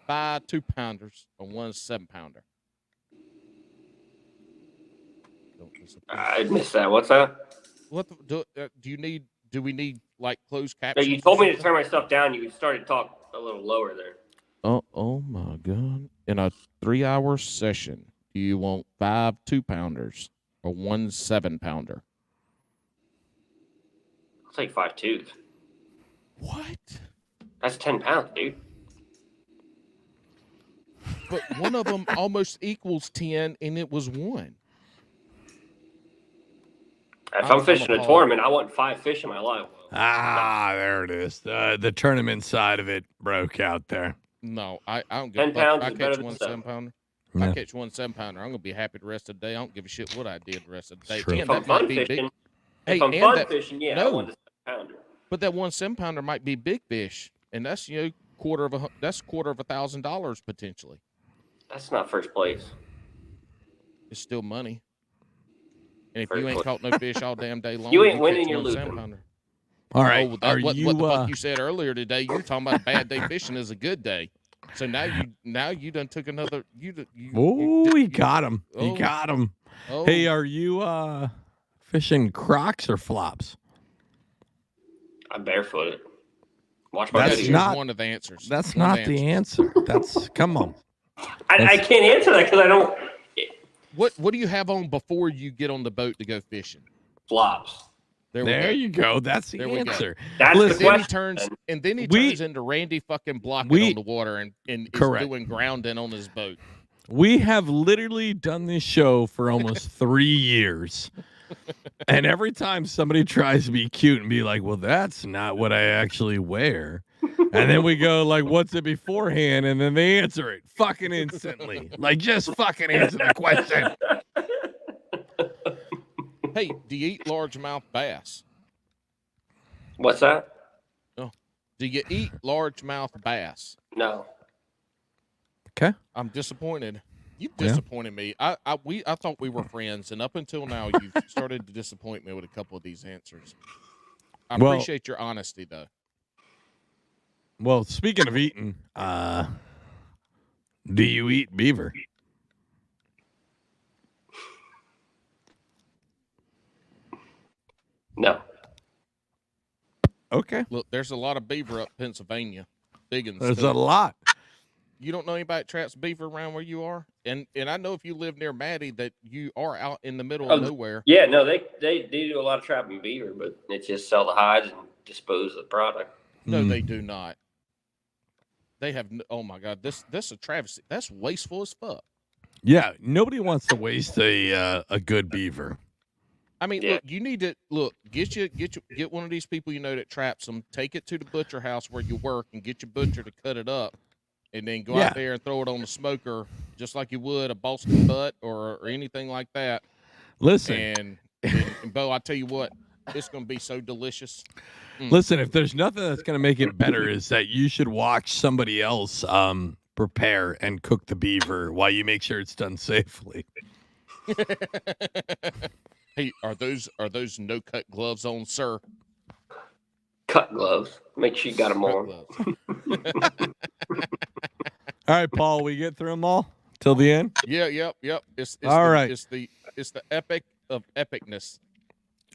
S3: buy 2-pounders on 1 7-pounder. Don't disappoint.
S4: I missed that. What's that?
S3: What the, do we need like closed
S4: No,
S3: captions?
S4: you told me to turn my stuff down. You started to talk a little lower there.
S3: Oh my god! In a 3-hour session, do you want 5 2-pounders or 1 7-pounder?
S4: I'll take 5 twos.
S3: What?
S4: That's 10 pounds, dude.
S3: But one of them almost equals 10, and it was 1.
S4: If
S3: I'm
S4: I'm fishing a
S3: appalled.
S4: tournament, I want 5 fish in my live well.
S2: There it is. The tournament side of it broke out there.
S3: No, I don't give
S4: 10
S3: a fuck.
S4: pounds
S3: I
S4: is better
S3: catch
S4: than
S3: 1
S4: 7.
S3: 7-pounder. If
S2: Yeah.
S3: I catch 1 7-pounder, I'm gonna be happy the rest of the day. I don't give a shit what I did the rest of the day.
S2: True.
S3: 10,
S4: If I'm
S3: that might
S4: fun
S3: be
S4: fishing,
S3: big. Hey,
S4: if I'm
S3: and
S4: fun
S3: that-
S4: fishing, yeah, I
S3: no.
S4: want the 7-pounder.
S3: But that 1 7-pounder might be big fish, and that's quarter of $1,000 potentially.
S4: That's not first place.
S3: It's still money. And if
S4: Very
S3: you ain't
S4: close.
S3: caught no fish all damn day long,
S4: You ain't
S3: catch
S4: winning, you're
S3: 1
S4: losing.
S3: 7-pounder.
S2: All right.
S3: Oh,
S2: are
S3: what
S2: you?
S3: the fuck you said earlier today? You were talking about a bad day fishing is a good day. So now you done took another.
S2: Oh, he got him. He
S3: Oh.
S2: got him.
S3: Oh,
S2: Hey, are you fishing Crocs or flops?
S4: I'm barefooted. Watch my
S2: That's
S3: here's
S4: video.
S2: not-
S3: one of the answers.
S2: That's
S3: One of
S2: not the answer. That's come on.
S4: I can't answer that because I don't
S3: What do you have on before you get on the boat to go fishing?
S4: flops.
S3: There we
S2: There
S3: go.
S2: you go. That's the
S3: There we go.
S2: answer.
S4: That's
S2: Listen,
S4: the
S3: Then he
S4: question.
S3: turns into Randy fucking Blockett
S2: we-
S3: on the water and is
S2: Correct.
S3: doing grounding on his boat.
S2: We have literally done this show for almost 3 years. And every time somebody tries to be cute and be like, well, that's not what I actually wear. And then we go like, what's it beforehand? And then they answer it fucking instantly. Like, just fucking answer the question.
S3: Hey, do you eat largemouth bass?
S4: What's that?
S3: Do you eat largemouth bass?
S4: No.
S2: Okay.
S3: I'm disappointed. You disappointed me. I thought we were friends, and up until now, you've started to disappoint me with a couple of these answers. I
S2: Well-
S3: appreciate your honesty, though.
S2: Well, speaking of eating, do you eat beaver?
S4: No.
S2: Okay.
S3: Look, there's a lot of beaver up Pennsylvania. Big and
S2: There's a
S3: stuff.
S2: lot.
S3: You don't know anybody that traps beaver around where you are? And I know if you live near Maddie that you are out in the middle of nowhere.
S4: Yeah, no, they do a lot of trapping beaver, but it's just sell the hides and dispose of the product.
S3: No,
S2: Mm.
S3: they do not. They have. Oh my God, this is a travesty. That's wasteful as fuck.
S2: Yeah, nobody wants to waste a good beaver.
S3: I mean,
S4: Yeah.
S3: look, you need to get one of these people you know that traps them. Take it to the butcher house where you work and get your butcher to cut it up, and then go
S2: Yeah.
S3: out there and throw it on the smoker just like you would a Boston butt or anything like that.
S2: Listen,
S3: And Bo, I tell you what, it's going to be so delicious.
S2: listen. If there's nothing that's gonna make it better, is that you should watch somebody else prepare and cook the beaver while you make sure it's done safely.
S3: Hey, are those no cut gloves on, sir?
S4: Cut gloves. Make sure you got them
S3: Cut
S4: on.
S3: gloves.
S2: All right, Paul, we get through them all till the end.
S3: Yeah, yep. It's
S2: All right.
S3: It's the epic of epicness.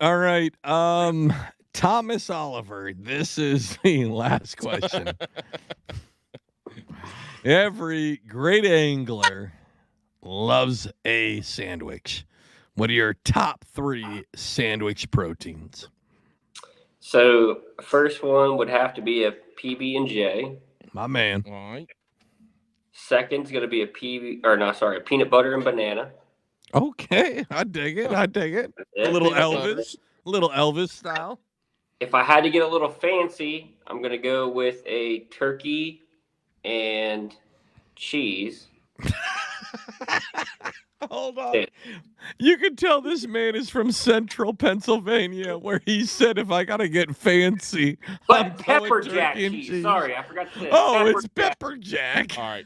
S2: All right, Thomas Oliver. This is the last question. Every great angler loves a sandwich. What are your top 3 sandwich proteins?
S4: So first one would have to be a PB&J.
S2: My man.
S3: All right.
S4: Second's going to be a peanut butter and banana.
S2: Okay, I dig it. I dig it.
S4: Yeah,
S2: A little
S3: peanut butter.
S2: Elvis style.
S4: If I had to get a little fancy, I'm going to go with a turkey and cheese.
S2: Hold on. You can tell this man is from central Pennsylvania, where he said, if I got to get fancy, I'm
S4: But
S2: going
S4: pepper
S2: turkey
S4: jack
S2: and
S4: cheese.
S2: cheese.
S4: Sorry, I forgot to say.
S2: Oh, it's
S4: jack.
S2: pepper jack.
S3: All right.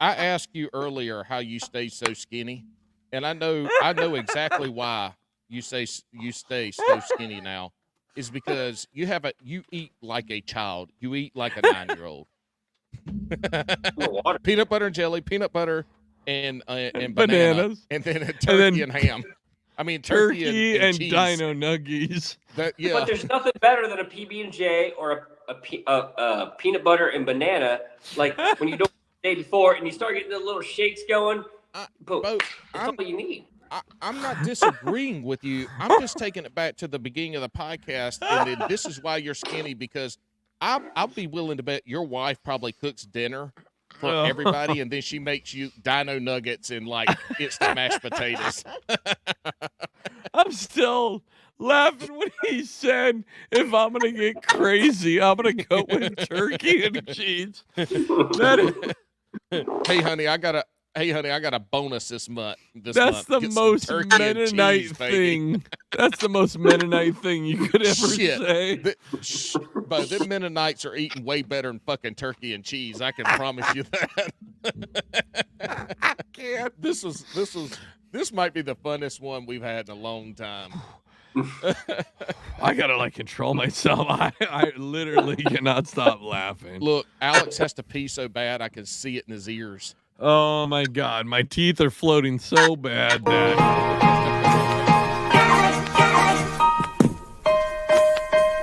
S3: I asked you earlier how you stay so skinny, and I know exactly why you stay so skinny now. Is because you eat like a child. You eat like a 9-year-old.
S4: Water.
S3: Peanut butter and jelly, peanut butter and banana,
S2: Bananas.
S3: and then a turkey and ham. I mean
S2: Turkey and
S3: cheese.
S2: dino nuggies.
S3: That, yeah.
S4: But there's nothing better than a PB&J or a peanut butter and banana. Like when you do it the day before and you start getting the little shakes going. Boom.
S3: Bo,
S4: That's all you need.
S3: I'm not disagreeing with you. I'm just taking it back to the beginning of the podcast, and then this is why you're skinny, because I'll be willing to bet your wife probably cooks dinner for
S2: Oh.
S3: everybody, and then she makes you dino nuggets and like instant mashed potatoes.
S2: I'm still laughing when he said, if I'm going to get crazy, I'm going to go with turkey and cheese. That is,
S3: Hey honey, I got a bonus this month.
S2: that's the
S3: Get some
S2: most
S3: turkey and
S2: Mennonite
S3: cheese, baby.
S2: thing. That's the most Mennonite thing you could ever
S3: Shit.
S2: say.
S3: But them Mennonites are eating way better than fucking turkey and cheese. I can promise you that.
S2: I can't.
S3: This might be the funnest one we've had in a long time.
S2: I gotta like control myself. I literally cannot stop laughing.
S3: Look, Alex has to pee so bad I can see it in his ears.
S2: Oh my god, my teeth are floating so bad that